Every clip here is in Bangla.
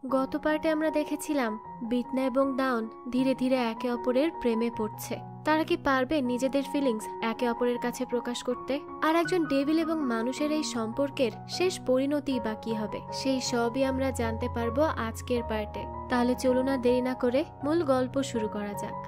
গত পার্টে আমরা দেখেছিলাম বিটনা এবং ডাউন ধীরে ধীরে একে অপরের প্রেমে পড়ছে। তারা কি পারবে নিজেদের ফিলিংস একে অপরের কাছে প্রকাশ করতে? আর একজন ডেভিল এবং মানুষের এই সম্পর্কের শেষ পরিণতি বা কি হবে, সেই সবই আমরা জানতে পারবো আজকের পার্টে। তাহলে চলুন না দেরি না করে মূল গল্প শুরু করা যাক।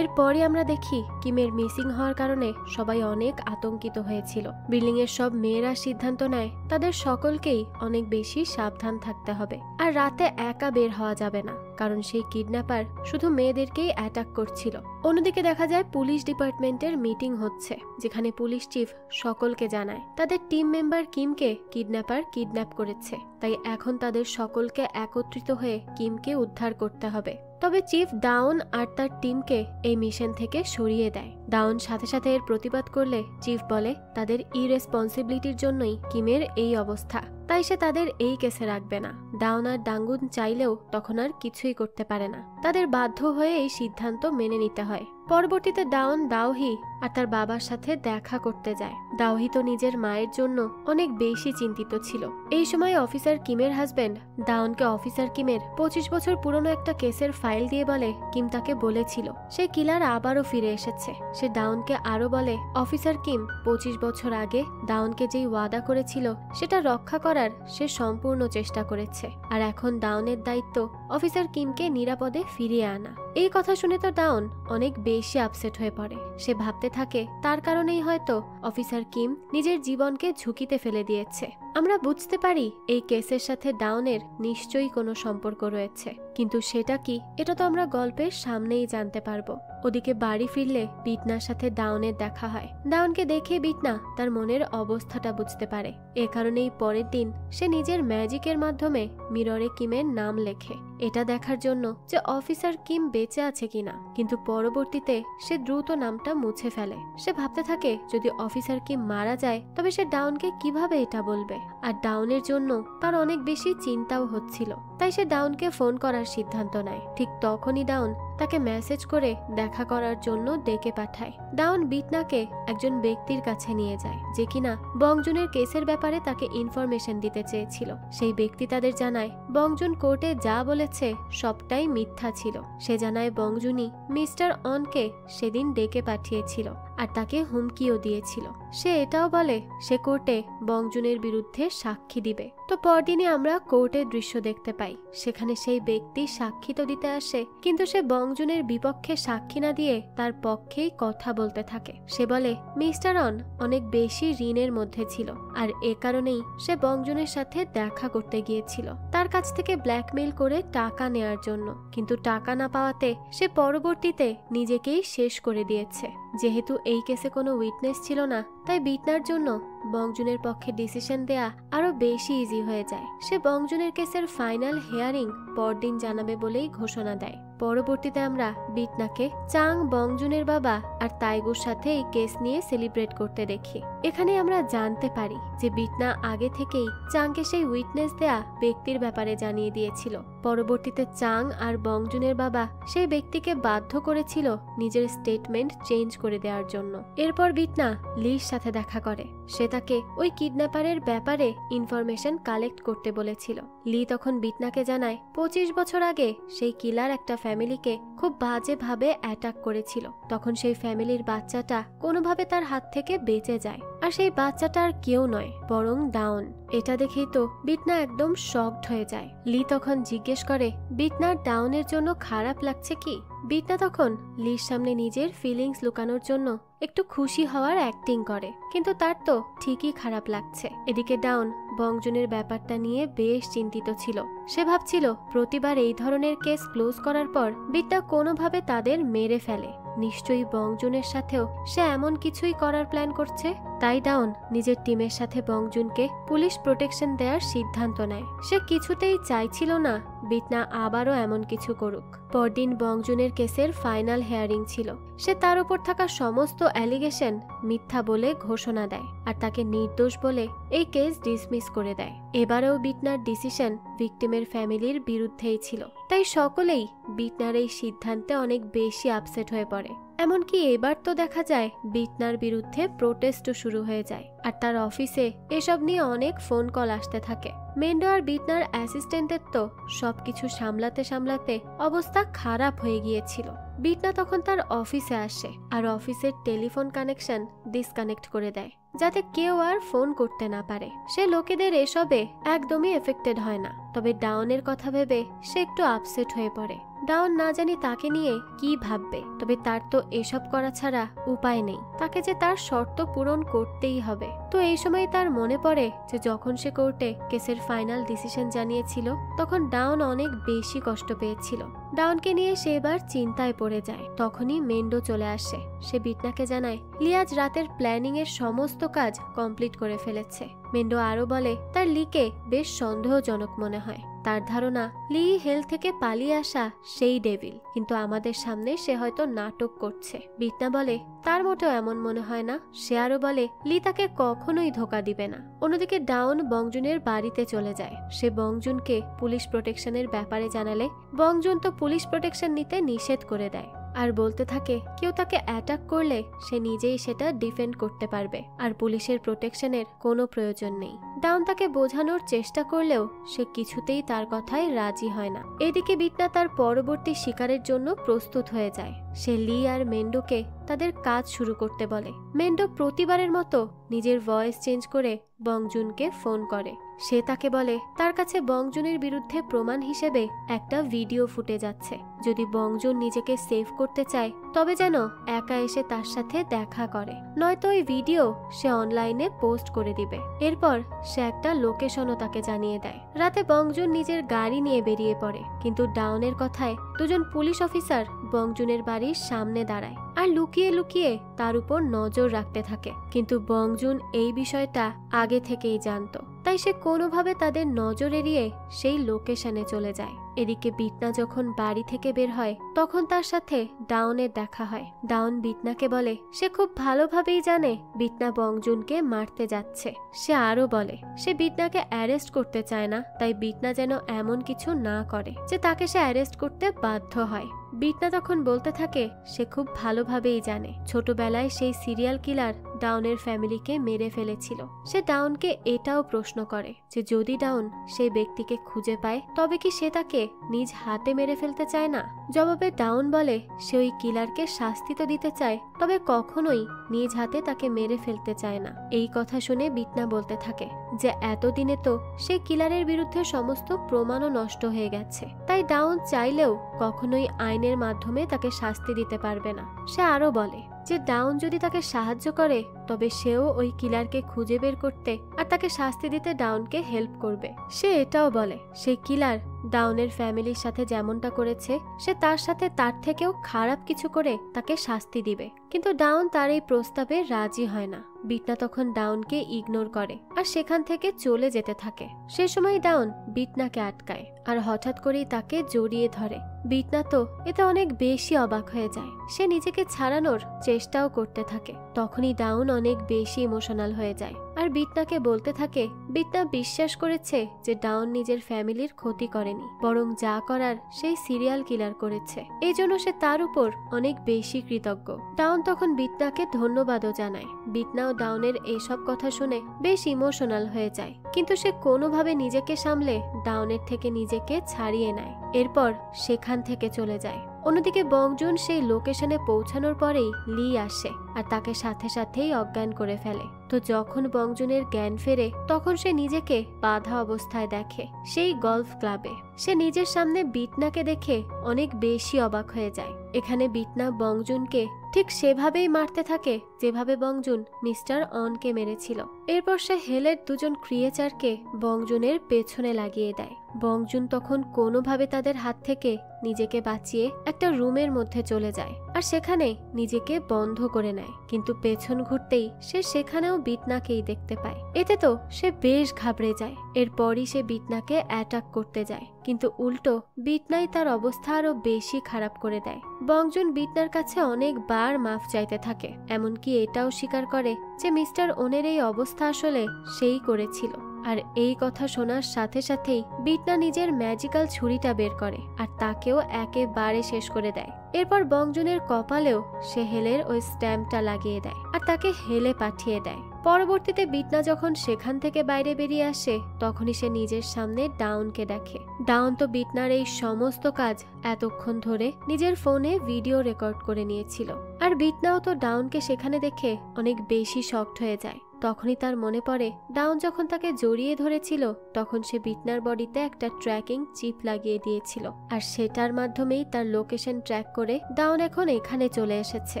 এরপরে আমরা দেখি কিমের মিসিং হওয়ার কারণে সবাই অনেক আতঙ্কিত হয়েছিল। বিল্ডিং এর সব মেয়েরা সিদ্ধান্ত নেয় তাদের সকলকেই অনেক বেশি সাবধান থাকতে হবে, আর রাতে একা বের হওয়া যাবে না, কারণ সেই কিডন্যাপার শুধু মেয়েদেরকেই অ্যাটাক করছিল। অন্যদিকে দেখা যায় পুলিশ ডিপার্টমেন্টের মিটিং হচ্ছে, যেখানে পুলিশ চিফ সকলকে জানায় তাদের টিম মেম্বার কিমকে কিডন্যাপার কিডন্যাপ করেছে, তাই এখন তাদের সকলকে একত্রিত হয়ে কিমকে উদ্ধার করতে হবে। তবে চিফ ডাউন আর তার টিমকে এই মিশন থেকে সরিয়ে দেয়। ডাউন সাথে সাথে এর প্রতিবাদ করলে চিফ বলে তাদের ইরেসপন্সিবিলিটির জন্যই কিমের এই অবস্থা, তাই সে তাদের এই কেসে রাখবে না। ডাউন আর ডাঙ্গুন চাইলেও তখন আর কিছুই করতে পারে না, তাদের বাধ্য হয়ে এই সিদ্ধান্ত মেনে নিতে হয়। পরবর্তীতে ডাউন দাওহি আর তার বাবার সাথে দেখা করতে যায়। দাওহি তো নিজের মায়ের জন্য অনেক বেশি চিন্তিত ছিল। এই সময় অফিসার কিমের হাজবেন্ড ডাউনকে অফিসার কিমের 25 বছর পুরনো একটা কেসের ফাইল দিয়ে বলে কিম তাকে বলেছিল সেই কিলার আবারও ফিরে এসেছে। সে ডাউনকে আরো বলে অফিসার কিম 25 বছর আগে ডাউনকে যেই ওয়াদা করেছিল সেটা রক্ষা করার সে সম্পূর্ণ চেষ্টা করেছে, আর এখন ডাউনের দায়িত্ব অফিসার কিমকে নিরাপদে ফিরিয়ে আনা। এই কথা শুনে তো ডাউন অনেক বেশি আপসেট হয়ে পড়ে। সে ভাবতে থাকে তার কারণেই হয়তো অফিসার কিম নিজের জীবনকে ঝুঁকিতে ফেলে দিয়েছে। আমরা বুঝতে পারি এই কেসের সাথে ডাউনের নিশ্চয়ই কোনো সম্পর্ক রয়েছে, কিন্তু সেটা কি এটা তো আমরা গল্পের সামনেই জানতে পারবো। ওদিকে বাড়ি ফিরলে বিটনার সাথে ডাউনের দেখা হয়। ডাউনকে দেখে বিটনা তার মনের অবস্থাটা বুঝতে পারে। এ কারণেই পরের দিন সে নিজের ম্যাজিকের মাধ্যমে মিররে কিমের নাম লেখে, এটা দেখার জন্য যে অফিসার কিম বেঁচে আছে কিনা। কিন্তু পরবর্তীতে সে দ্রুত নামটা মুছে ফেলে। সে ভাবতে থাকে যদি অফিসার কিম মারা যায় তবে সে ডাউনকে কিভাবে এটা বলবে, আর ডাউনের জন্য তার অনেক বেশি চিন্তাও হচ্ছিল। তাই সে ডাউনকে ফোন করার সিদ্ধান্ত নেয়। ঠিক তখনই ডাউন তাকে মেসেজ করে দেখা করার জন্য ডেকে পাঠায়। ডাউন বিটনাকে একজন ব্যক্তির কাছে নিয়ে যায় যে কিনা বংজুনের কেসের ব্যাপারে তাকে ইনফরমেশন দিতে চেয়েছিল। সেই ব্যক্তি তাদের জানায় বংজুন কোর্টে যা বলেছে সবটাই মিথ্যা ছিল। সে জানায় বংজুনি মিস্টার অনকে সেদিন ডেকে পাঠিয়েছিল আর তাকে হুমকিও দিয়েছিল। সে এটাও বলে সে কোর্টে বংজুনের বিরুদ্ধে সাক্ষী দিবে। তো পরদিনে আমরা কোর্টের দৃশ্য দেখতে পাই। সেখানে সেই ব্যক্তি সাক্ষী তো দিতে আসে, কিন্তু সে বংজুনের বিপক্ষে সাক্ষী না দিয়ে তার পক্ষেই কথা বলতে থাকে। সে বলে মিস্টার অন অনেক বেশি ঋণের মধ্যে ছিল, আর এ কারণেই সে বংজুনের সাথে দেখা করতে গিয়েছিল তার কাছ থেকে ব্ল্যাকমেইল করে টাকা নেয়ার জন্য। কিন্তু টাকা না পাওয়াতে সে পরবর্তীতে নিজেকেই শেষ করে দিয়েছে। যেহেতু এই কেসে কোনো উইটনেস ছিল না, তাই বিটনার জন্য বংজুনের পক্ষে ডিসিশন দেয়া আরো বেশি ইজি হয়ে যায়। সে বংজুনের কেসের ফাইনাল হিয়ারিং পরদিন জানাবে বলেই ঘোষণা দেয়। পরবর্তীতে আমরা বিটনাকে চাং বংজুনের বাবা আর তাইগুর সাথে এই কেস নিয়ে সেলিব্রেট করতে দেখি। এখানে আমরা জানতে পারি যে বিটনা আগে থেকেই চাংকে সেই উইটনেস দেয়া ব্যক্তির ব্যাপারে জানিয়ে দিয়েছিল। পরবর্তীতে চাং আর বংজুনের বাবা সেই ব্যক্তিকে বাধ্য করেছিল নিজের স্টেটমেন্ট চেঞ্জ করে দেওয়ার জন্য। এরপর বিটনা লির সাথে দেখা করে। সে তাকে ওই কিডন্যাপারের ব্যাপারে ইনফরমেশন কালেক্ট করতে বলেছিল। লি তখন বিটনাকে জানায় 25 বছর আগে সেই কিলার একটা ফ্যামিলিকে খুব বাজেভাবে অ্যাটাক করেছিল। তখন সেই ফ্যামিলির বাচ্চাটা কোনোভাবে তার হাত থেকে বেঁচে যায়, আর সেই বাচ্চাটা আর কেউ নয় বরং ডাউন। এটা দেখেই তো বিটনা একদম শকড হয়ে যায়। লি তখন জিজ্ঞেস করে বিটনার ডাউনের জন্য খারাপ লাগছে কি। বিটনা তখন লির সামনে নিজের ফিলিংস লুকানোর জন্য একটু খুশি হওয়ার অ্যাক্টিং করে, কিন্তু তার তো ঠিকই খারাপ লাগছে। এদিকে ডাউন বংজুনের ব্যাপারটা নিয়ে বেশ চিন্তিত ছিল। সে ভাবছিল প্রতিবার এই ধরনের কেস ক্লোজ করার পর বিটনা কোনোভাবে তাদের মেরে ফেলে। নিশ্চয়ই বংজুনের সাথেও সে এমন কিছুই করার প্ল্যান করছে। তাই ডাউন নিজের টিমের সাথে বংজুনকে পুলিশ প্রোটেকশন দেওয়ার সিদ্ধান্ত নেয়। সে কিছুতেই চাইছিল না বিটনা আবারও এমন কিছু করুক। পরদিন বংজুনের কেসের ফাইনাল হিয়ারিং ছিল। সে তার উপর থাকা সমস্ত অ্যালিগেশন মিথ্যা বলে ঘোষণা দেয় আর তাকে নির্দোষ বলে এই কেস ডিসমিস করে দেয়। এবারেও বিটনার ডিসিশন ভিকটিমের ফ্যামিলির বিরুদ্ধেই ছিল, তাই সকলেই বিটনার এই সিদ্ধান্তে অনেক বেশি আপসেট হয়ে পড়ে। এমনকি এবার তো দেখা যায় বিটনার বিরুদ্ধে প্রোটেস্টও শুরু হয়ে যায়, আর তার অফিসে এসব নিয়ে অনেক ফোন কল আসতে থাকে। মেন্ডো আর বিটনার অ্যাসিস্ট্যান্টের তো সবকিছু সামলাতে সামলাতে অবস্থা খারাপ হয়ে গিয়েছিল। বিটনা তখন তার অফিসে আসে আর অফিসের টেলিফোন কানেকশন ডিসকানেক্ট করে দেয়, যাতে কেউ আর ফোন করতে না পারে। সে লোকেদের এসবে একদমই এফেক্টেড হয় না, তবে ডাউনের কথা ভেবে সে একটু আপসেট হয়ে পড়ে। ডাউন না জানি তাকে নিয়ে কি ভাববে, তবে তার তো এসব করা ছাড়া উপায় নেই, তাকে যে তার শর্ত পূরণ করতেই হবে। তো এই সময় তার মনে পড়ে যে যখন সে কোর্টে কেসের ফাইনাল ডিসিশন জানিয়েছিল তখন ডাউন অনেক বেশি কষ্ট পেয়েছিল। ডাউনকে নিয়ে সে এবার চিন্তায় পড়ে যায়। তখনই মেন্ডো চলে আসে। সে বিটনাকে জানায় লিয়াজ রাতের প্ল্যানিং এর সমস্ত কাজ কমপ্লিট করে ফেলেছে। মেন্ডো আরো বলে তার লিকে বেশ সন্দেহজনক মনে হয়। তার ধারণা লি হেল থেকে পালিয়ে আসা সেই ডেভিল, কিন্তু আমাদের সামনে সে হয়তো নাটক করছে। বিটনা বলে তার মোটেও এমন মনে হয় না। সে আরো বলে লি তাকে কখনোই ধোকা দিবে না। অন্যদিকে ডাউন বংজুনের বাড়িতে চলে যায়। সে বংজুনকে পুলিশ প্রোটেকশনের ব্যাপারে জানালে বংজুন তো পুলিশ প্রোটেকশন নিতে নিষেধ করে দেয় আর বলতে থাকে কেউ তাকে অ্যাটাক করলে সে নিজেই সেটা ডিফেন্ড করতে পারবে আর পুলিশের প্রোটেকশনের কোনো প্রয়োজন নেই। ডাউন তাকে বোঝানোর চেষ্টা করলেও সে কিছুতেই তার কথায় রাজি হয় না। এদিকে বিটনা তার পরবর্তী শিকারের জন্য প্রস্তুত হয়ে যায়। সে লি আর মেন্ডোকে তাদের কাজ শুরু করতে বলে। মেন্ডো প্রতিবারের মতো নিজের ভয়েস চেঞ্জ করে বংজুনকে ফোন করে। সে তাকে বলে তার কাছে বংজুনের বিরুদ্ধে প্রমাণ হিসেবে একটা ভিডিও ফুটে যাচ্ছে। যদি বংজুন নিজেকে সেভ করতে চায় তবে যেন একা এসে তার সাথে দেখা করে, নয়তো ওই ভিডিও সে অনলাইনে পোস্ট করে দিবে। এরপর সে একটা লোকেশনও তাকে জানিয়ে দেয়। রাতে বংজুন নিজের গাড়ি নিয়ে বেরিয়ে পড়ে, কিন্তু ডাউনের কথায় দুজন পুলিশ অফিসার বংজুনের বাড়ির সামনে দাঁড়ায় আর লুকিয়ে লুকিয়ে তার উপর নজর রাখতে থাকে। কিন্তু বংজুন এই বিষয়টা আগে থেকেই জানতো, তাই সে কোনোভাবে তাদের নজর এড়িয়ে সেই লোকেশনে চলে যায়। এদিকে বিটনা যখন বাড়ি থেকে বের হয় তখন তার সাথে ডাউনের দেখা হয়। ডাউন বিটনাকে বলে সে খুব ভালোভাবেই জানে বিটনা বংজুনকে মারতে যাচ্ছে। সে আরো বলে সে বিটনাকে অ্যারেস্ট করতে চায় না, তাই বিটনা যেন এমন কিছু না করে যে তাকে সে অ্যারেস্ট করতে বাধ্য হয়। বিটনা তখন বলতে থাকে সে খুব ভালোভাবেই জানে ছোটবেলায় সেই সিরিয়াল কিলার ডাউনের ফ্যামিলিকে মেরে ফেলেছিল। সে ডাউনকে এটাও প্রশ্ন করে যে যদি ডাউন সেই ব্যক্তিকে খুঁজে পায় তবে কি সে তাকে নিজ হাতে মেরে ফেলতে চায় না। জবাবে ডাউন বলে সে ওই কিলারকে শাস্তি তো দিতে চায়, তবে কখনোই নিজ হাতে তাকে মেরে ফেলতে চায় না। এই কথা শুনে বিটনা বলতে থাকে যে এতদিনে তো সেই কিলারের বিরুদ্ধে সমস্ত প্রমাণও নষ্ট হয়ে গেছে, তাই ডাউন চাইলেও কখনোই আইনের মাধ্যমে তাকে শাস্তি দিতে পারবে না। সে আরো বলে যে ডাউন যদি তাকে সাহায্য করে তবে সেও ওই কিলারকে খুঁজে বের করতে আর তাকে শাস্তি দিতে ডাউনকে হেল্প করবে। সে এটাও বলে সেই কিলার ডাউনের ফ্যামিলির সাথে যেমনটা করেছে সে তার সাথে তার থেকেও খারাপ কিছু করে তাকে শাস্তি দিবে, কিন্তু ডাউন তার এই প্রস্তাবে রাজি হয় না। বিটনা তখন ডাউনকে ইগনোর করে আর সেখান থেকে চলে যেতে থাকে। সে সময় ডাউন বিটনাকে আটকায় আর হঠাৎ করেই তাকে জড়িয়ে ধরে। বিটনা তো এতে অনেক বেশি অবাক হয়ে যায়। সে নিজেকে ছাড়ানোর চেষ্টাও করতে থাকে। তখনই ডাউন অনেক বেশি ইমোশনাল হয়ে যায় আর বিটনাকে বলতে থাকে বিটনা বিশ্বাস করেছে যে ডাউন নিজের ফ্যামিলির ক্ষতি করেনি, বরং যা করার সেই সিরিয়াল কিলার করেছে। এই জন্য সে তার উপর অনেক বেশি কৃতজ্ঞ। ডাউন তখন বিটনাকে ধন্যবাদও জানায়। বিটনাও ডাউনের এইসব কথা শুনে বেশ ইমোশনাল হয়ে যায়, কিন্তু সে কোনোভাবে নিজেকে সামলে ডাউনের থেকে নিজেকে ছাড়িয়ে নেয়। এরপর সেখান থেকে চলে যায়। অন্যদিকে বংজুন সেই লোকেশনে পৌঁছানোর পরেই লি আসে আর তাকে সাথে সাথেই অজ্ঞান করে ফেলে। তো যখন বংজুনের জ্ঞান ফেরে তখন সে নিজেকে বাধা অবস্থায় দেখে সেই গলফ ক্লাবে। সে নিজের সামনে বিটনাকে দেখে অনেক বেশি অবাক হয়ে যায়। এখানে বিটনা বংজুনকে ঠিক সেভাবেই মারতে থাকে যেভাবে বংজুন মিস্টার অনকে মেরেছিল। এরপর সে হেলের দুজন ক্রিয়েচারকে বংজুনের পেছনে লাগিয়ে দেয়। বংজুন তখন কোনোভাবে তাদের হাত থেকে নিজেকে বাঁচিয়ে একটা রুমের মধ্যে চলে যায় আর সেখানে নিজেকে বন্ধ করে নেয়, কিন্তু পেছন ঘুরতেই সে সেখানেও বিটনাকেই দেখতে পায়। এতে তো সে বেশ ঘাবড়ে যায়। এরপরই সে বিটনাকে অ্যাটাক করতে যায়, কিন্তু উল্টো বিটনাই তার অবস্থা আরো বেশি খারাপ করে দেয়। বংজুন বিটনার কাছে অনেকবার মাফ চাইতে থাকে, এমনকি এটাও স্বীকার করে যে মিস্টার ওনের এই অবস্থা আসলে সেই করেছিল। আর এই কথা শোনার সাথে সাথেই বিটনা নিজের ম্যাজিক্যাল ছুরিটা বের করে আর তাকেও একেবারে শেষ করে দেয়। এরপর বংজনের কপালেও সে হেলের ওই স্ট্যাম্পটা লাগিয়ে দেয় আর তাকে হেলে পাঠিয়ে দেয়। পরবর্তীতে বিটনা যখন সেখান থেকে বাইরে বেরিয়ে আসে তখনই সে নিজের সামনে ডাউনকে দেখে। ডাউন তো বিটনার এই সমস্ত কাজ এতক্ষণ ধরে নিজের ফোনে ভিডিও রেকর্ড করে নিয়েছিল। আর বিটনাও তো ডাউনকে সেখানে দেখে অনেক বেশি শকড হয়ে যায়। তখনই তার মনে পড়ে ডাউন যখন তাকে জড়িয়ে ধরেছিল তখন সে বিটনার বডিতে একটা ট্র্যাকিং চিপ লাগিয়ে দিয়েছিল আর সেটার মাধ্যমেই তার লোকেশন ট্র্যাক করে ডাউন এখন এখানে চলে এসেছে।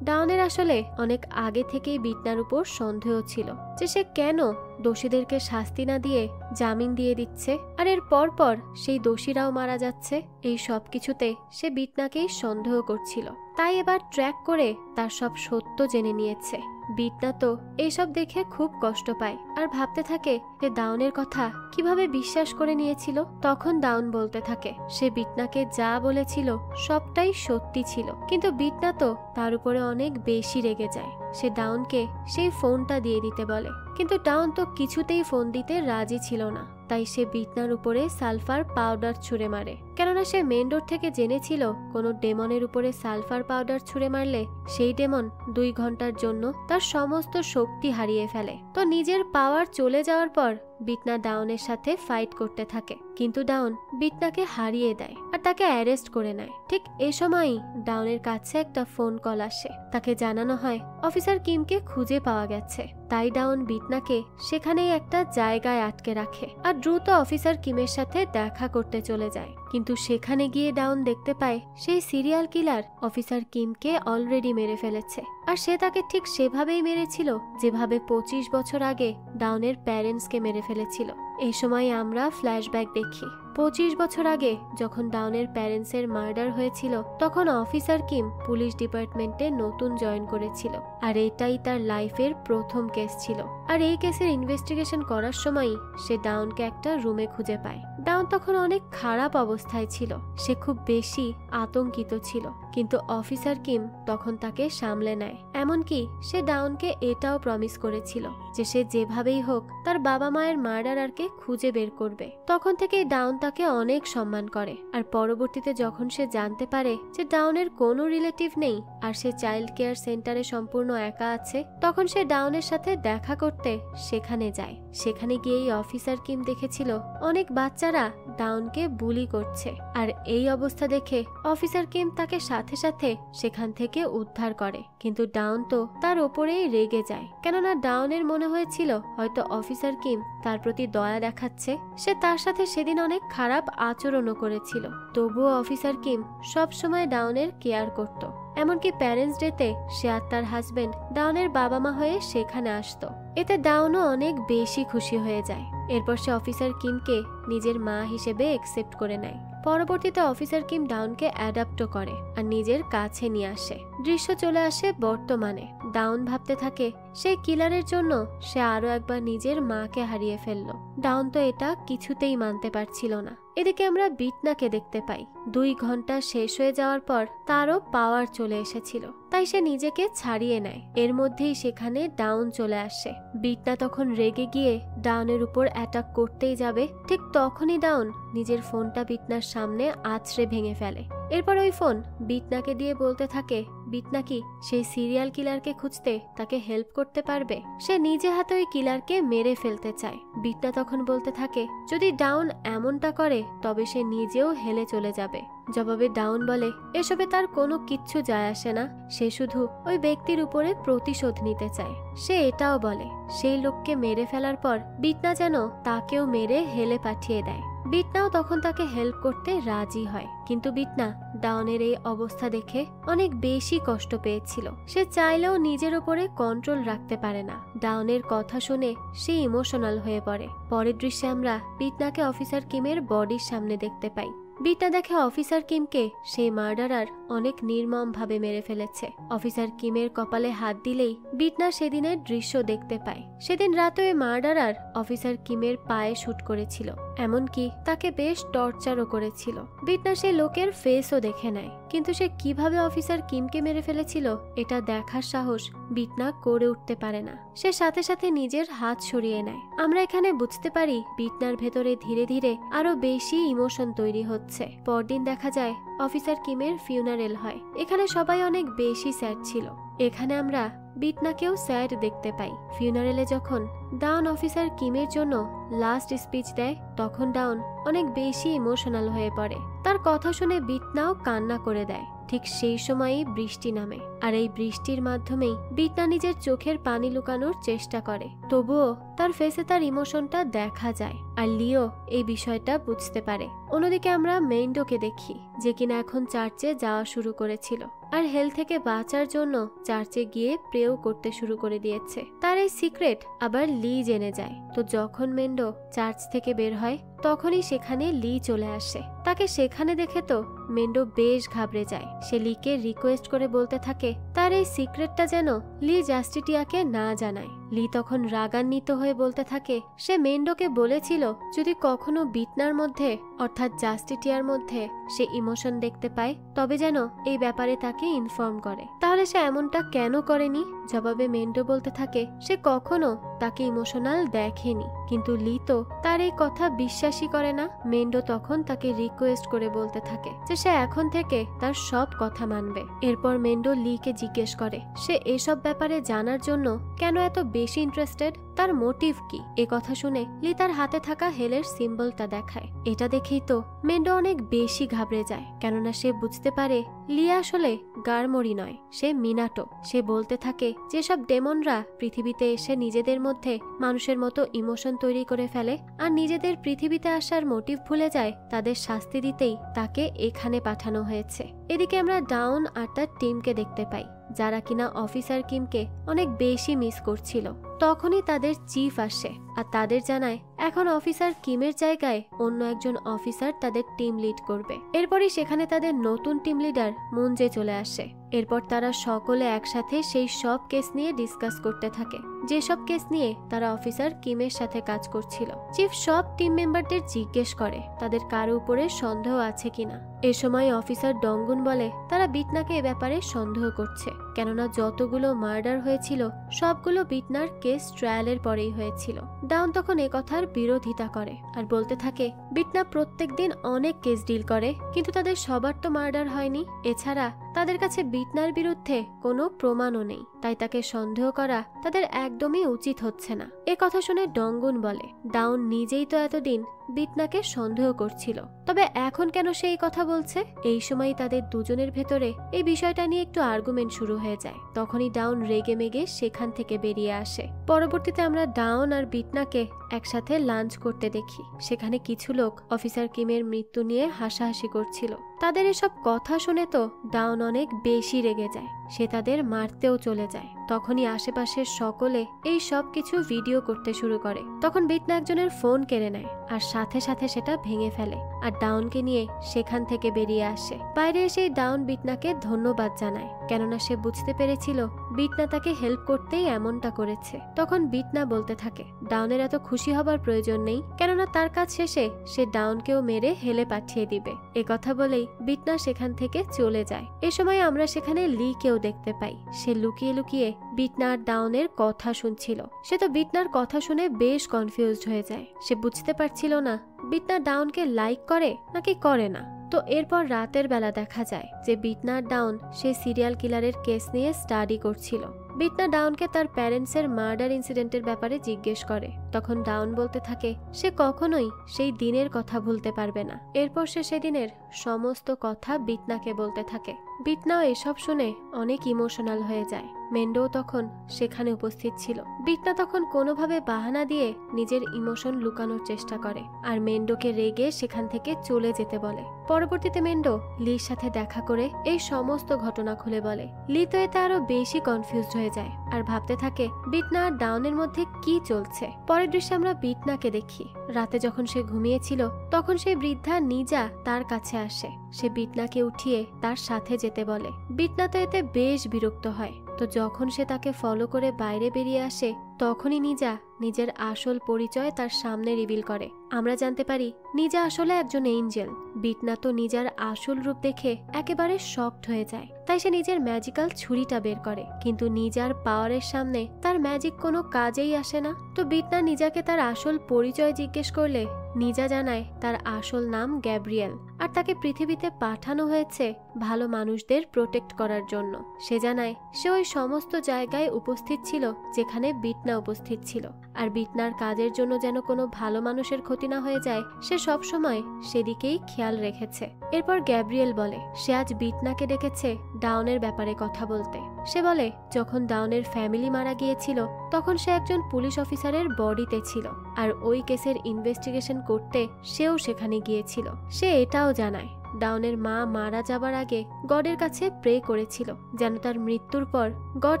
ডাউনের আসলে অনেক আগে থেকেই বিটনার উপর সন্দেহ ছিল যে সে কেন দোষীদেরকে শাস্তি না দিয়ে জামিন দিয়ে দিচ্ছে আর এর পরপর সেই দোষীরাও মারা যাচ্ছে। এই সব কিছুতে সে বিটনাকেই সন্দেহ করছিল, তাই এবার ট্র্যাক করে তার সব সত্য জেনে নিয়েছে। বিটনা তো এইসব দেখে খুব কষ্ট পায় আর ভাবতে থাকে যে ডাউনের কথা কিভাবে বিশ্বাস করে নিয়েছিল। তখন ডাউন বলতে থাকে সে বিটনাকে যা বলেছিল সবটাই সত্যি ছিল, কিন্তু বিটনা তো তার উপরে অনেক বেশি রেগে যায়। সে ডাউনকে সেই ফোনটা দিয়ে দিতে বলে, কিন্তু ডাউন তো কিছুতেই ফোন দিতে রাজি ছিল না। তাই সে বিটনার উপরে সালফার পাউডার ছুঁড়ে মারে, কেননা সে মেন রোড থেকে জেনেছিল কোনো ডেমনের উপরে সালফার পাউডার ছুঁড়ে মারলে সেই ডেমন 2 ঘন্টার জন্য তার সমস্ত শক্তি হারিয়ে ফেলে। তো নিজের পাওয়ার চলে যাওয়ার পর বিটনা ডাউনের সাথে ফাইট করতে থাকে, কিন্তু ডাউন বিটনাকে হারিয়ে দেয় আর তাকে অ্যারেস্ট করে নেয়। ঠিক এ সময়ই ডাউনের কাছে একটা ফোন কল আসে। তাকে জানানো হয় অফিসার কিমকে খুঁজে পাওয়া গেছে। তাই ডাউন বিটনাকে সেখানেই একটা জায়গায় আটকে রাখে আর দ্রুত অফিসার কিমের সাথে দেখা করতে চলে যায়। কিন্তু সেখানে গিয়ে ডাউন দেখতে পায় সেই সিরিয়াল কিলার অফিসার কিমকে অলরেডি মেরে ফেলেছে আর সে তাকে ঠিক সেভাবেই মেরেছিল যেভাবে 25 বছর আগে ডাউনের প্যারেন্টসকে মেরে ফেলেছিল। এই সময় আমরা ফ্ল্যাশব্যাক দেখি 25 বছর আগে যখন ডাউনের প্যারেন্টসের মার্ডার হয়েছিল তখন অফিসার কিম পুলিশ ডিপার্টমেন্টে নতুন জয়েন করেছিল আর এটাই তার লাইফের প্রথম কেস ছিল। আর এই কেসের ইনভেস্টিগেশন করার সময় সে ডাউনকে একটা রুমে খুঁজে পায়। ডাউন তখন অনেক খারাপ অবস্থায় ছিল, সে খুব বেশি আতঙ্কিত ছিল, কিন্তু অফিসার কিম তখন তাকে সামলে নেয়। এমনকি সে ডাউনকে এটাও প্রমিস করেছিল যে সে যেভাবেই হোক তার বাবা মায়ের মার্ডারারকে খুঁজে বের করবে। তখন থেকে ডাউন তাকে অনেক সম্মান করে আর পরবর্তীতে যখন সে জানতে পারে যে ডাউনের কোনো রিলেটিভ নেই আর সে চাইল্ড কেয়ার সেন্টারে সম্পূর্ণ একা আছে, তখন সে ডাউনের সাথে দেখা করতে সেখানে যায়। সেখানে গিয়েই অফিসার কিম দেখেছিল অনেক বাচ্চারা ডাউনকে বুলি করছে আর এই অবস্থা দেখে অফিসার কিম তাকে সাথে সাথে সেখান থেকে উদ্ধার করে। কিন্তু ডাউন তো তার ওপরেই রেগে যায়, কেননা ডাউনের মনে হয়েছিল হয়তো অফিসার কিম তার প্রতি দয়া দেখাচ্ছে। সে তার সাথে সেদিন অনেক খারাপ আচরণও করেছিল, তবুও অফিসার কিম সব সময় ডাউনের কেয়ার করত। এমনকি প্যারেন্টস ডেতে সে আর তার হাজবেন্ড ডাউনের বাবা মা হয়ে সেখানে আসতো। এতে ডাউনও অনেক বেশি খুশি হয়ে যায়। এরপর সে অফিসার কিমকে নিজের মা হিসেবে একসেপ্ট করে নেয়। পরবর্তীতে অফিসার কিম ডাউনকে অ্যাডাপ্টও করে আর নিজের কাছে নিয়ে আসে। দৃশ্য চলে আসে বর্তমানে। ডাউন ভাবতে থাকে সেই কিলারের জন্য সে আরো একবার নিজের মাকে হারিয়ে ফেলল। ডাউন তো এটা কিছুতেই মানতে পারছিল না। এদিকে আমরা বিটনাকে দেখতে পাই 2 ঘন্টা শেষ হয়ে যাওয়ার পর তারও পাওয়ার চলে এসেছিল, তাই সে নিজেকে ছাড়িয়ে নেয়। এর মধ্যেই সেখানে ডাউন চলে আসে। বিটনা তখন রেগে গিয়ে ডাউনের উপর অ্যাটাক করতেই যাবে, ঠিক তখনই ডাউন নিজের ফোনটা বিটনার সামনে আছড়ে ভেঙে ফেলে। এরপর ওই ফোন বিটনাকে দিয়ে বলতে থাকে বিটনা কি সেই সিরিয়াল কিলারকে খুঁজতে তাকে হেল্প করতে পারবে। সে নিজে হাতে ওই কিলারকে মেরে ফেলতে চায়। বিটনা তখন বলতে থাকে যদি ডাউন এমনটা করে তবে সে নিজেও হেলে চলে যাবে। জবাবে ডাউন বলে এসবে তার কোনো কিচ্ছু যায় আসে না, সে শুধু ওই ব্যক্তির উপরে প্রতিশোধ নিতে চায়। সে এটাও বলে সেই লোককে মেরে ফেলার পর বিটনা যেন তাকেও মেরে হেলে পাঠিয়ে দেয়। বিটনাও তখন তাকে হেল্প করতে রাজি হয়, কিন্তু বিটনা ডাউনের এই অবস্থা দেখে অনেক বেশি কষ্ট পেয়েছিল। সে চাইলেও নিজের উপরে কন্ট্রোল রাখতে পারে না। ডাউনের কথা শুনে সে ইমোশনাল হয়ে পড়ে। পরের দৃশ্যে আমরা বিটনাকে অফিসার কিমের বডির সামনে দেখতে পাই। বিটনা দেখে অফিসার কিমকে সেই মার্ডারার অনেক নির্মম ভাবে মেরে ফেলেছে। অফিসার কিমের কপালে হাত দিলেই বিটনা সেদিনের দৃশ্য দেখতে পায়। সেদিন রাতে ওই মার্ডারার অফিসার কিমের পায়ে শুট করেছিল। এমনকি তাকে বেশ টর্চারও করেছিল। বিটনা সে লোকের ফেসও দেখে নেয়, কিন্তু সে কিভাবে অফিসার কিমকে মেরে ফেলেছিল এটা দেখার সাহস বিটনা করে উঠতে পারে না। সে সাথে সাথে নিজের হাত সরিয়ে নেয়। আমরা এখানে বুঝতে পারি বিটনার ভেতরে ধীরে ধীরে আরো বেশি ইমোশন তৈরি হচ্ছে। পরদিন দেখা যায় অফিসার কিমের ফিউনারেল হয়। এখানে সবাই অনেক বেশি স্যাড ছিল। এখানে আমরা বিটনাকেও স্যাড দেখতে পাই। ফিউনারেলে যখন ডাউন অফিসার কিমের জন্য লাস্ট স্পিচ দেয়, তখন ডাউন অনেক বেশি ইমোশনাল হয়ে পড়ে। তার কথা শুনে বিটনাও কান্না করে দেয়। ঠিক সেই সময়ই বৃষ্টি নামে, আর এই বৃষ্টির মাধ্যমেই বিটনা নিজের চোখের পানি লুকানোর চেষ্টা করে। তবুও তার ফেসে তার ইমোশনটা দেখা যায়, আর লিও এই বিষয়টা বুঝতে পারে। অন্যদিকে আমরা মেইন্ডোকে দেখি, যে কিনা এখন চার্চে যাওয়া শুরু করেছিল, আর হেল থেকে বাঁচার জন্য চার্চে গিয়ে প্রেও করতে শুরু করে দিয়েছে। তার এই সিক্রেট আবার লি জেনে যায়। তো যখন মেন্ডো চার্চ থেকে বের হয়, তখনই সেখানে লি চলে আসে। তাকে সেখানে দেখে তো মেন্ডো বেশ ঘাবড়ে যায়। সে লিকে রিকোয়েস্ট করে বলতে থাকে তার এই সিক্রেটটা যেন লি জাস্টিটিয়াকে না জানায়। লি তখন রাগান্বিত হয়ে বলতে থাকে সে মেন্ডোকে বলেছিল যদি কখনো বিটনার মধ্যে অর্থাৎ জাস্টিটিয়ার মধ্যে সে ইমোশন দেখতে পায়, তবে যেন এই ব্যাপারে তাকে ইনফর্ম করে। তাহলে সে এমনটা কেন করেনি? জবাবে মেন্ডো বলতে থাকে সে কখনো তাকে ইমোশনাল দেখেনি, কিন্তু লি তো তার এই কথা বিশ্বাসই করে না। মেন্ডো তখন তাকে রিকোয়েস্ট করে বলতে থাকে যে সে এখন থেকে তার সব কথা মানবে। এরপর মেন্ডো লিকে জিজ্ঞেস করে সে এসব ব্যাপারে জানার জন্য কেন এত বেশি ইন্টারেস্টেড, তার মোটিভ কি। এ কথা শুনে লি তার হাতে থাকা হেলের সিম্বলটা দেখায়। এটা দেখেই তো মেন্ডো অনেক বেশি ঘাবড়ে যায়, কেননা সে বুঝতে পারে লি আসলে গারমরি নয়, সে মিনাটো। সে বলতে থাকে যেসব ডেমনরা পৃথিবীতে এসে নিজেদের মধ্যে মানুষের মতো ইমোশন তৈরি করে ফেলে আর নিজেদের পৃথিবীতে আসার মোটিভ ভুলে যায়, তাদের শাস্তি দিতেই তাকে এখানে পাঠানো হয়েছে। এদিকে আমরা ডাউন আর তার টিমকে দেখতে পাই, যারা কিনা অফিসার কিমকে অনেক বেশি মিস করছিল। তখনই তাদের চিফ আসে আর তাদের জানায় এখন অফিসার কিমের জায়গায় অন্য একজন অফিসার তাদের টিম লিড করবে। এরপরই সেখানে তাদের নতুন টিম লিডার মুনজে চলে আসে। এরপর তারা সকলে একসাথে সেই সব কেস নিয়ে ডিসকাস করতে থাকে, যেসব কেস নিয়ে তারা অফিসার কিমের সাথে কাজ করছিল। চিফ সব টিম মেম্বারদের জিজ্ঞেস করে তাদের কারো উপরে সন্দেহ আছে কিনা। এ সময় অফিসার ডঙ্গুন বলে তারা বিটনাকে এ ব্যাপারে সন্দেহ করছে, কেননা যতগুলো মার্ডার হয়েছিল সবগুলো বিটনার কেস ট্রায়ালের পরেই হয়েছিল। ডাউন তখন এ কথার বিরোধিতা করে আর বলতে থাকে বিটনা প্রত্যেকদিন অনেক কেস ডিল করে, কিন্তু তাদের সবার তো মার্ডার হয়নি। এছাড়া তাদের কাছে বিটনার বিরুদ্ধে কোনো প্রমাণও নেই, তাই তাকে সন্দেহ করা তাদের একদমই উচিত হচ্ছে না। এ কথা শুনে ডঙ্গুন বলে ডাউন নিজেই তো এতদিন বিটনাকে সন্দেহ করছিল, তবে এখন কেন সে এই কথা বলছে। এই সময় তাদের দুজনের ভেতরে এই বিষয়টা নিয়ে একটু আর্গুমেন্ট শুরু হয়ে যায়। তখনই ডাউন রেগে মেগে সেখান থেকে বেরিয়ে আসে। পরবর্তীতে আমরা ডাউন আর বিটনাকে একসাথে লাঞ্চ করতে দেখি। সেখানে কিছু লোক অফিসার কিমের মৃত্যু নিয়ে হাসাহাসি করছিল। তাদের এসব কথা শুনে তো ডাউন অনেক বেশি রেগে যায়, সে তাদের মারতেও চলে যায়। তখনই আশেপাশের সকলে এই সব কিছু ভিডিও করতে শুরু করে। তখন বিটনা একজনের ফোন কেড়ে নেয় আর সাথে সাথে সেটা ভেঙে ফেলে আর ডাউনকে নিয়ে সেখান থেকে বেরিয়ে আসে। বাইরে এসে ডাউন বিটনাকে ধন্যবাদ জানায়, কেননা সে বুঝতে পেরেছিল বিটনা তাকে হেল্প করতেই এমনটা করেছে। তখন বিটনা বলতে থাকে ডাউনের এত খুশি হবার প্রয়োজন নেই, কেননা তার কাজ শেষে সে ডাউনকেও মেরে হেলে পাঠিয়ে দিবে। এ কথা বলেই বিটনা সেখান থেকে চলে যায়। এ সময় আমরা সেখানে লিকেও দেখতে পাই। সে লুকিয়ে লুকিয়ে বিটনা আর ডাউনের কথা শুনছিল। সে তো বিটনার কথা শুনে বেশ কনফিউজড হয়ে যায়। সে বুঝতে পারছিল না বিটনা ডাউনকে লাইক করে নাকি করে না। তো এরপর রাতের বেলা দেখা যায় যে বিটনা আর ডাউন সেই সিরিয়াল কিলারের কেস নিয়ে স্টাডি করছিল। বিটনা ডাউনকে তার প্যারেন্টসের মার্ডার ইনসিডেন্টের ব্যাপারে জিজ্ঞেস করে। তখন ডাউন বলতে থাকে সে কখনোই সেই দিনের কথা ভুলতে পারবে না। এরপর সে সেদিনের সমস্ত কথা বিটনাকে বলতে থাকে। বিটনাও এসব শুনে অনেক ইমোশনাল হয়ে যায়। মেন্ডো তখন সেখানে উপস্থিত ছিল। বিটনা তখন কোনোভাবে বাহানা দিয়ে নিজের ইমোশন লুকানোর চেষ্টা করে আর মেন্ডোকে রেগে সেখান থেকে চলে যেতে বলে। পরবর্তীতে মেন্ডো লির সাথে দেখা করে এই সমস্ত ঘটনা খুলে বলে। লি তো এতে আরো বেশি কনফিউজড হয়ে যায় আর ভাবতে থাকে বিটনা আর ডাউনের মধ্যে কি চলছে। পরের দৃশ্যে আমরা বিটনাকে দেখি। রাতে যখন সে ঘুমিয়েছিল তখন সেই বৃদ্ধা নিজা তার কাছে আসে। সে বিটনাকে উঠিয়ে তার সাথে যেতে বলে। বিটনা তো এতে বেশ বিরক্ত হয় তো যখন সে তাকে ফলো করে বাইরে বেরিয়ে আসে তখনই নিজা নিজের আসল পরিচয় তার সামনে রিভিল করে। আমরা জানতে পারি নিজা আসলে একজন এঞ্জেল। বিটনা তো নিজার আসল রূপ দেখে একেবারে শকড হয়ে যায়, তাই সে নিজের ম্যাজিক্যাল ছুরিটা বের করে, কিন্তু নিজার পাওয়ারের সামনে তার ম্যাজিক কোনো কাজেই আসে না। তো বিটনা নিজাকে তার আসল পরিচয় জিজ্ঞেস করলে নিজা জানায় তার আসল নাম গ্যাব্রিয়েল, আর তাকে পৃথিবীতে পাঠানো হয়েছে ভালো মানুষদের প্রোটেক্ট করার জন্য। সে জানায় সে ওই সমস্ত জায়গায় উপস্থিত ছিল যেখানে বিটনা উপস্থিত ছিল, আর বিটনার কাজের জন্য যেন কোনো ভালো মানুষের ক্ষতি না হয়ে যায় সে সব সময় সেদিকেই খেয়াল রেখেছে। এরপর গ্যাব্রিয়েল বলে সে আজ বিটনাকে ডেকেছে ডাউনের ব্যাপারে কথা বলতে। সে বলে যখন ডাউনের ফ্যামিলি মারা গিয়েছিল তখন সে একজন পুলিশ অফিসারের বডিতে ছিল, আর ওই কেসের ইনভেস্টিগেশন করতে সেও সেখানে গিয়েছিল। সে এটাও জানায় ডাউনের মা মারা যাবার আগে গডের কাছে প্রে করেছিল যেন তার মৃত্যুর পর গড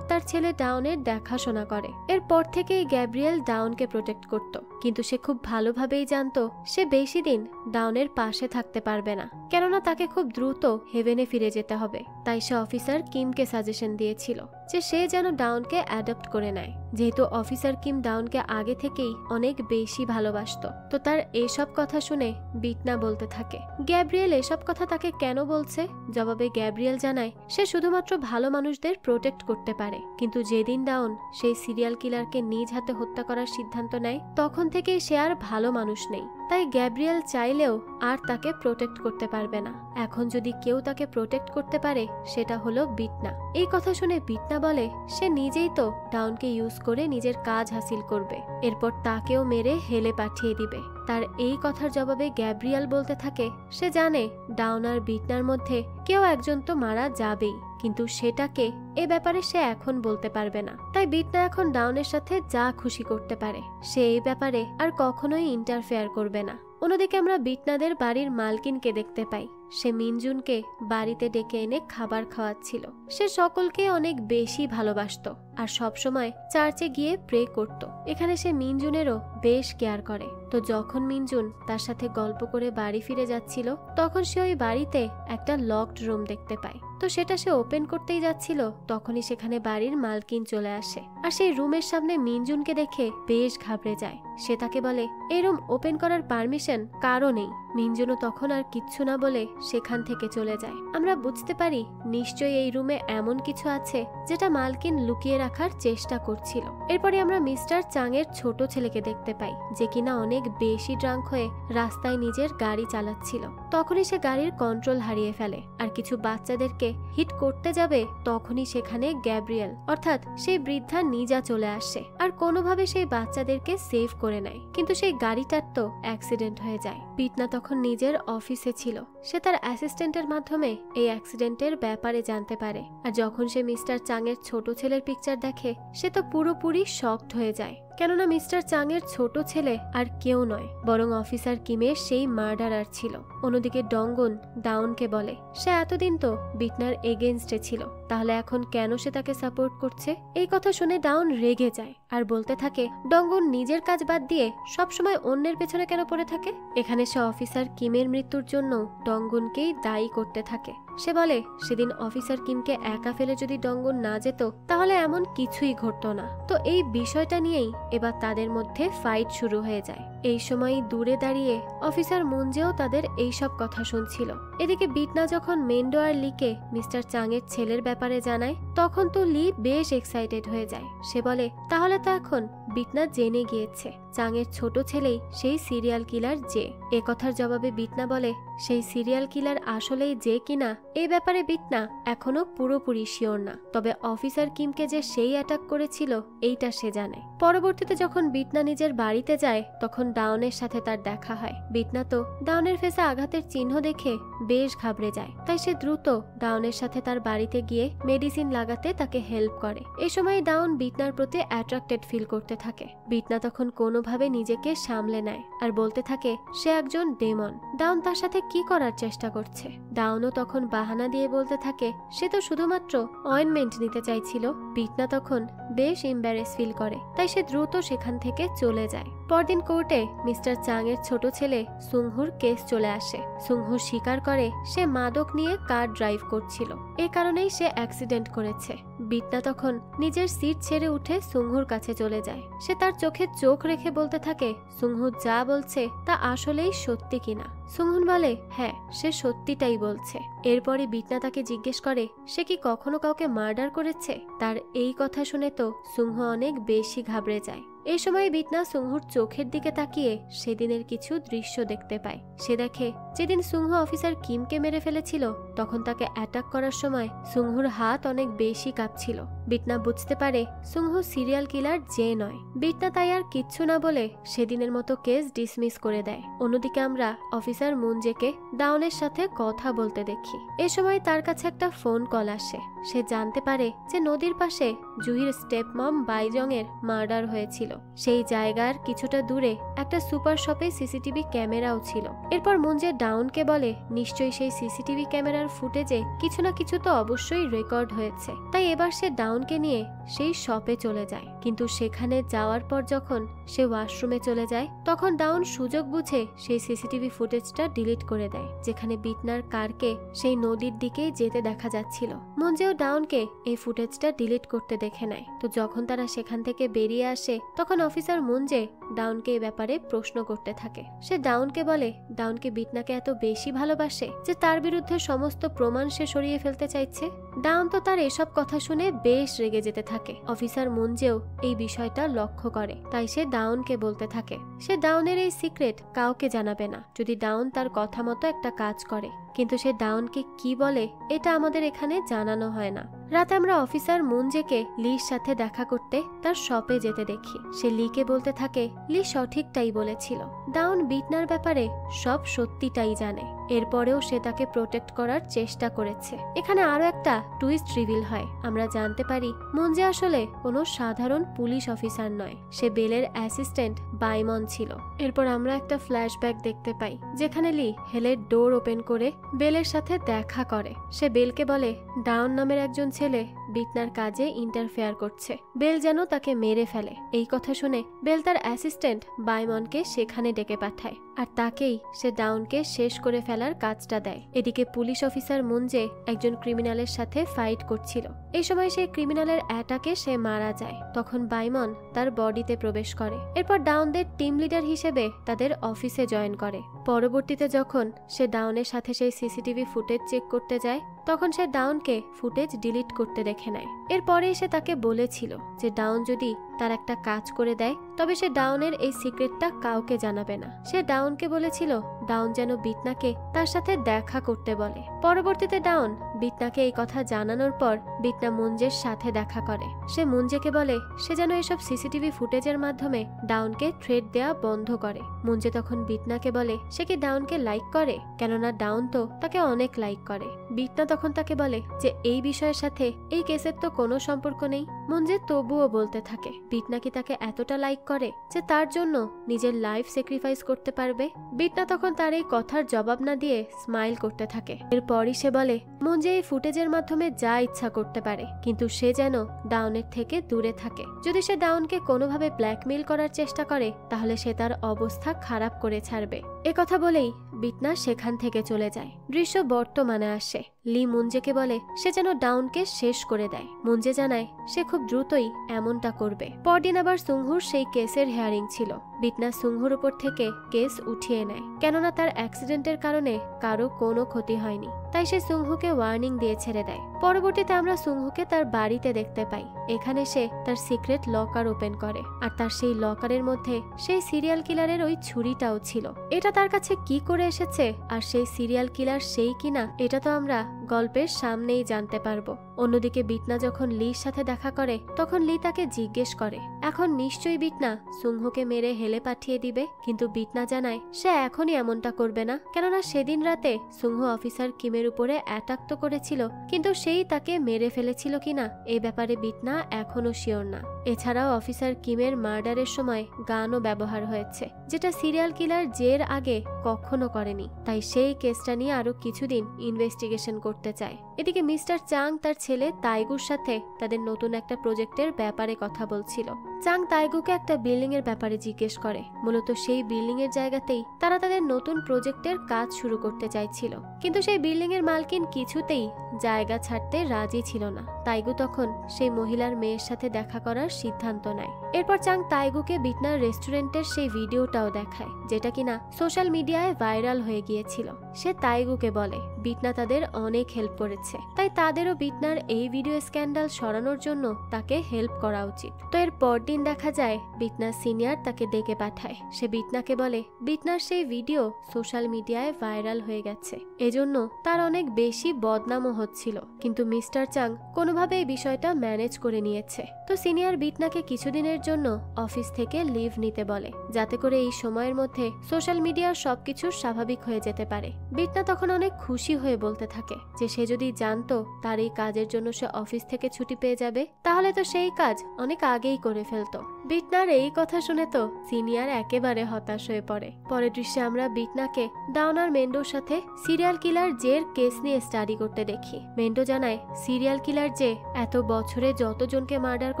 তার ছেলে ডাউনের দেখাশোনা করে। এরপর থেকেই গ্যাব্রিয়েল ডাউনকে প্রোটেক্ট করত, কিন্তু সে খুব ভালোভাবেই জানতো সে বেশি দিন ডাউনের পাশে থাকতে পারবে না, কেননা তাকে খুব দ্রুত হেভেনে ফিরে যেতে হবে। তাই সে অফিসার কিমকে সাজেশন দিয়েছিল যে সে যেন ডাউনকে অ্যাডপ্ট করে নেয়, যেহেতু অফিসার কিম ডাউনকে আগে থেকেই অনেক বেশি ভালোবাসতো। তো তার এসব কথা শুনে বিটনা বলতে থাকে গ্যাব্রিয়েল এসব কথা তাকে কেন বলছে। জবাবে গ্যাব্রিয়েল জানায় সে শুধুমাত্র ভালো মানুষদের প্রোটেক্ট করতে পারে, কিন্তু যেদিন ডাউন সেই সিরিয়াল কিলারকে নিজ হাতে হত্যা করার সিদ্ধান্ত নেয় তখন থেকেই সে আর ভালো মানুষ নেই। তাই গ্যাব্রিয়েল চাইলেও আর তাকে প্রোটেক্ট করতে পারবে না। এখন যদি কেউ তাকে প্রোটেক্ট করতে পারে সেটা হলো বিটনা। এই কথা শুনে বিটনা বলে সে নিজেই তো ডাউনকে ইউজ করে নিজের কাজ হাসিল করবে, এরপর তাকেও মেরে হেলে পাঠিয়ে দিবে। তার এই কথার জবাবে গ্যাব্রিয়েল বলতে থাকে সে জানে ডাউন আর বিটনার মধ্যে কেউ একজন তো মারা যাবেই, কিন্তু সেটাকে এ ব্যাপারে সে এখন বলতে পারবে না। তাই বিটনা এখন ডাউনের সাথে যা খুশি করতে পারে, সে এই ব্যাপারে আর কখনোই ইন্টারফেয়ার করবে না। অন্যদিকে আমরা বিটনাদের বাড়ির মালকিনকে দেখতে পাই। সে মিনজুনকে বাড়িতে ডেকে এনে খাবার খাওয়াচ্ছিল। সে সকলকে অনেক বেশি ভালোবাসতো আর সবসময় চার্চে গিয়ে প্রে করত। এখানে সে মিনজুনেরও বেশ কেয়ার করে। তো যখন মিনজুন তার সাথে গল্প করে বাড়ি ফিরে যাচ্ছিল তখন সে ওই বাড়িতে একটা লকড রুম দেখতে পায়। তো সেটা সে ওপেন করতেই যাচ্ছিল তখনই সেখানে বাড়ির মালকিন চলে আসে, আর সেই রুমের সামনে মিনজুনকে দেখে বেশ ঘাবড়ে যায়। সে তাকে বলে এই রুম ওপেন করার পারমিশন কারও নেই। মিনজুনও তখন আর কিচ্ছু না বলে সেখান থেকে চলে যায়। আমরা বুঝতে পারি নিশ্চয়ই এই রুমে এমন কিছু আছে যেটা মালকিন লুকিয়ে রাখার চেষ্টা করছিল। এরপরে আমরা মিস্টার চাং এর ছোট ছেলেকে দেখতে পাই যে কিনা অনেক বেশি ড্রাঙ্ক হয়ে রাস্তায় নিজের গাড়ি চালাচ্ছিল। তখনই সে গাড়ির কন্ট্রোল হারিয়ে ফেলে আর কিছু বাচ্চাদেরকে হিট করতে যাবে তখনই সেখানে গ্যাব্রিয়েল অর্থাৎ সেই বৃদ্ধা নিজা চলে আসে আর কোনোভাবে সেই বাচ্চাদেরকে সেভ করে নেয়, কিন্তু সেই গাড়িটার তো অ্যাক্সিডেন্ট হয়ে যায়। বিটনা তখন নিজের অফিসে ছিল। সে তার অ্যাসিস্ট্যান্টের মাধ্যমে এই অ্যাক্সিডেন্টের ব্যাপারে জানতে পারে, আর যখন সে মিস্টার চাং এর ছোট ছেলের পিকচার দেখে সে তো পুরোপুরি শকড হয়ে যায়, কেননা মিস্টার চাং এর ছোট ছেলে আর কেউ নয় বরং অফিসার কিমের সেই মার্ডারার ছিল। অন্যদিকে ডঙ্গন ডাউনকে বলে সে এতদিন তো বিটনার এগেইনস্টে ছিল, তাহলে এখন কেন সে তাকে সাপোর্ট করছে। এই কথা শুনে ডাউন রেগে যায় আর বলতে থাকে ডঙ্গন নিজের কাজ বাদ দিয়ে সবসময় অন্যের পেছনে কেন পড়ে থাকে। এখানে সে অফিসার কিমের মৃত্যুর জন্য ডঙ্গনকেই দায়ী করতে থাকে। সে বলে সেদিন অফিসার কিমকে একা ফেলে যদি ডঙ্গন না যেত তাহলে এমন কিছুই ঘটতো না। তো এই বিষয়টা নিয়েই এবার তাদের মধ্যে ফাইট শুরু হয়ে যায়। এই সময় দূরে দাঁড়িয়ে অফিসার মুনজেও তাদের এইসব কথা শুনছিল। এদিকে বিটনা যখন মেন্ডো আর লিকে মিস্টার চাং এর ছেলের ব্যাপারে জানায় তখন তো লি বেশ এক্সাইটেড হয়ে যায়। সে বলে তাহলে তো এখন বিটনা জেনে গিয়েছে চাং এর ছোট ছেলেই সেই সিরিয়াল কিলার যে। এ কথার জবাবে বিটনা বলে সেই সিরিয়াল কিলার আসলেই যে কিনা এই ব্যাপারে বিটনা এখনো পুরোপুরি শিওর না, তবে অফিসার কিমকে যে সেই অ্যাটাক করেছিল এইটা সে জানে। পরবর্তীতে যখন বিটনা নিজের বাড়িতে যায় তখন ডাউনের সাথে তার দেখা হয়। বিটনা তো ডাউনের ফেসে আঘাতের চিহ্ন দেখে বেশ ঘাবড়ে যায়, তাই সে দ্রুত ডাউনের সাথে তার বাড়িতে গিয়ে মেডিসিন লাগাতে তাকে হেল্প করে। এই সময় ডাউন বিটনার প্রতি অ্যাট্রাক্টেড ফিল করতে থাকে। বিটনা তখন কোনোভাবে নিজেকে সামলে নেয় আর বলতে থাকে সে একজন ডেমন। ডাউন তার সাথে কি করার চেষ্টা করছে। ডাউনও তখন বাহানা দিয়ে বলতে থাকে সে তো শুধুমাত্র অয়েনমেন্ট নিতে চাইছিল। বিটনা তখন বেশ এম্বারেস ফিল করে, তাই সে দ্রুত সেখান থেকে চলে যায়। পরদিন কোর্টে মিস্টার চাং এর ছোট ছেলে সুংহুর কেস চলে আসে। সুংহু স্বীকার করে সে মাদক নিয়ে কার ড্রাইভ করছিল, এ কারণেই সে অ্যাক্সিডেন্ট করেছে। বিটনা তখন নিজের সিট ছেড়ে উঠে সুংহুর কাছে চলে যায়। সে তার চোখে চোখ রেখে বলতে থাকে সুংহু যা বলছে তা আসলেই সত্যি কিনা। সুংহুন বলে হ্যাঁ, সে সত্যিটাই বলছে। এরপরে বিটনা তাকে জিজ্ঞেস করে সে কি কখনো কাউকে মার্ডার করেছে। তার এই কথা শুনে তো সুংহু অনেক বেশি ঘাবড়ে যায়। এই সময় বিটনা সুংহুর চোখের দিকে তাকিয়ে সেদিনের কিছু দৃশ্য দেখতে পায়। সে দেখে যেদিন সুংহু অফিসার কিমকে মেরে ফেলেছিল তখন তাকে অ্যাটাক করার সময় সুংহুর হাত অনেক বেশি কাঁপছিল। বিটনা বুঝতে পারে সুংহু সিরিয়াল কিলার যে নয়। বিটনা তাই আর কিচ্ছু না বলে সেদিনের মতো কেস ডিসমিস করে দেয়। অন্যদিকে আমরা অফিসার মুনজেকে ডাউনের সাথে কথা বলতে দেখি। এ সময় তার কাছে একটা ফোন কল আসে। সে জানতে পারে যে নদীর পাশে জুহির স্টেপ মম বাইজং এর মার্ডার হয়েছিল। সেই জায়গার কিছুটা দূরে একটা সুপার শপে সিসিটিভি ক্যামেরাও ছিল। এরপর মুনজে ডাউনকে বলে নিশ্চয়ই সেই সিসিটিভি ক্যামেরার ফুটেজে কিছু না কিছু তো অবশ্যই রেকর্ড হয়েছে। তাই এবার সে ডাউনকে নিয়ে সেই শপে চলে যায়। কিন্তু সেখানে যাওয়ার পর যখন সে ওয়াশরুমে চলে যায় তখন ডাউন সুযোগ বুঝে সেই সিসিটিভি ফুটেজটা ডিলিট করে দেয়, যেখানে বিটনার কারকে সেই নদীর দিকেই যেতে দেখা যাচ্ছিল। মুনজেও ডাউনকে এই ফুটেজটা ডিলিট করতে দেখে নেয়। তো যখন তারা সেখান থেকে বেরিয়ে আসে তখন অফিসার মুনজে ডাউনকে এ ব্যাপারে প্রশ্ন করতে থাকে। সে ডাউনকে বলে ডাউনকে বিটনাকে এত বেশি ভালোবাসে যে তার বিরুদ্ধে সমস্ত প্রমাণ সে সরিয়ে ফেলতে চাইছে। ডাউন তো তার এসব কথা শুনে বেশ রেগে যেতে থাকে। অফিসার মুনজেও এই বিষয়টা লক্ষ্য করে, তাই সে ডাউনকে বলতে থাকে সে ডাউনের এই সিক্রেট কাউকে জানাবে না যদি ডাউন তার কথা মতো একটা কাজ করে। কিন্তু সে ডাউনকে কি বলে এটা আমাদের এখানে জানানো হয় না। রাতে আমরা অফিসার মুনজেকে লির সাথে দেখা করতে তার শপে যেতে দেখি। সে লিকে বলতে থাকে লি সঠিকটাই বলেছিল, ডাউন বিটনার ব্যাপারে সব সত্যিটাই জানে। এরপরেও সে তাকে প্রোটেক্ট করার চেষ্টা করেছে। এখানে আরো একটা টুইস্ট রিভিল হয়। আমরা জানতে পারি মুনজে আসলে কোনো সাধারণ পুলিশ অফিসার নয়, সে বেলের অ্যাসিস্ট্যান্ট বাইমন ছিল। এরপর আমরা একটা ফ্ল্যাশব্যাক দেখতে পাই যেখানে লি হেলের ডোর ওপেন করে বেলের সাথে দেখা করে। সে বেলকে বলে ডাউন নামের একজন ছেলে বিটনার কাজে ইন্টারফেয়ার করছে, বেল যেন তাকে মেরে ফেলে। এই কথা শুনে বেল তার অ্যাসিস্ট্যান্ট বাইমনকে সেখানে ডেকে পাঠায় আর তাকেই সে ডাউনকে শেষ করে ফেলার কাজটা দেয়। এদিকে পুলিশ অফিসার মুনজে একজন ক্রিমিনালের সাথে ফাইট করছিল। এই সময় সেই ক্রিমিনালের অ্যাটাকে সে মারা যায়। তখন বাইমন তার বডিতে প্রবেশ করে। এরপর ডাউনদের টিম লিডার হিসেবে তাদের অফিসে জয়েন করে। পরবর্তীতে যখন সে ডাউনের সাথে সেই সিসিটিভি ফুটেজ চেক করতে যায় তখন সে ডাউনকে ফুটেজ ডিলিট করতে দেখে নেয়। এরপরে সে তাকে বলেছিল যে ডাউন যদি তার একটা কাজ করে দেয় তবে সে ডাউনের এই সিক্রেটটা কাউকে জানাবে না। সে ডাউনকে বলেছিল ডাউন যেন বিটনাকে তার সাথে দেখা করতে বলে। পরবর্তীতে ডাউন বিটনাকে এই কথা জানানোর পর বিটনা মুনজের সাথে দেখা করে। সে মুনজেকে বলে সে যেন এসব সিসিটিভি ফুটেজের মাধ্যমে ডাউনকে থ্রেট দেওয়া বন্ধ করে। মুনজে তখন বিটনাকে বলে সে কি ডাউনকে লাইক করে, কেননা ডাউন তো তাকে অনেক লাইক করে। বিটনা তখন তাকে বলে যে এই বিষয়ের সাথে এই কেসের তো কোনো সম্পর্ক নেই। মুনজে তবুও বলতে থাকে বিটনা কি তাকে এতটা লাইক করে যে তার জন্য নিজের লাইফ স্যাক্রিফাইস করতে পারবে। বিটনা তখন তার এই কথার জবাব না দিয়ে স্মাইল করতে থাকে। এরপরই সে বলে মুনজে এই ফুটেজের মাধ্যমে যা ইচ্ছা করতে পারে, কিন্তু সে যেন ডাউনের থেকে দূরে থাকে। যদি সে ডাউনকে কোনোভাবে ব্ল্যাকমেইল করার চেষ্টা করে তাহলে সে তার অবস্থা খারাপ করে ছাড়বে। একথা বলেই বিটনা সেখান থেকে চলে যায়। দৃশ্য বর্তমানে আসে। লি মুনজেকে বলে সে যেন ডাউনকে শেষ করে দেয়। মুনজে জানায় সে খুব দ্রুতই এমনটা করবে। পরদিন আবার সুংহুর সেই কেসের হিয়ারিং ছিল। বিটনা সুংহুর উপর থেকে কেস উঠিয়ে নেয়, কেননা তার অ্যাক্সিডেন্টের কারণে কারো কোনো ক্ষতি হয়নি। তাই সে সুংহুকে ওয়ার্নিং দিয়ে ছেড়ে দেয়। পরবর্তীতে আমরা সুংহুকে তার বাড়িতে দেখতে পাই। এখানে সে তার সিক্রেট লকার ওপেন করে আর তার সেই লকারের মধ্যে সেই সিরিয়াল কিলারের ওই ছুরিটাও ছিল। এটা তার কাছে কি করে এসেছে আর সেই সিরিয়াল কিলার সেই কিনা এটা তো আমরা গল্পের সামনেই জানতে পারবো। অন্যদিকে বিটনা যখন লির সাথে দেখা করে তখন লি তাকে জিজ্ঞেস করে এখন নিশ্চয়ই বিটনা সুংহুকে মেরে হেলে পাঠিয়ে দিবে। কিন্তু বিটনা জানায় সে এখনই এমনটা করবে না, কেননা সেদিন রাতে সুংহু অফিসার কিমের উপরে অ্যাটাক তো করেছিল, কিন্তু সেই তাকে মেরে ফেলেছিল কিনা এই ব্যাপারে বিটনা এখনো শিওর না। এছাড়াও অফিসার কিমের মার্ডারের সময় গানও ব্যবহার হয়েছে, যেটা সিরিয়াল কিলার জের আগে কখনো করেনি। তাই সেই কেসটা নিয়ে আরো কিছুদিন ইনভেস্টিগেশন করতে চায়। এদিকে মিস্টার চাং তার ছেলে তাইগুর সাথে তাদের নতুন একটা প্রজেক্টের ব্যাপারে কথা বলছিল। চাং তাইগুকে একটা বিল্ডিং এর ব্যাপারে জিজ্ঞেস করে। মূলত সেই বিল্ডিং এর জায়গাতেই তারা তাদের নতুন প্রজেক্টের কাজ শুরু করতে চাইছিল, কিন্তু সেই বিল্ডিং এর মালকিন কিছুতেই জায়গা ছাড়তে রাজি ছিল না। তাইগু তখন সেই মহিলার মেয়ের সাথে দেখা করার সিদ্ধান্ত নেয়। এরপর চাং তাইগুকে বিটনার রেস্টুরেন্টের সেই ভিডিওটাও দেখায়, যেটা কিনা সোশ্যাল মিডিয়ায় ভাইরাল হয়ে গিয়েছিল। সে তাইগুকে বলে বিটনা তাদের অনেক হেল্প করেছে, তাই তাদেরও বিটনার এই ভিডিও স্ক্যান্ডাল সরানোর জন্য তাকে হেল্প করা উচিত। তো এর পরদিন দেখা যায় বিটনার সিনিয়র তাকে ডেকে পাঠায়। সে বিটনাকে বলে বিটনার সেই ভিডিও সোশ্যাল মিডিয়ায় ভাইরাল হয়ে গেছে, এজন্য তার অনেক বেশি বদনামও হচ্ছিল, কিন্তু মিস্টার চাং কোনোভাবে এই বিষয়টা ম্যানেজ করে নিয়েছে। তো সিনিয়র বিটনাকে কিছুদিনের জন্য অফিস থেকে লিভ নিতে বলে, যাতে করে এই সময়ের মধ্যে সোশ্যাল মিডিয়ার সবকিছু স্বাভাবিক হয়ে যেতে পারে। বিটনা তখন অনেক খুশি হয়ে বলতে থাকে যে সে যদি জানতো তার এই কাজের জন্য সে অফিস থেকে ছুটি পেয়ে যাবে, তাহলে তো সেই কাজ অনেক আগেই করে ফেলতো। বিটনার এই কথা শুনে তো সিনিয়র একেবারে হতাশ হয়ে পড়ে। পরের দৃশ্যে আমরা বিটনাকে ডাউন আর মেন্ডোর সাথে সিরিয়াল কিলার জের কেস নিয়ে স্টাডি করতে দেখি। মেন্ডো জানায় সিরিয়াল কিলার জে এত বছরে যতজনকে মার্ডার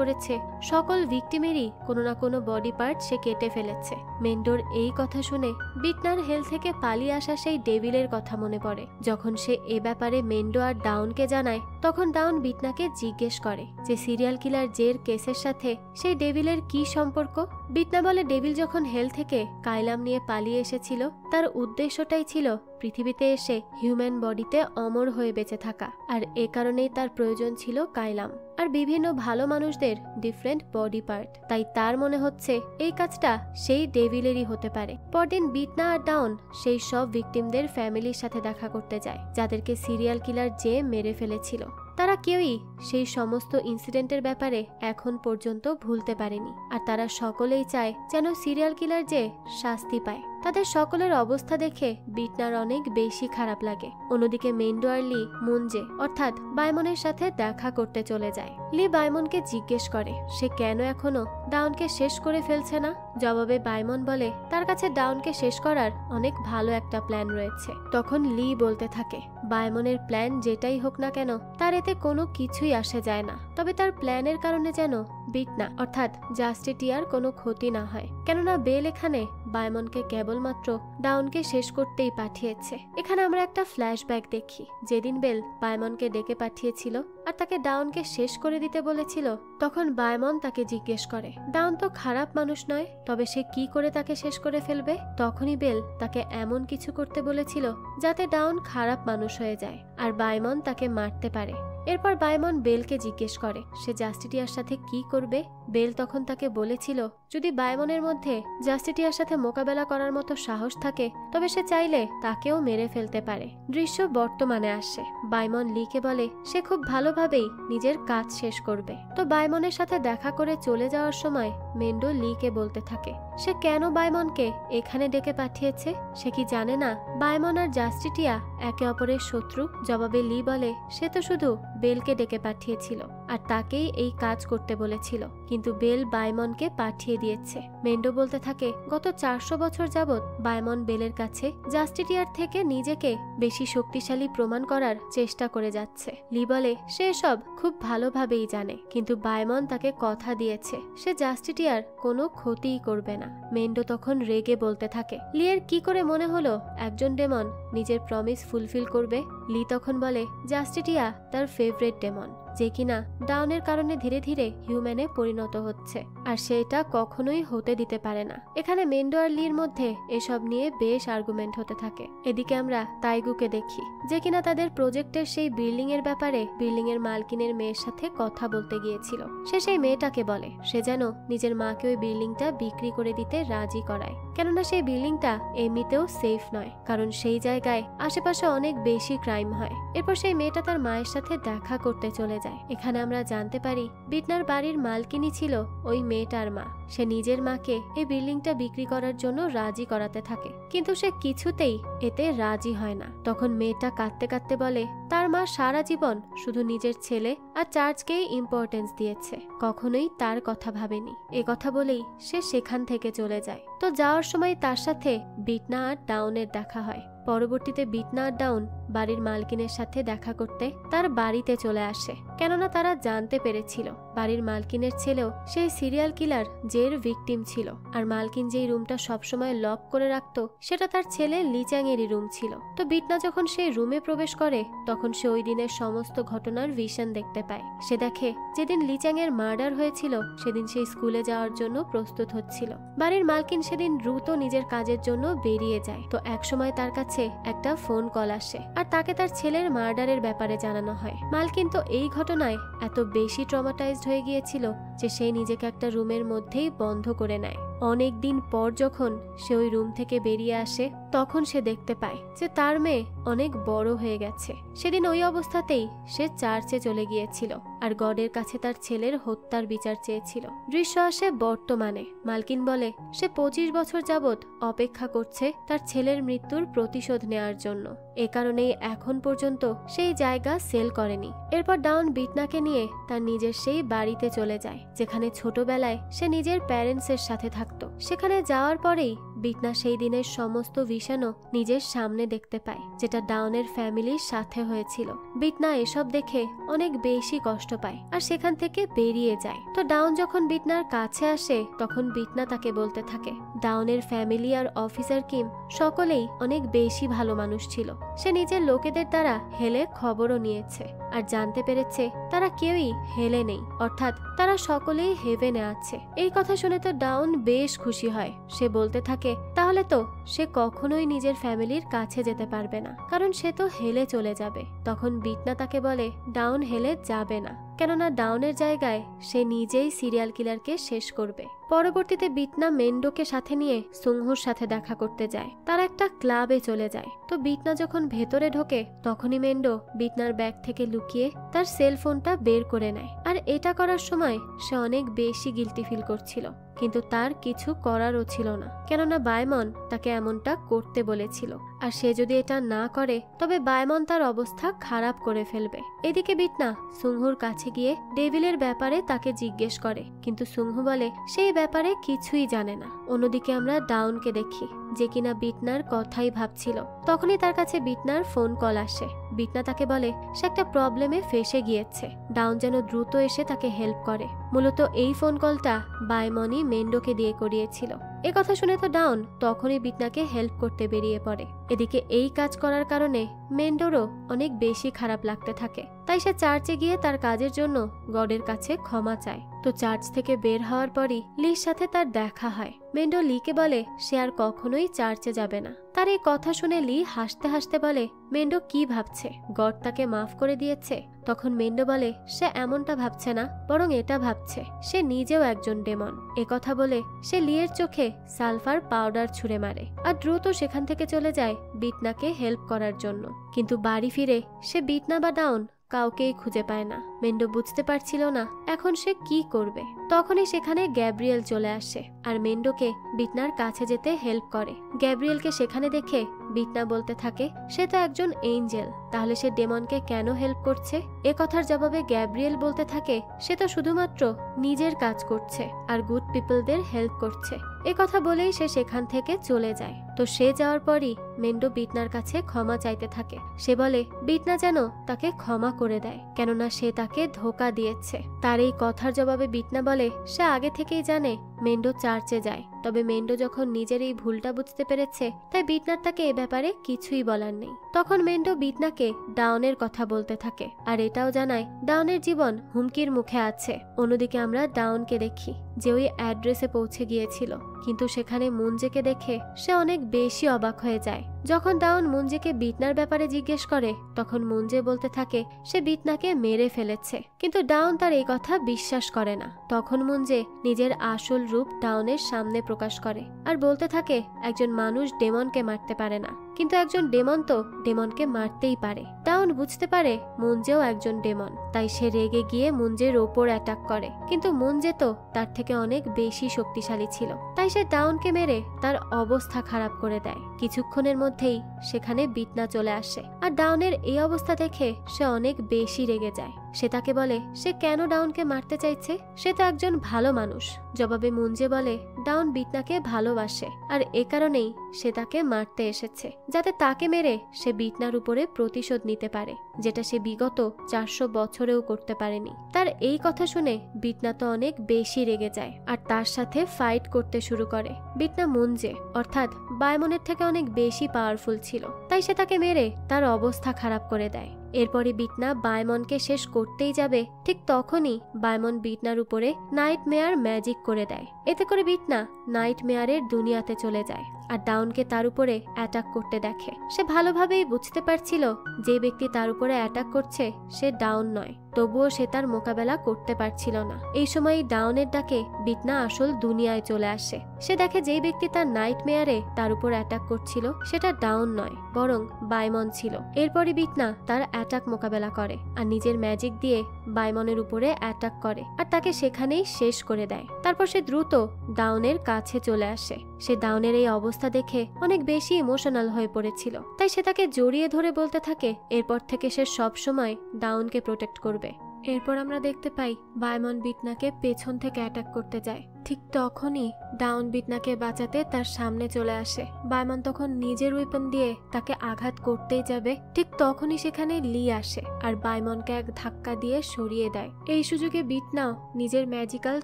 করেছে সকল ভিকটিমেরই কোনো না কোনো বডি পার্ট সে কেটে ফেলেছে। মেন্ডোর এই কথা শুনে বিটনার হেল থেকে পালিয়ে আসা সেই ডেভিলের কথা মনে পড়ে। যখন সে এ ব্যাপারে মেন্ডো আর ডাউনকে জানায়, তখন ডাউন বিটনাকে জিজ্ঞেস করে যে সিরিয়াল কিলার জের কেসের সাথে সেই ডেভিলের কি সম্পর্ক। বিটনা বলে ডেভিল যখন হেল থেকে কাইলাম নিয়ে পালিয়ে এসেছিল, তার উদ্দেশ্যটাই ছিল পৃথিবীতে এসে হিউম্যান বডিতে অমর হয়ে বেঁচে থাকা, আর এ কারণেই তার প্রয়োজন ছিল কাইলাম আর বিভিন্ন ভালো মানুষদের ডিফারেন্ট বডি পার্ট। তাই তার মনে হচ্ছে এই কাজটা সেই ডেভিলেরই হতে পারে। পরদিন বিটনা আর ডাউন সেই সব ভিকটিমদের ফ্যামিলির সাথে দেখা করতে যায়, যাদেরকে সিরিয়াল কিলার জে মেরে ফেলেছিল। তারা কেউই সেই সমস্ত ইনসিডেন্টের ব্যাপারে এখন পর্যন্ত ভুলতে পারেনি, আর তারা সকলেই চায় যেন সিরিয়াল কিলার যে শাস্তি পায়। তাদের সকলের অবস্থা দেখে বিটনার অনেক বেশি খারাপ লাগে। অন্যদিকে মেন্ডো আর লি মুনজে অর্থাৎ বায়মনের সাথে দেখা করতে চলে যায়। লি বায়মনকে জিজ্ঞেস করে সে কেন এখনো ডাউনকে শেষ করে ফেলছে না। জবাবে বায়মন বলে তার কাছে ডাউনকে শেষ করার অনেক ভালো একটা প্ল্যান রয়েছে। তখন লি বলতে থাকে বায়মনের প্ল্যান যেটাই হোক না কেন তার এতে কোনো কিছুই আসে যায় না, তবে তার প্ল্যানের কারণে যেন বিটনা অর্থাৎ জাস্টিটিয়ার কোনো ক্ষতি না হয়, কেননা বেল এখানে বায়মনকে কেবলমাত্র ডাউনকে শেষ করতেই পাঠিয়েছে। এখানে আমরা একটা ফ্ল্যাশব্যাক দেখি। যেদিন বেল বায়মনকে ডেকে পাঠিয়েছিল আর তাকে ডাউনকে শেষ করে দিতে বলেছিল, তখন বায়মন তাকে জিজ্ঞেস করে ডাউন তো খারাপ মানুষ নয়, তবে সে কি করে তাকে শেষ করে ফেলবে। তখনই বেল তাকে এমন কিছু করতে বলেছিল যাতে ডাউন খারাপ মানুষ হয়ে যায় আর বায়মন তাকে মারতে পারে। এরপর বায়মন বেলকে জিজ্ঞেস করে সে জাস্টিটিয়ার সাথে কি করবে। বেল তখন তাকে বলেছিল যদি বায়মনের মধ্যে জাস্টিটিয়ার সাথে মোকাবেলা করার মতো সাহস থাকে তবে সে চাইলে তাকেও মেরে ফেলতে পারে। দৃশ্য বর্তমানে আসে। বায়মন লিকে বলে সে খুব ভালোভাবেই নিজের কাজ শেষ করবে। তো বায়মনের সাথে দেখা করে চলে যাওয়ার সময় মেন্ডো লিকে বলতে থাকে সে কেন বায়মনকে এখানে ডেকে পাঠিয়েছে। সে কি জানে না বায়মন আর জাস্টিটিয়া একে অপরের শত্রু। জবাবে লি বলে সে তো শুধু বেলকে ডেকে পাঠিয়েছিল আর তাকেই এই কাজ করতে বলেছিল, কিন্তু বেল বায়মনকে পাঠিয়ে দিয়েছে। মেন্ডো বলতে থাকে গত 400 বছর যাবৎ বায়মন বেলের কাছে জাস্টিটিয়ার থেকে নিজেকে বেশি শক্তিশালী প্রমাণ করার চেষ্টা করে যাচ্ছে। লি বলে সে সব খুব ভালোভাবেই জানে, কিন্তু বায়মন তাকে কথা দিয়েছে সে জাস্টিটিয়ার কোনো ক্ষতিই করবে না। মেন্ডো তখন রেগে বলতে থাকে লিয়ের কি করে মনে হলো একজন ডেমন নিজের প্রমিস ফুলফিল করবে। লি তখন বলে জাস্টিটিয়া তার ফেভারিট ডেমন, যে কিনা ডাউনের কারণে ধীরে ধীরে হিউম্যানে পরিণত হচ্ছে, আর সেটা কখনোই হতে দিতে পারে না। এখানে মেন্ডো আর লির মধ্যে এসব নিয়ে বেশ আর্গুমেন্ট হতে থাকে। এদিকে আমরা তাইগুকে দেখি, যে কিনা তাদের প্রজেক্টের সেই বিল্ডিং এর ব্যাপারে বিল্ডিং এর মালকিনের মেয়ের সাথে কথা বলতে গিয়েছিল। সে সেই মেয়েটাকে বলে সে যেন নিজের মাকে ওই বিল্ডিংটা বিক্রি করে দিতে রাজি করায়, কেননা সেই বিল্ডিংটা এমনিতেও সেফ নয়, কারণ সেই জায়গায় আশেপাশে অনেক বেশি ক্রাইম হয়। এরপর সেই মেয়েটা তার মায়ের সাথে দেখা করতে চলে যায়। এখানে আমরা জানতে পারি বিটনার বাড়ির মালকিনি ছিল ওই মেয়েটার মা। সে নিজের মাকে এই বিল্ডিংটা বিক্রি করার জন্য রাজি করাতে থাকে, কিন্তু সে কিছুতেই এতে রাজি হয় না। তখন মেয়েটা কাঁদতে কাঁদতে বলে তার মা সারা জীবন শুধু নিজের ছেলে আর চার্চকেই ইম্পর্টেন্স দিয়েছে, কখনোই তার কথা ভাবেনি। এ কথা বলেই সে সেখান থেকে চলে যায়। তো যাওয়ার সময় তার সাথে বিটনা আর ডাউনের দেখা হয়। পরবর্তীতে বিটনা আর ডাউন বাড়ির মালকিনের সাথে দেখা করতে তার বাড়িতে চলে আসে, কেননা তারা জানতে পেরেছিল বাড়ির মালকিনের ছেলেও সেই সিরিয়াল কিলার জের ভিকটিম ছিল। আর মালকিন যেই রুমটা সবসময় লক করে রাখত সেটা তার ছেলে লিচ্যাংয়েরই রুম ছিল। তো বিটনা যখন সেই রুমে প্রবেশ করে তখন সে ওই দিনের সমস্ত ঘটনার ভিশন দেখতে পায়। সে দেখে যেদিন লিচ্যাংয়ের মার্ডার হয়েছিল সেদিন সে স্কুলে যাওয়ার জন্য প্রস্তুত হচ্ছিল। বাড়ির মালকিন সেদিন দ্রুত নিজের কাজের জন্য বেরিয়ে যায়। তো একসময় তার কাছে একটা ফোন কল আসে আর তাকে তার ছেলের মার্ডারের ব্যাপারে জানানো হয়। মালকিন তো এই ঘটনায় এত বেশি ট্রমাটাইজড হয়ে গিয়েছিল যে সে নিজেকে একটা রুমের মধ্যেই বন্ধ করে নেয়। অনেক দিন পর যখন সে ওই রুম থেকে বেরিয়ে আসে তখন সে দেখতে পায় যে তার মেয়ে অনেক বড় হয়ে গেছে। সেদিন ওই অবস্থাতেই সে চার্চে চলে গিয়েছিল আর গডের কাছে তার ছেলের হত্যার বিচার চেয়েছিল। দৃশ্য আসে বর্তমানে। মালকিন বলে সে 25 বছর যাবৎ অপেক্ষা করছে তার ছেলের মৃত্যুর প্রতিশোধ নেয়ার জন্য, এ কারণেই এখন পর্যন্ত সেই জায়গা সেল করেনি। এরপর ডাউন বিটনাকে নিয়ে তার নিজের সেই বাড়িতে চলে যায় যেখানে ছোটবেলায় সে নিজের প্যারেন্টসের সাথে থাকতো। সেখানে যাওয়ার পরেই বিটনা সেই দিনের সমস্ত ভিশনও নিজের সামনে দেখতে পায় যেটা ডাউনের ফ্যামিলির সাথে হয়েছিল। বিটনা এসব দেখে অনেক বেশি কষ্ট পায় আর সেখান থেকে বেরিয়ে যায়। তো ডাউন যখন বিটনার কাছে আসে তখন বিটনা তাকে বলতে থাকে ডাউনের ফ্যামিলি আর অফিসার কিম সকলেই অনেক বেশি ভালো মানুষ ছিল। সে নিজের লোকেদের দ্বারা হেলে খবরও নিয়েছে আর জানতে পেরেছে তারা কেউই হেলে নেই, অর্থাৎ তারা সকলেই হেভেনে আছে। এই কথা শুনে তো ডাউন বেশ খুশি হয়। সে বলতে থাকে তাহলে তো সে কখনোই নিজের ফ্যামিলির কাছে যেতে পারবে না, কারণ সে তো হেলে চলে যাবে। তখন বিটনা তাকে বলে ডাউন হেলে যাবে না, কেননা ডাউনের জায়গায় সে নিজেই সিরিয়াল কিলারকে শেষ করবে। পরবর্তীতে বিটনা মেন্ডোকে সাথে নিয়ে সুংহুর সাথে দেখা করতে যায়। তারা একটা ক্লাবে চলে যায়। তো বিটনা যখন ভেতরে ঢোকে তখনই মেন্ডো বিটনার ব্যাগ থেকে লুকিয়ে তার সেলফোনটা বের করে নেয়। আর এটা করার সময় সে অনেক বেশি গিল্টি ফিল করছিল, কিন্তু তার কিছু করারও ছিল না, কেননা বায়মন তাকে এমনটা করতে বলেছিল। আর সে যদি এটা না করে তবে বায়মন তার অবস্থা খারাপ করে ফেলবে। এদিকে বিটনা সুংহুর কাছে গিয়ে ডেভিলের ব্যাপারে তাকে জিজ্ঞেস করে, কিন্তু সুংহু বলে সেই ব্যাপারে কিছুই জানে না। অন্যদিকে আমরা ডাউনকে দেখি যে কিনা বিটনার কথাই ভাবছিল। তখনই তার কাছে বিটনার ফোন কল আসে। বিটনা তাকে বলে সে একটা প্রবলেমে ফেসে গিয়েছে, ডাউন যেন দ্রুত এসে তাকে হেল্প করে। মূলত এই ফোন কলটা বায়মনই মেন্ডোকে দিয়ে করিয়েছিল। এ কথা শুনে তো ডাউন তখনই বিটনাকে হেল্প করতে বেরিয়ে পড়ে। এদিকে এই কাজ করার কারণে মেন্ডোরও অনেক বেশি খারাপ লাগতে থাকে। তাই সে চার্চে গিয়ে তার কাজের জন্য গডের কাছে ক্ষমা চায়। তো চার্চ থেকে বের হওয়ার পরই লির সাথে তার দেখা হয়। মেন্ডো লিকে বলে সে আর কখনোই চার্চে যাবে না। তার এই কথা শুনে লি হাসতে হাসতে বলে মেন্ডো কি ভাবছে, গড তাকে মাফ করে দিয়েছে? তখন মেন্ডো বলে সে এমনটা ভাবছে না, বরং এটা ভাবছে সে নিজেও একজন ডেমন। এ কথা বলে সে লিয়ের চোখে সালফার পাউডার ছুঁড়ে মারে আর দ্রুত সেখান থেকে চলে যায় বিটনাকে হেল্প করার জন্য। কিন্তু বাড়ি ফিরে সে বিটনা বা ডাউন কাউকেই খুঁজে পায় না। মেন্ডো বুঝতে পারছিল না এখন সে কি করবে। তখনই সেখানে গ্যাব্রিয়েল চলে আসে আর মেন্ডোকে বিটনার কাছে যেতে হেল্প করে। গ্যাব্রিয়েলকে সেখানে দেখে বিটনা বলতে থাকে সে তো একজন এঞ্জেল, তাহলে সে ডেমনকে কেন হেল্প করছে? এ কথার জবাবে গ্যাব্রিয়েল বলতে থাকে সে তো শুধুমাত্র নিজের কাজ করছে আর গুড পিপলদের হেল্প করছে। এ কথা বলেই সে সেখান থেকে চলে যায়। তো সে যাওয়ার পরই মেন্ডো বিটনার কাছে ক্ষমা চাইতে থাকে। সে বলে বিটনা যেন তাকে ক্ষমা করে দেয়, কেননা সে তাকে ধোঁকা দিয়েছে। তার এই কথার জবাবে বিটনা বলে সে আগে থেকেই জানে মেন্ডো চার্চে যায়, তবে মেন্ডো যখন নিজের এই ভুলটা বুঝতে পেরেছে তাই বিটনার তাকে এ ব্যাপারে কিছুই বলার নেই। তখন মেন্ডো বিটনাকে ডাউনের কথা বলতে থাকে আর এটাও জানায় ডাউনের জীবন হুমকির মুখে আছে। অন্যদিকে আমরা ডাউনকে দেখি যে ওই অ্যাড্রেসে পৌঁছে গিয়েছিল, কিন্তু সেখানে মুঞ্জেকে দেখে সে অনেক বেশি অবাক হয়ে যায়। যখন ডাউন মুঞ্জেকে বিটনার ব্যাপারে জিজ্ঞেস করে তখন মুঞ্জে বলতে থাকে সে বিটনাকে মেরে ফেলেছে, কিন্তু ডাউন তার এই কথা বিশ্বাস করে না। তখন মুঞ্জে নিজের আসল রূপ ডাউনের সামনে প্রকাশ করে আর বলতে থাকে একজন মানুষ ডেমনকে মারতে পারে না, কিন্তু একজন ডেমন তো ডেমনকে মারতেই পারে। ডাউন বুঝতে পারে মুঞ্জেও একজন ডেমন, তাই সে রেগে গিয়ে মুঞ্জের ওপর অ্যাটাক করে, কিন্তু মুঞ্জে তো তার থেকে অনেক বেশি শক্তিশালী ছিল, তাই সে ডাউনকে মেরে তার অবস্থা খারাপ করে দেয়। কিছুক্ষণের মধ্যেই সেখানে বিটনা চলে আসে আর ডাউনের এই অবস্থা দেখে সে অনেক বেশি রেগে যায়। সে তাকে বলে সে কেন ডাউনকে মারতে চাইছে, সে তো একজন ভালো মানুষ। জবাবে মুঞ্জে বলে ডাউন বিটনাকে ভালোবাসে আর এ কারণেই সে তাকে মারতে এসেছে, যাতে তাকে মেরে সে বিটনার উপরে প্রতিশোধ নিতে পারে, যেটা সে বিগত 400 বছরেও করতে পারেনি। তার এই কথা শুনে বিটনা তো অনেক বেশি রেগে যায় আর তার সাথে ফাইট করতে শুরু করে। বিটনা মুঞ্জে অর্থাৎ বায়মনের থেকে অনেক বেশি পাওয়ারফুল ছিল, তাই সে তাকে মেরে তার অবস্থা খারাপ করে দেয়। এরপরে বিটনা বায়মনকে শেষ করতেই যাবে, ঠিক তখনই বায়মন বিটনার উপরে নাইটমেয়ার ম্যাজিক করে দেয়। এতে করে বিটনা নাইটমেয়ারের দুনিয়াতে চলে যায় আর ডাউনকে তার উপরে অ্যাটাক করতে দেখে। সে ভালোভাবেই বুঝতে পারছিল যে ব্যক্তি তার উপরে অ্যাটাক করছে সে ডাউন নয়, তবুও সে তার মোকাবেলা করতে পারছিল না। এই সময় ডাউনের ডাকে বিটনা আসল দুনিয়ায় চলে আসে। সে দেখে যেই ব্যক্তি তার নাইটমেয়ারে তার উপর অ্যাটাক করছিল সেটা ডাউন নয় বরং বায়মন ছিল। এরপরে বিটনা তার অ্যাটাক মোকাবেলা করে আর নিজের ম্যাজিক দিয়ে বায়মনের উপরে অ্যাটাক করে আর তাকে সেখানেই শেষ করে দেয়। তারপর সে দ্রুত ডাউনের কাছে চলে আসে। সে ডাউনের এই অবস্থা দেখে অনেক বেশি ইমোশনাল হয়ে পড়েছিল, তাই সে তাকে জড়িয়ে ধরে বলতে থাকে এরপর থেকে সে সব সময় ডাউনকে প্রোটেক্ট করবে। এরপর আমরা দেখতে পাই বায়মন বিটনাকে পেছন থেকে অ্যাটাক করতে যায়। ঠিক তখনই ডাউন বিটনাকে বাঁচাতে তার সামনে চলে আসে। বায়মন তখন নিজের ওয়েপন দিয়ে তাকে আঘাত করতেই যাবে, ঠিক তখনই সেখানে লি আসে আর বায়মনকে এক ধাক্কা দিয়ে সরিয়ে দেয়। এই সুযোগে বিটনাও নিজের ম্যাজিক্যাল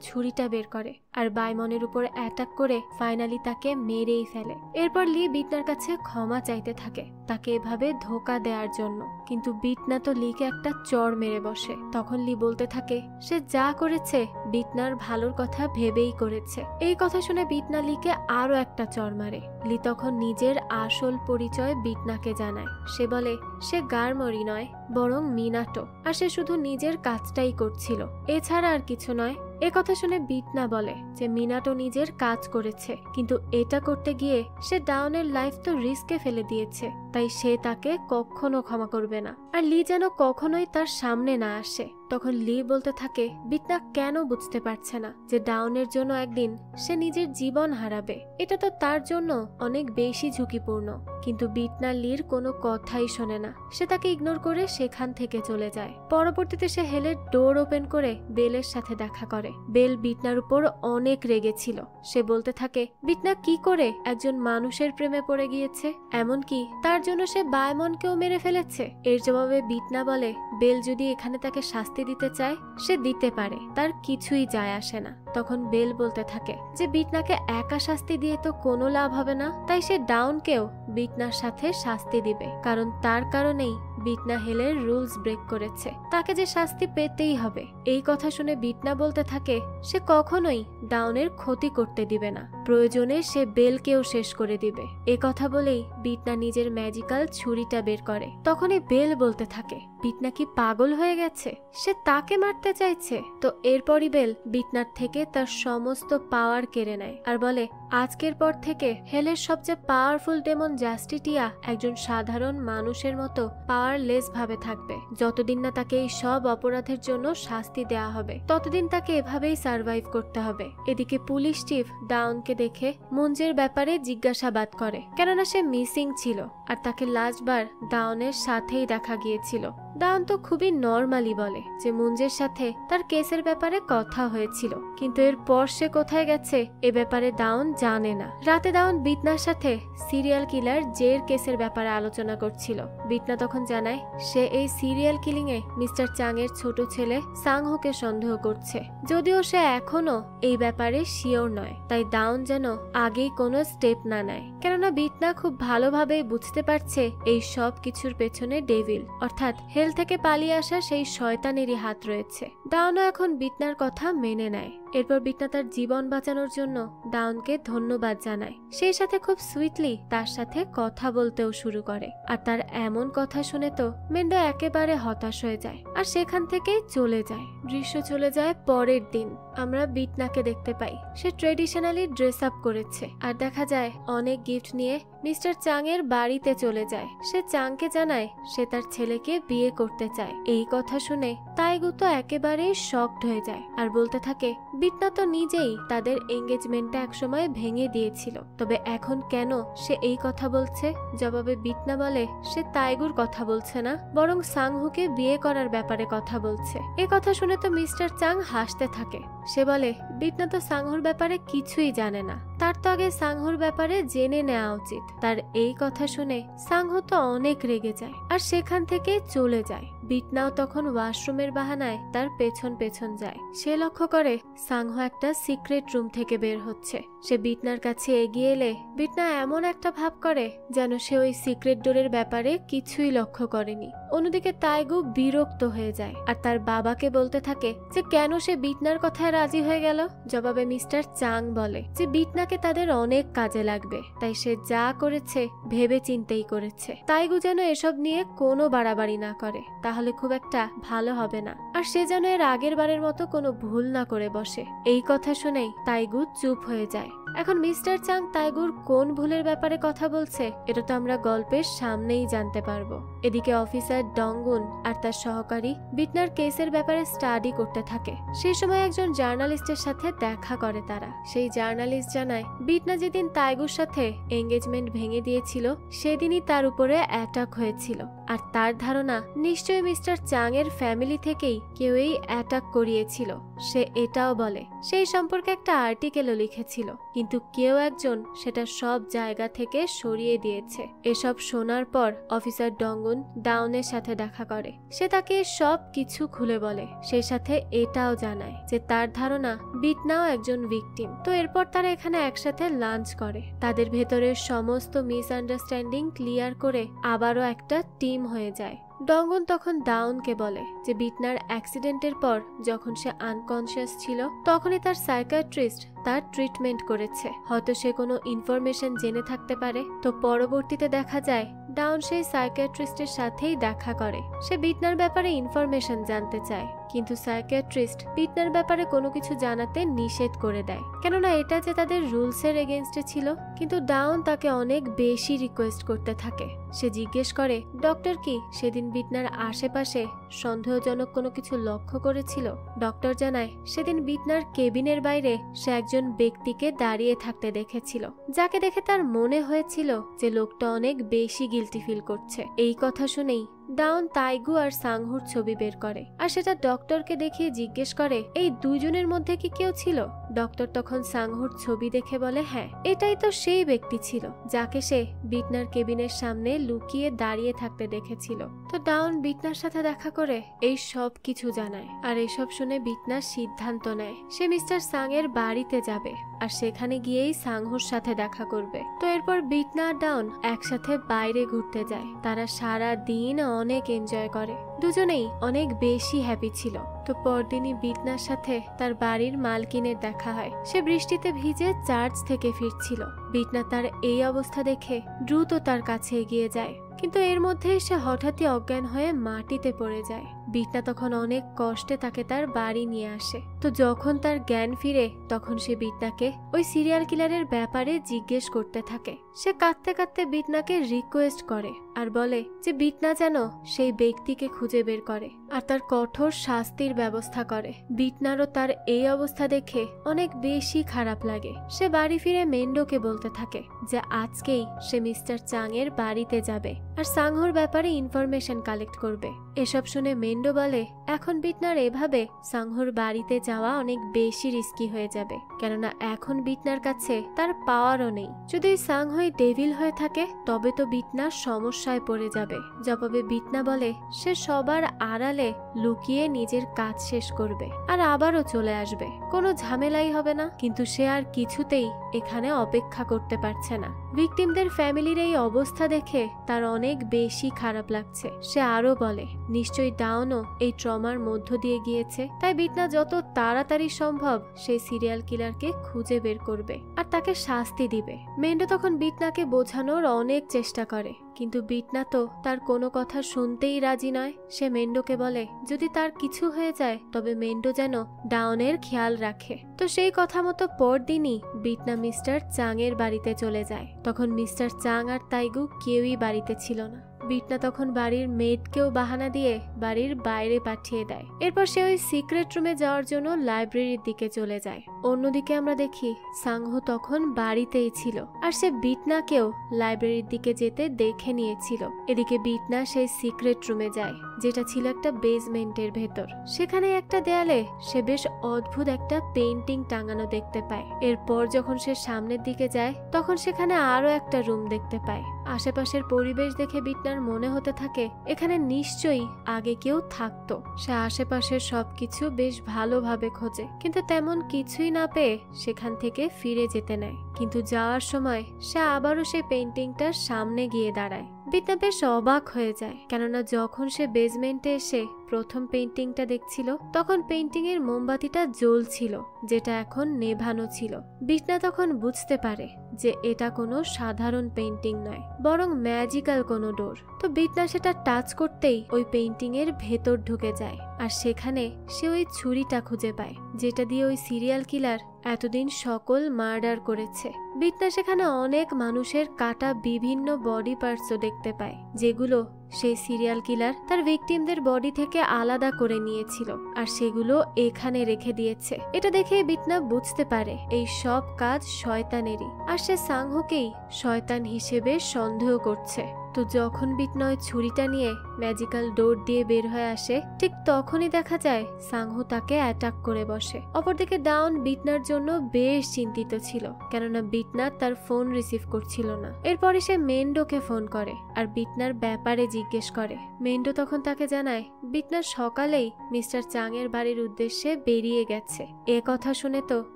ছুরিটা বের করে আর বায়মনের উপর অ্যাটাক করে ফাইনালি তাকে মেরেই ফেলে। এরপর লি বিটনার কাছে ক্ষমা চাইতে থাকে তাকে এভাবে ধোকা দেওয়ার জন্য, কিন্তু বিটনা তো লিকে একটা চড় মেরে বসে। তখন লি বলতে থাকে সে যা করেছে বিটনার ভালোর কথা ভেবেই করেছে। এই কথা শুনে বিটনা লিকে আরো একটা চড় মারে। লি তখন নিজের আসল পরিচয় বিটনাকে জানায়। সে বলে সে গারমরি নয় বরং মিনাটো, আর সে শুধু নিজের কাজটাই করছিল, এছাড়া আর কিছু নয়। এ কথা শুনে বিটনা বলে যে মিনাটো নিজের কাজ করেছে, কিন্তু এটা করতে গিয়ে সে ডাউনের লাইফ তো রিস্কে ফেলে দিয়েছে, তাই সে তাকে কখনো ক্ষমা করবে না। আর লি যেন কখনোই তার সামনে না আসে। তখন লি বলতে থাকে বিটনা কেন বুঝতে পারছে না যে ডাউনের জন্য একদিন সে নিজের জীবন হারাবে, এটা তো তার জন্য অনেক বেশি ঝুঁকিপূর্ণ। কিন্তু বিটনা লির কোনো কথাই শোনে না, সে তাকে ইগনোর করে সেখান থেকে চলে যায়। পরবর্তীতে সে হেলের ডোর ওপেন করে বেলের সাথে দেখা করে। বেল বিটনার উপর অনেক রেগেছিল। সে বলতে থাকে বিটনা কি করে একজন মানুষের প্রেমে পড়ে গিয়েছে, এমনকি তার জন্য সে বায়মনকেও মেরে ফেলেছে। এর জবাবে বিটনা বলে বেল যদি এখানে তাকে শাস্তি দিতে চায় সে দিতে পারে, তার কিছুই যায় আসে না। তখন বেল বলতে থাকে যে বিটনাকে একা শাস্তি দিয়ে তো কোনো লাভ হবে না, তাই সে ডাউনকেও বিটনার সাথে শাস্তি দিবে, কারণ তার কারণেই বিটনা হেলের রুলস ব্রেক করেছে, তাকে যে শাস্তি পেতেই হবে। এই কথা শুনে বিটনা বলতে থাকে সে কখনোই ডাউনের ক্ষতি করতে দিবে না, প্রয়োজনে সে বেলকেও শেষ করে দিবে। এ কথা বলেই বিটনা নিজের ম্যাজিক্যাল ছুরিটা বের করে। তখনই বেল বলতে থাকে বিটনা কি পাগল হয়ে গেছে, সে তাকে মারতে চাইছে। তো এরপরই বেল বিটনার থেকে তার সমস্ত পাওয়ার কেড়ে নেয় আর বলে আজকের পর থেকে হেলের সবচেয়ে পাওয়ারফুল ডেমন জাস্টিটিয়া একজন সাধারণ মানুষের মতো পাওয়ারলেস ভাবে থাকবে। যতদিন না তাকে এই সব অপরাধের জন্য শাস্তি দেয়া হবে ততদিন তাকে এভাবেই সার্ভাইভ করতে হবে। এদিকে পুলিশ চিফ ডাউনকে দেখে মুঞ্জের ব্যাপারে জিজ্ঞাসাবাদ করে, কেননা সে মিসিং ছিল আর তাকে লাস্টবার ডাউনের সাথেই দেখা গিয়েছিল। ডাউন তো খুবই নর্মালি বলে যে মুঞ্জের সাথে তার কেসের ব্যাপারে কথা হয়েছিল, কিন্তু এরপর সে কোথায় গেছে এ ব্যাপারে ডাউন জানে না। রাতে ডাউন বিটনার সাথে সিরিয়াল কিলার জের কেসের ব্যাপারে আলোচনা করছিল। বিটনা তখন জানায় সে এই সিরিয়াল কিলিং এ মিস্টার চাং এর ছোট ছেলে সাংহোকে সন্দেহ করছে, যদিও সে এখনো এই ব্যাপারে শিওর নয়। তাই ডাউন যেন আগেই কোনো স্টেপ না নেয়, কেননা বিটনা খুব ভালোভাবে বুঝতে পারছে এই সব কিছুর পেছনে ডেভিল অর্থাৎ হেল থেকে পালিয়ে আসা সেই শয়তানেরই হাত রয়েছে। ডাউনও এখন বিটনার কথা মেনে নেয়। এরপর বিটনা তার জীবন বাঁচানোর জন্য ডাউনকে ধন্যবাদ জানায়। সেই সাথে খুব সুইটলি তার সাথে কথা বলতেও শুরু করে। আর তার এমন কথা শুনে তো মেন্ডো একেবারে হতাশ হয়ে যায় আর সেখান থেকেই চলে যায়। দৃশ্য চলে যায় পরের দিন। আমরা বিটনাকে দেখতে পাই, সে ট্রেডিশনালি ড্রেস আপ করেছে আর দেখা যায় অনেক গিফট নিয়ে মিস্টার চাং এর বাড়িতে চলে যায়। সে চাংকে জানায় সে তার ছেলেকে বিয়ে করতে চায়। এই কথা শুনে তাইগু তো একেবারেই শকড হয়ে যায় আর বলতে থাকে বিটনা তো নিজেই তাদের এঙ্গেজমেন্টটা একসময় ভেঙে দিয়েছিল, তবে এখন কেন সে এই কথা বলছে? জবাবে বিটনা বলে সে তাইগুর কথা বলছে না, বরং সাংহুকে বিয়ে করার ব্যাপারে কথা বলছে। এ কথা শুনে তো মিস্টার চাং হাসতে থাকে। সে বলে বিটনা তো সাংহুর ব্যাপারে কিছুই জানে না, তার তো আগে সাংহুর ব্যাপারে জেনে নেওয়া উচিত। তার এই কথা শুনে সাংহু তো অনেক রেগে যায় আর সেখান থেকে চলে যায়। বিটনাও তখন ওয়াশরুমের বাহানায় তার পেছন পেছন যায়। সে লক্ষ্য করে সাংহু একটা সিক্রেট রুম থেকে বের হচ্ছে। সে বিটনার কাছে এগিয়ে এলে বিটনা এমন একটা ভাব করে যেন সে ওই সিক্রেট ডোরের ব্যাপারে কিছুই লক্ষ্য করেনি। অন্যদিকে তাইগু বিরক্ত হয়ে যায় আর তার বাবাকে বলতে থাকে যে কেন সে বিটনার কথায় রাজি হয়ে গেল। জবাবে মিস্টার চাং বলে যে বিটনাকে তাদের অনেক কাজে লাগবে, তাই সে যা করেছে ভেবে চিন্তেই করেছে। তাইগু যেন এসব নিয়ে কোনো বাড়াবাড়ি না করে, তাহলে খুব একটা ভালো হবে না। আর সে যেন এর আগের বারের মতো কোনো ভুল না করে বসে। এই কথা শুনেই তাইগু চুপ হয়ে যায়। এখন মিস্টার চাং তাইগুর কোন ভুলের ব্যাপারে কথা বলছে এটা তো আমরা গল্পের সামনেই জানতে পারবো। এদিকে অফিসার ডংগুন আর তার সহকারী বিটনার কেসের ব্যাপারে স্টাডি করতে থাকে। সেই সময় একজন জার্নালিস্টের সাথে দেখা করে তারা। সেই জার্নালিস্ট জানায় বিটনা যেদিন তাইগুর সাথে এঙ্গেজমেন্ট ভেঙে দিয়েছিল সেদিনই তার উপরে অ্যাটাক হয়েছিল। আর তার ধারণা নিশ্চয়ই মিস্টার চাং এর ফ্যামিলি থেকেই কেউ এই অ্যাটাক করিয়েছিল। সে এটাও বলে সেই সম্পর্কে একটা আর্টিকেলও লিখেছিল, কিন্তু কেউ একজন সেটা সব জায়গা থেকে সরিয়ে দিয়েছে। এসব শোনার পর অফিসার ডংগুন ডাউনের সাথে দেখা করে। সে তাকে সব কিছু খুলে বলে। সেই সাথে এটাও জানায় যে তার ধারণা বিটনাও একজন ভিকটিম। তো এরপর তারা এখানে একসাথে লাঞ্চ করে। তাদের ভেতরের সমস্ত মিসআন্ডারস্ট্যান্ডিং ক্লিয়ার করে আবারও একটা টিম হয়ে যায়। ডংগুন তখন ডাউনকে বলে যে বিটনার অ্যাক্সিডেন্টের পর যখন সে আনকনশিয়াস ছিল তখনই তার সাইকিয়াট্রিস্ট তার ট্রিটমেন্ট করেছে। হয়তো সে কোনো ইনফরমেশন জেনে থাকতে পারে। তো পরবর্তীতে দেখা যায় ডাউন সেই সাইকিয়াট্রিস্টের সাথেই দেখা করে। সে বিটনার ব্যাপারে ইনফরমেশন জানতে চায়, কিন্তু সাইকিয়াট্রিস্ট বিটনার ব্যাপারে কোনো কিছু জানাতে নিষেধ করে দেয়, কেননা এটা যে তাদের রুলসের এগেইনস্টে ছিল। কিন্তু ডাউন তাকে অনেক বেশি রিকোয়েস্ট করতে থাকে। সে জিজ্ঞেস করে ডক্টর কি সেদিন বিটনার আশেপাশে সন্দেহজনক কোনো কিছু লক্ষ্য করেছিল। ডক্টর জানায় সেদিন বিটনার কেবিনের বাইরে সে একজন ব্যক্তিকে দাঁড়িয়ে থাকতে দেখেছিল, যাকে দেখে তার মনে হয়েছিল যে লোকটা অনেক বেশি গিল্টি ফিল করছে। এই কথা শুনেই ডাউন তাইগু আর সাংহুর ছবি বের করে আর সেটা ডক্টরকে দেখিয়ে জিজ্ঞেস করে এই দুজনের মধ্যে কি কেউ ছিল। ডক্টর তখন সাংহুর ছবি দেখে বলে হ্যাঁ, এটাই তো সেই ব্যক্তি ছিল যাকে সে বিটনার কেবিনের সামনে লুকিয়ে দাঁড়িয়ে থাকতে দেখেছিল। তো ডাউন বিটনার সাথে দেখা করে এই সব কিছু জানায় আর এসব শুনে বিটনার সিদ্ধান্ত নেয় সে মিস্টার সাং এর বাড়িতে যাবে আর সেখানে গিয়েই সাংহুর সাথে দেখা করবে। তো এরপর বিটনা আর ডাউন একসাথে বাইরে ঘুরতে যায়। তারা সারা দিন অনেক এনজয় করে, দুজনেই অনেক বেশি হ্যাপি ছিল। তো পরদিনই বিটনার সাথে তার বাড়ির মালকিনের দেখা হয়। সে বৃষ্টিতে ভিজে চার্চ থেকে ফিরছিল। বিটনা তার এই অবস্থা দেখে দ্রুত তার কাছে এগিয়ে যায়, কিন্তু এর মধ্যে সে হঠাৎই অজ্ঞান হয়ে মাটিতে পড়ে যায়। বিটনা তখন অনেক কষ্টে তাকে তার বাড়ি নিয়ে আসে। তো যখন তার জ্ঞান ফিরে তখন সে বিটনাকে ওই সিরিয়াল কিলারের ব্যাপারে জিজ্ঞেস করতে থাকে। সে কাঁদতে কাঁদতে বিটনাকে রিকোয়েস্ট করে আর বলে যে বিটনা যেন সেই ব্যক্তিকে খুঁজে বের করে আর তার কঠোর শাস্তির ব্যবস্থা করে। বিটনারও তার এই অবস্থা দেখে অনেক বেশি খারাপ লাগে। সে বাড়ি ফিরে মেন্ডোকে বলতে থাকে যে আজকেই সে মিস্টার চাং এর বাড়িতে যাবে আর সাংহুর ব্যাপারে ইনফরমেশন কালেক্ট করবে। এসব শুনে মেন্ডো বলে এখন বিটনার এভাবে সাংহুর বাড়িতে যাওয়া অনেক বেশি রিস্কি হয়ে যাবে, কেননা এখন বিটনার কাছে তার পাওয়ারও নেই। যদি সাংহুই ডেভিল হয়ে থাকে তবে তো বিটনা সমস্যায় পড়ে যাবে। জবাবে বিটনা বলে সে সবার আড়ালে লুকিয়ে নিজের কাজ শেষ করবে আর আবারও চলে আসবে, কোনো ঝামেলাই হবে না। কিন্তু সে আর কিছুতেই এখানে অপেক্ষা করতে পারছে না। ভিকটিমদের ফ্যামিলির এই অবস্থা দেখে তার অনেক বেশি খারাপ লাগছে। সে আরো বলে নিশ্চয়ই ডাউনও এই ট্রমার মধ্য দিয়ে গিয়েছে, তাই বিটনা যত তাড়াতাড়ি সম্ভব সেই সিরিয়াল কিলারকে খুঁজে বের করবে আর তাকে শাস্তি দিবে। মেন্ডো তখন বিটনাকে বোঝানোর অনেক চেষ্টা করে, কিন্তু বিটনা তো তার কোনো কথা শুনতেই রাজি নয়। সে মেন্ডোকে বলে যদি তার কিছু হয়ে যায় তবে মেন্ডো যেন ডাউনের খেয়াল রাখে। তো সেই কথা মতো পরদিনই বিটনা মিস্টার চাং এর বাড়িতে চলে যায়। তখন মিস্টার চাং আর তাইগু কেউই বাড়িতে ছিল না। বিটনা তখন বাড়ির মেডকেও বাহানা দিয়ে বাড়ির বাইরে পাঠিয়ে দেয়। এরপর সে ওই সিক্রেট রুমে যাওয়ার জন্য লাইব্রেরির দিকে চলে যায়। অন্যদিকে আমরা দেখি সাংহো তখন বাড়িতেই ছিল আর সে বিটনাকেও লাইব্রেরির দিকে যেতে দেখে নিয়েছিল। এদিকে বিটনা সেই সিক্রেট রুমে যায় যেটা ছিল একটা বেসমেন্টের ভেতর। সেখানে একটা দেয়ালে সে বেশ অদ্ভুত একটা পেইন্টিং টাঙানো দেখতে পায়। এরপর যখন সে সামনের দিকে যায় তখন সেখানে আরো একটা রুম দেখতে পায়। আশেপাশের পরিবেশ দেখে বিটনার মনে হতে থাকে এখানে নিশ্চয়ই আগে কেউ থাকতো। সে আশেপাশের সবকিছু বেশ ভালোভাবে খোঁজে, কিন্তু তেমন কিছুই না পেয়ে সেখান থেকে ফিরে যেতে নেয়। কিন্তু যাওয়ার সময় সে আবারও সেই পেইন্টিংটার সামনে গিয়ে দাঁড়ায়। বিটনা বেশ অবাক হয়ে যায়, কেননা যখন সে বেসমেন্টে এসে প্রথম পেইন্টিংটা দেখছিল তখন পেইন্টিং এর মোমবাতিটা জ্বলছিল, যেটা এখন নেভানো ছিল। বিটনা তখন বুঝতে পারে যে এটা কোনো সাধারণ পেইন্টিং নয়, বরং ম্যাজিক্যাল কোনো ডোর। তো বিটনা সেটা টাচ করতেই ওই পেইন্টিং এর ভেতর ঢুকে যায় আর সেখানে সে ওই ছুরিটা খুঁজে পায় যেটা দিয়ে ওই সিরিয়াল কিলার এতদিন সকল মার্ডার করেছে। বিটনা সেখানে অনেক মানুষের কাটা বিভিন্ন বডি পার্টসও দেখতে পায়, যেগুলো সেই সিরিয়াল কিলার তার ভিকটিমদের বডি থেকে আলাদা করে নিয়েছিল আর সেগুলো এখানে রেখে দিয়েছে। এটা দেখে বিটনা বুঝতে পারে এই সব কাজ শয়তানেরই আর সে সাংহোকেই শয়তান হিসেবে সন্দেহ করছে। তো যখন বিটনা ওই ছুরিটা নিয়ে ম্যাজিক্যাল ডোর দিয়ে বের হয়ে আসে ঠিক তখনই দেখা যায় সাংহো তাকে অ্যাটাক করে বসে। অপরদিকে ডাউন বিটনার জন্য বেশ চিন্তিত ছিল, কেননা বিটনা তার ফোন রিসিভ করছিল না। এরপরে সে মেন্ডোকে ফোন করে আর বিটনার ব্যাপারে জিজ্ঞেস করে। মেন্ডো তখন তাকে জানায় বিটনা সকালেই মিস্টার চাং এর বাড়ির উদ্দেশ্যে বেরিয়ে গেছে। এ কথা শুনে তো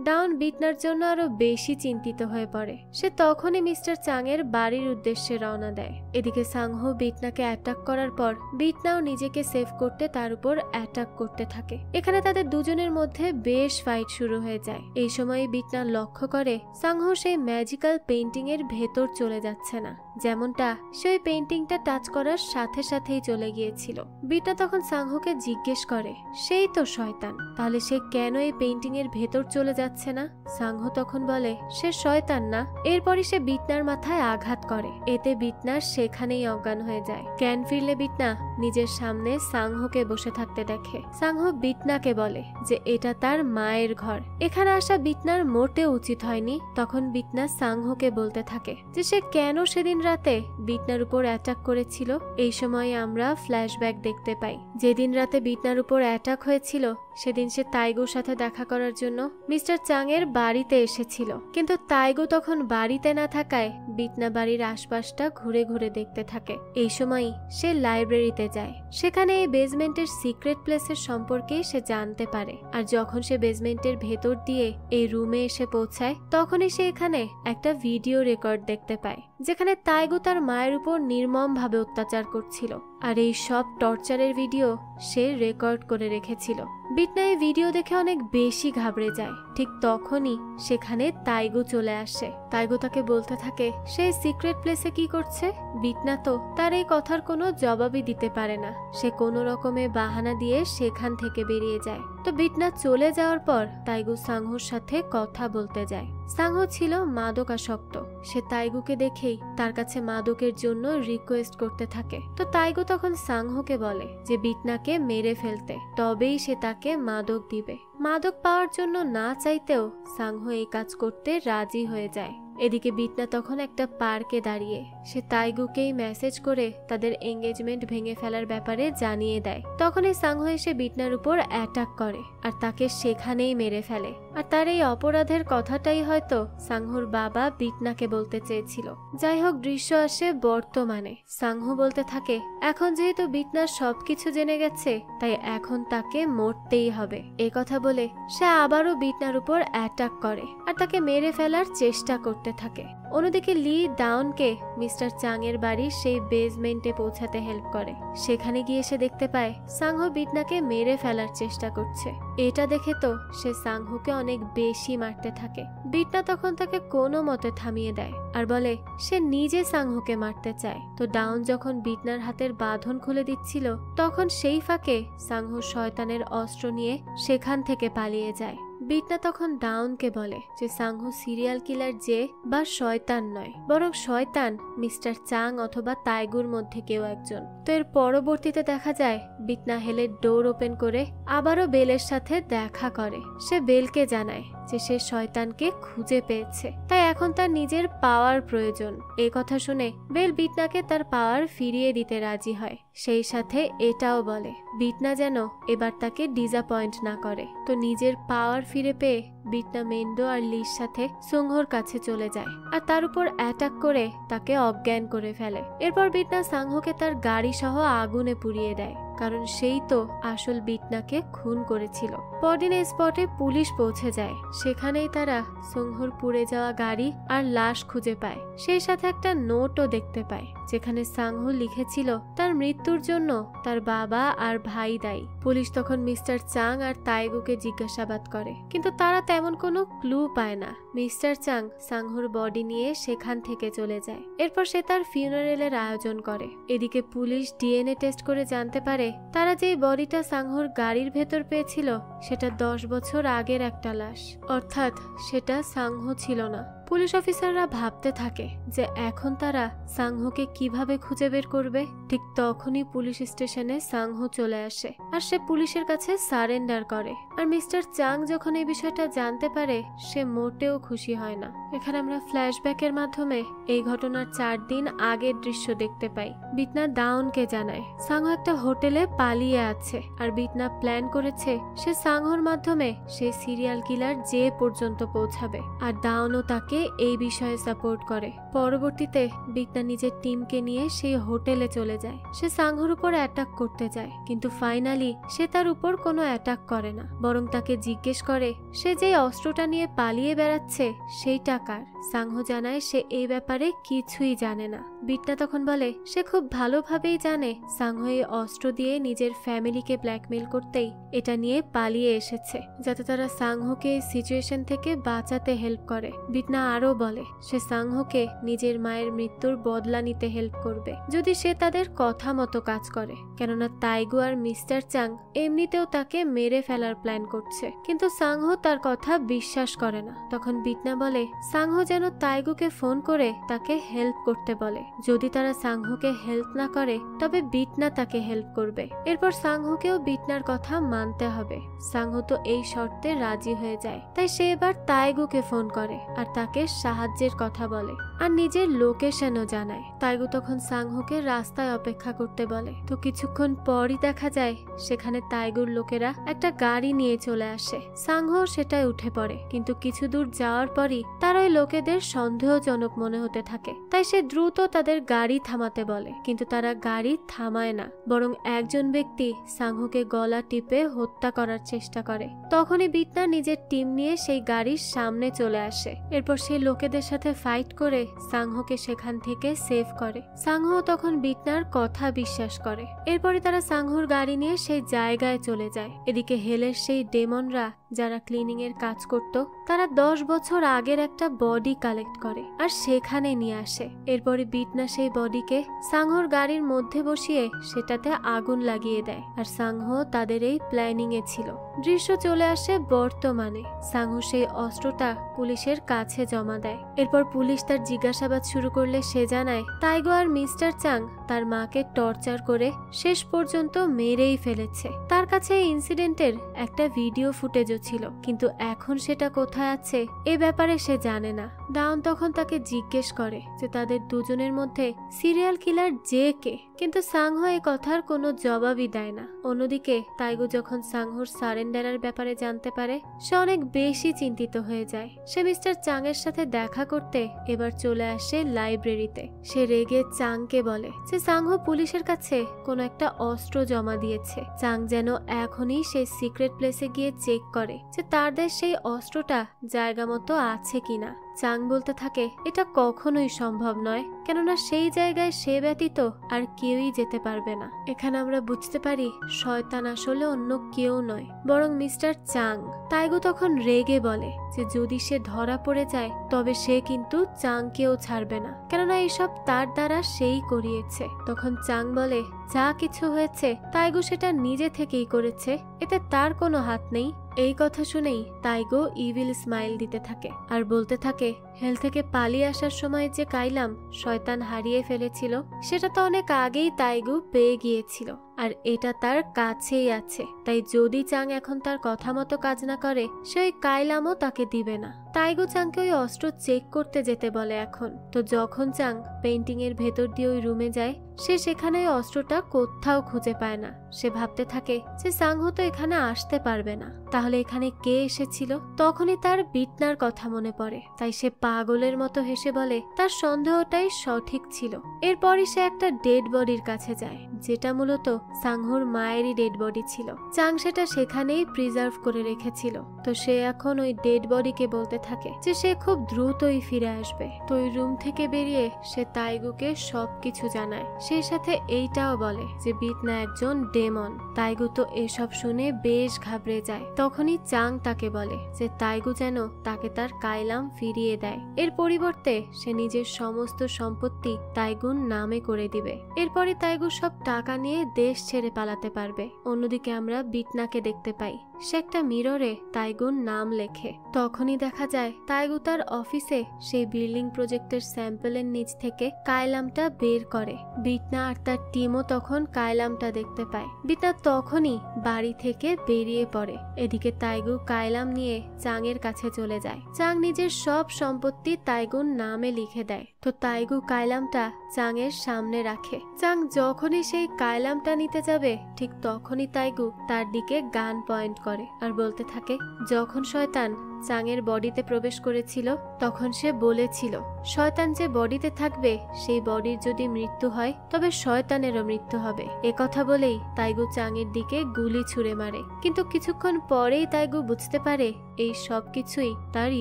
ডাউন বিটনার জন্য আরো বেশি চিন্তিত হয়ে পড়ে। সে তখনই মিস্টার চাং এর বাড়ির উদ্দেশ্যে রওনা দেয়। এদিকে সাংহো বিটনাকে অ্যাটাক করার পর বিটনাও নিজেকে সেভ করতে তার উপর অ্যাটাক করতে থাকে। এখানে তাদের দুজনের মধ্যে বেশ ফাইট শুরু হয়ে যায়। এই সময় বিটনা লক্ষ্য করে সাংহো সেই ম্যাজিক্যাল পেইন্টিং এর ভেতর চলে যাচ্ছে না, যেমনটা সে ওই পেইন্টিংটা টাচ করার সাথে সাথেই চলে গিয়েছিল। বিটনা তখন সাংহোকে জিজ্ঞেস করে সেই তো শয়তান, তাহলে সে কেন এই পেইন্টিং এর ভেতর চলে যাচ্ছে না? সাংহো তখন বলে সে শয়তান না। এরপরই সে বিটনার মাথায় আঘাত করে, এতে বিটনার সেখানেই অজ্ঞান হয়ে যায়। জ্ঞান ফিরলে বিটনা নিজের সামনে সাংহোকে বসে থাকতে দেখে। সাংহো বিটনাকে বলে যে এটা তার মায়ের ঘর, এখানে আসা বিটনার মোটেও উচিত হয়নি। তখন বিটনা সাংহোকে বলতে থাকে যে সে কেন সেদিন রাতে বিটনার উপর অ্যাটাক করেছিল। এই সময় আমরা ফ্ল্যাশব্যাক দেখতে পাই। যেদিন রাতে বিটনার উপর অ্যাটাক হয়েছিল সেদিন সে তাইগুর সাথে দেখা করার জন্য মিস্টার চাং এর বাড়িতে এসেছিল, কিন্তু তাইগু তখন বাড়িতে না থাকায় বিটনা বাড়ির আশপাশটা ঘুরে ঘুরে দেখতে থাকে। এই সময় সে লাইব্রেরিতে যায়। সেখানে এই বেসমেন্টের সিক্রেট প্লেসের সম্পর্কে সে জানতে পারে। আর যখন সে বেসমেন্টের ভেতর দিয়ে এই রুমে এসে পৌঁছায় তখনই সে এখানে একটা ভিডিও রেকর্ড দেখতে পায়, যেখানে তাইগু তার মায়ের উপর নির্মম ভাবে অত্যাচার করছিল। আর এই সব টর্চারের ভিডিও সে রেকর্ড করে রেখেছিল। বিটনা এই ভিডিও দেখে অনেক বেশি ঘাবড়ে যায়। ঠিক তখনই সেখানে তাইগু চলে আসে। তাইগু তাকে বলতে থাকে সে সিক্রেট প্লেসে কি করছে। বিটনা তো তার এই কথার কোনো জবাবই দিতে পারে না। সে কোনো রকমে বাহানা দিয়ে সেখান থেকে বেরিয়ে যায়। তো বিটনা চলে যাওয়ার পর তাইগু সাংহোর সাথে কথা বলতে যায়। সাংহো ছিল মাদকাসক্ত। সে তাইগুকে দেখেই তার কাছে মাদকের জন্য রিকোয়েস্ট করতে থাকে। তো তাইগু তখন সাংহোকে বলে যে বিটনাকে মেরে ফেলতে, তবেই সে তাকে মাদক দিবে। মাদক পাওয়ার জন্য না চাইতেও সাংহো এই কাজ করতে রাজি হয়ে যায়। এদিকে বিটনা তখন একটা পার্কে দাঁড়িয়ে সে তাইগুকেই মেসেজ করে তাদের এঙ্গেজমেন্ট ভেঙে ফেলার ব্যাপারে জানিয়ে দেয়। তখনই সাংহো এসে বিটনার উপর অ্যাটাক করে আর তাকে সেখানেই মেরে ফেলে। আর তার এই অপরাধের কথাটাই হয়তো সাংহোর বাবা বিটনাকে বলতে চেয়েছিল। যাই হোক, দৃশ্য আসে বর্তমানে। সাংহো বলতে থাকে এখন যেহেতু বিটনার সবকিছু জেনে গেছে তাই এখন তাকে মরতেই হবে। এ কথা বলে সে আবারও বিটনার উপর অ্যাটাক করে আর তাকে মেরে ফেলার চেষ্টা করতে থাকে। অন্যদিকে লি ডাউনকে মিস্টার চাং এর বাড়ির সেই বেসমেন্টে পৌঁছাতে হেল্প করে। সেখানে গিয়ে সে দেখতে পায় সাংহো বিটনাকে মেরে ফেলার চেষ্টা করছে। এটা দেখে তো সে সাংহোকে অনেক বেশি মারতে থাকে। বিটনা তখন তাকে কোনো মতে থামিয়ে দেয় আর বলে সে নিজে সাংহোকে মারতে চায়। তো ডাউন যখন বিটনার হাতের বাঁধন খুলে দিচ্ছিল তখন সেই ফাঁকে সাংহো শয়তানের অস্ত্র নিয়ে সেখান থেকে পালিয়ে যায়। বিটনা তখন ডাউনকে বলে যে সাংহো সিরিয়াল কিলার যে বা শয়তান নয়, বরং শয়তান মিস্টার চাং অথবা তাইগুর মধ্যে কেউ একজন। তো এর পরবর্তীতে দেখা যায় বিটনা হেলের ডোর ওপেন করে আবারও বেলের সাথে দেখা করে। সে বেলকে জানায় যে সে শয়তানকে খুঁজে পেয়েছে, তাই এখন তার নিজের পাওয়ার প্রয়োজন। এই কথা শুনে বেল বিটনাকে তার পাওয়ার ফিরিয়ে দিতে রাজি হয়। সেই সাথে এটাও বলে বিটনা যেন এবার তাকে ডিসঅ্যাপয়েন্ট না করে। তো নিজের পাওয়ার ফিরে পেয়ে বিটনা মেন্ডো আর লির সাথে সুংহোর কাছে চলে যায় আর তার উপর অ্যাটাক করে তাকে অজ্ঞান করে ফেলে। এরপর বিটনা সাংহোকে তার গাড়ি সহ আগুনে পুড়িয়ে দেয়, কারণ সেই তো আসল বিটনাকে খুন করেছিল। পরদিন এই স্পটে পুলিশ পৌঁছে যায়। সেখানেই তারা সুংহোর পুড়ে যাওয়া গাড়ি আর লাশ খুঁজে পায়। সেই সাথে একটা নোটও দেখতে পায় যেখানে সাংহো লিখেছিল তার মৃত্যুর জন্য তার বাবা আর ভাই দায়ী। পুলিশ তখন মিস্টার চাং আর তাইগুকে জিজ্ঞাসাবাদ করে, কিন্তু তারা তেমন কোনো ক্লু পায় না। মিস্টার চাং সাংহোর বডি নিয়ে সেখান থেকে চলে যায়। এরপর সে তার ফিউনারেলের আয়োজন করে। এদিকে পুলিশ ডিএনএ টেস্ট করে জানতে পারে তারা যে বডিটা সাংহোর গাড়ির ভেতর পেয়েছিল সেটা 10 বছর আগের একটা লাশ, অর্থাৎ সেটা সাংহো ছিল না। পুলিশ অফিসাররা ভাবতে থাকে যে এখন তারা সাংহোকে কিভাবে খুঁজে বের করবে। ঠিক তখনই পুলিশ স্টেশনে সাংহো চলে আসে আর সে পুলিশের কাছে সারেন্ডার করে। আর মিস্টার চাং যখন এই বিষয়টা জানতে পারে সে মোটেও খুশি হয় না। এখানে আমরা ফ্ল্যাশব্যাকের মাধ্যমে এই ঘটনার 4 দিন আগের দৃশ্য দেখতে পাই। বিটনা ডাউনকে জানায় সাংহো একটা হোটেলে পালিয়ে আছে আর বিটনা প্ল্যান করেছে সে সাংহোর মাধ্যমে সেই সিরিয়াল কিলার যে পর্যন্ত পৌঁছাবে, আর ডাউনও তাকে এই বিষয়ে সাপোর্ট করে। পরবর্তীতে বিটনা নিজের টিমকে নিয়ে সেই হোটেলে চলে যায়। সে সাংহোর উপর অ্যাটাক করতে যায়, কিন্তু ফাইনালি সে তার উপর কোনো অ্যাটাক করে না, বরং তাকে জিজ্ঞেস করে সে যে অস্ত্রটা নিয়ে পালিয়ে বেড়াচ্ছে সেইটা কার। সাংহো জানায় সে এই ব্যাপারে কিছুই জানে না। বিটনা তখন বলে সে খুব ভালোভাবেই জানে সাংহো এই অস্ত্র দিয়ে নিজের ফ্যামিলিকে ব্ল্যাকমেল করতেই এটা নিয়ে পালিয়ে এসেছে, যাতে তারা সাংহোকে এই সিচুয়েশন থেকে বাঁচাতে হেল্প করে। বিটনা আরো বলে সে সাংহোকে নিজের মায়ের মৃত্যুর বদলা নিতে হেল্প করবে যদি সে তাদের কথা মতো কাজ করে, কেননা তাইগু আর মিস্টার চাং এমনিতেও তাকে মেরে ফেলার প্ল্যান করছে। কিন্তু সাংহো তার কথা বিশ্বাস করে না। তখন বিটনা বলে সাংহো যেন তাইগুকে ফোন করে তাকে হেল্প করতে বলে। যদি তারা সাংহোকে হেল্প না করে তবে বিটনা তাকে হেল্প করবে। এরপর সাংহোকেও বিটনার কথা মানতে হবে। সাংহো তো এই শর্তে রাজি হয়ে যায়। তাই সে এবার তাইগুকে ফোন করে আর তাকে সাহায্যের কথা বলে আর নিজের লোকেশনও জানায়। তাইগু তখন সাংহোকে রাস্তায় অপেক্ষা করতে বলে। তো কিছুক্ষণ পরই দেখা যায় সেখানে তাইগুর লোকেরা একটা গাড়ি নিয়ে চলে আসে। সাংহো সেটায় উঠে পড়ে, কিন্তু কিছু দূর যাওয়ার পরই তার ওই লোকেদের সন্দেহজনক মনে হতে থাকে। তাই সে দ্রুত তাদের গাড়ি থামাতে বলে, কিন্তু তারা গাড়ি থামায় না, বরং একজন ব্যক্তি সাংহোকে গলা টিপে হত্যা করার চেষ্টা করে। তখনই বিটনা নিজের টিম নিয়ে সেই গাড়ির সামনে চলে আসে। এরপর সেই লোকেদের সাথে ফাইট করে সাংহোকে সেখান থেকে সেভ করে। সাংহো তখন বিটনার কথা বিশ্বাস করে। এরপরে তারা সাংহোর গাড়ি নিয়ে সেই জায়গায় চলে যায়। এদিকে হেলের সেই ডেমনরা যারা ক্লিনিং এর কাজ করত তারা 10 বছর আগের একটা বডি কালেক্ট করে আর সেখানে নিয়ে আসে। এরপরে বিটনা সেই বডিকে সাংহোর গাড়ির মধ্যে বসিয়ে সেটাতে আগুন লাগিয়ে দেয় আর সাংহো তাদের এই প্ল্যানিং এ ছিল। দৃশ্য চলে আসে বর্তমানে। সাংহো সেই অস্ত্রটা পুলিশের কাছে জমা দেয়। এরপর পুলিশ তার জিজ্ঞাসাবাদ শুরু করলে সে জানায় তাইগো আর মিস্টার চাং তার মাকে টর্চার করে শেষ পর্যন্ত মেরেই ফেলেছে। তার কাছে এই ইনসিডেন্টের একটা ভিডিও ফুটেজও ছিল, কিন্তু এখন সেটা কোথায় আছে এ ব্যাপারে সে জানে না। ডাউন তখন তাকে জিজ্ঞেস করে যে তাদের দুজনের মধ্যে সিরিয়াল কিলার যে কে। কিন্তু সাংহো এই কথার কোনো জবাবই দেয় না। অন্যদিকে তাইগু যখন সাংহোর সারেন্ডারের ব্যাপারে জানতে পারে সে অনেক বেশি চিন্তিত হয়ে যায়। সে মিস্টার চাং এর সাথে দেখা করতে এবার চলে আসে লাইব্রেরিতে। সে রেগে চাংকে বলে যে সাংহো পুলিশের কাছে কোনো একটা অস্ত্র জমা দিয়েছে। চাং যেন এখনই সেই সিক্রেট প্লেসে গিয়ে চেক করে যে তাদের সেই অস্ত্রটা জায়গা মতো আছে কিনা। চাং বলতে থাকে এটা কখনোই সম্ভব নয়, কেননা সেই জায়গায় সে ব্যতীত আর কেউই যেতে পারবে না। এখানে আমরা বুঝতে পারি শয়তান আসলে অন্য কেউ নয় বরং মিস্টার চাং। তাইগু তখন রেগে বলে যে যদি সে ধরা পড়ে যায় তবে সে কিন্তু চাংকেও ছাড়বে না, কেননা এইসব তার দ্বারা সেই করিয়েছে। তখন চাং বলে যা কিছু হয়েছে তাইগু সেটা নিজে থেকেই করেছে, এতে তার কোনো হাত নেই। এই কথা শুনেই তাইগো ইভিল স্মাইল দিতে থাকে আর বলতে থাকে হেল থেকে পালিয়ে আসার সময় যে কাইলাম শয়তান হারিয়ে ফেলেছিল সেটা তো অনেক আগেই তাইগু পেয়ে গিয়েছিল, আর এটা তার কাছেই আছে। তাই যদি চাং এখন তার কথা মতো কাজ না করে সে ওই কাইলামও তাকে দিবে না। তাইগু চাংকে ওই অস্ত্র চেক করতে যেতে বলে। এখন তো যখন চাং পেইন্টিং এর ভেতর দিয়ে ওই রুমে যায় সে সেখানে ওই অস্ত্রটা কোথাও খুঁজে পায় না। সে ভাবতে থাকে যে সাংহো তো এখানে আসতে পারবে না, তাহলে এখানে কে এসেছিল। তখনই তার বিটনার কথা মনে পড়ে, তাই সে পাগলের মতো হেসে বলে তার সন্দেহটাই সঠিক ছিল। এরপরই সে একটা ডেড বডির কাছে যায় যেটা মূলত সাংহোর মায়েরই ডেড বডি ছিল। চাং সেটা সেখানেই প্রিজার্ভ করে রেখেছিল। তো সে এখন ওই ডেড বডিকে বলতে থাকে যে সে খুব দ্রুতই ফিরে আসবে। তো ওই রুম থেকে বেরিয়ে সে তাইগুকে সবকিছু জানায়। সেই সাথে এইটাও বলে যে বিটনা একজন ডেমন। তাইগু তো এসব শুনে বেশ ঘাবড়ে যায়। তখনই চাং তাকে বলে যে তাইগু যেন তাকে তার কাইলাম ফিরিয়ে দেয়। এর পরিবর্তে সে নিজের সমস্ত সম্পত্তি তাইগুর নামে করে দিবে। এরপরে তাইগু সব টাকা নিয়ে দেশ ছেড়ে পালাতে পারবে। অন্যদিকে আমরা বিটনাকে দেখতে পাই সে একটা মিররে তাইগুর নাম লেখে। তখনই দেখা যায় তাইগু তার অফিসে সেই বিল্ডিং প্রজেক্টের স্যাম্পলের নিচ থেকে কাইলামটা বের করে। বিটনা আর তার টিমও তখন কাইলামটা দেখতে পায়। বিটনা তখনই বাড়ি থেকে বেরিয়ে পড়ে। এদিকে তাইগু কাইলাম নিয়ে চাং এর কাছে চলে যায়। চাং নিজের সব সম্পত্তি তাইগুর নামে লিখে দেয়। তো তাইগু কাইলামটা চাং এর সামনে রাখে। চাং যখনই সেই কাইলামটা নিতে যাবে ঠিক তখনই তাইগু তার দিকে গান পয়েন্ট করে আর বলতে থাকে যখন শয়তান চাং এর বডিতে প্রবেশ করেছিল তখন সে বলেছিল শয়তান যে বডিতে থাকবে সেই বডির যদি মৃত্যু হয় তবে শয়তানেরও মৃত্যু হবে। একথা বলেই তাইগু চাং এর দিকে গুলি ছুঁড়ে মারে। কিন্তু কিছুক্ষণ পরেই তাইগু বুঝতে পারে এই সবকিছুই তার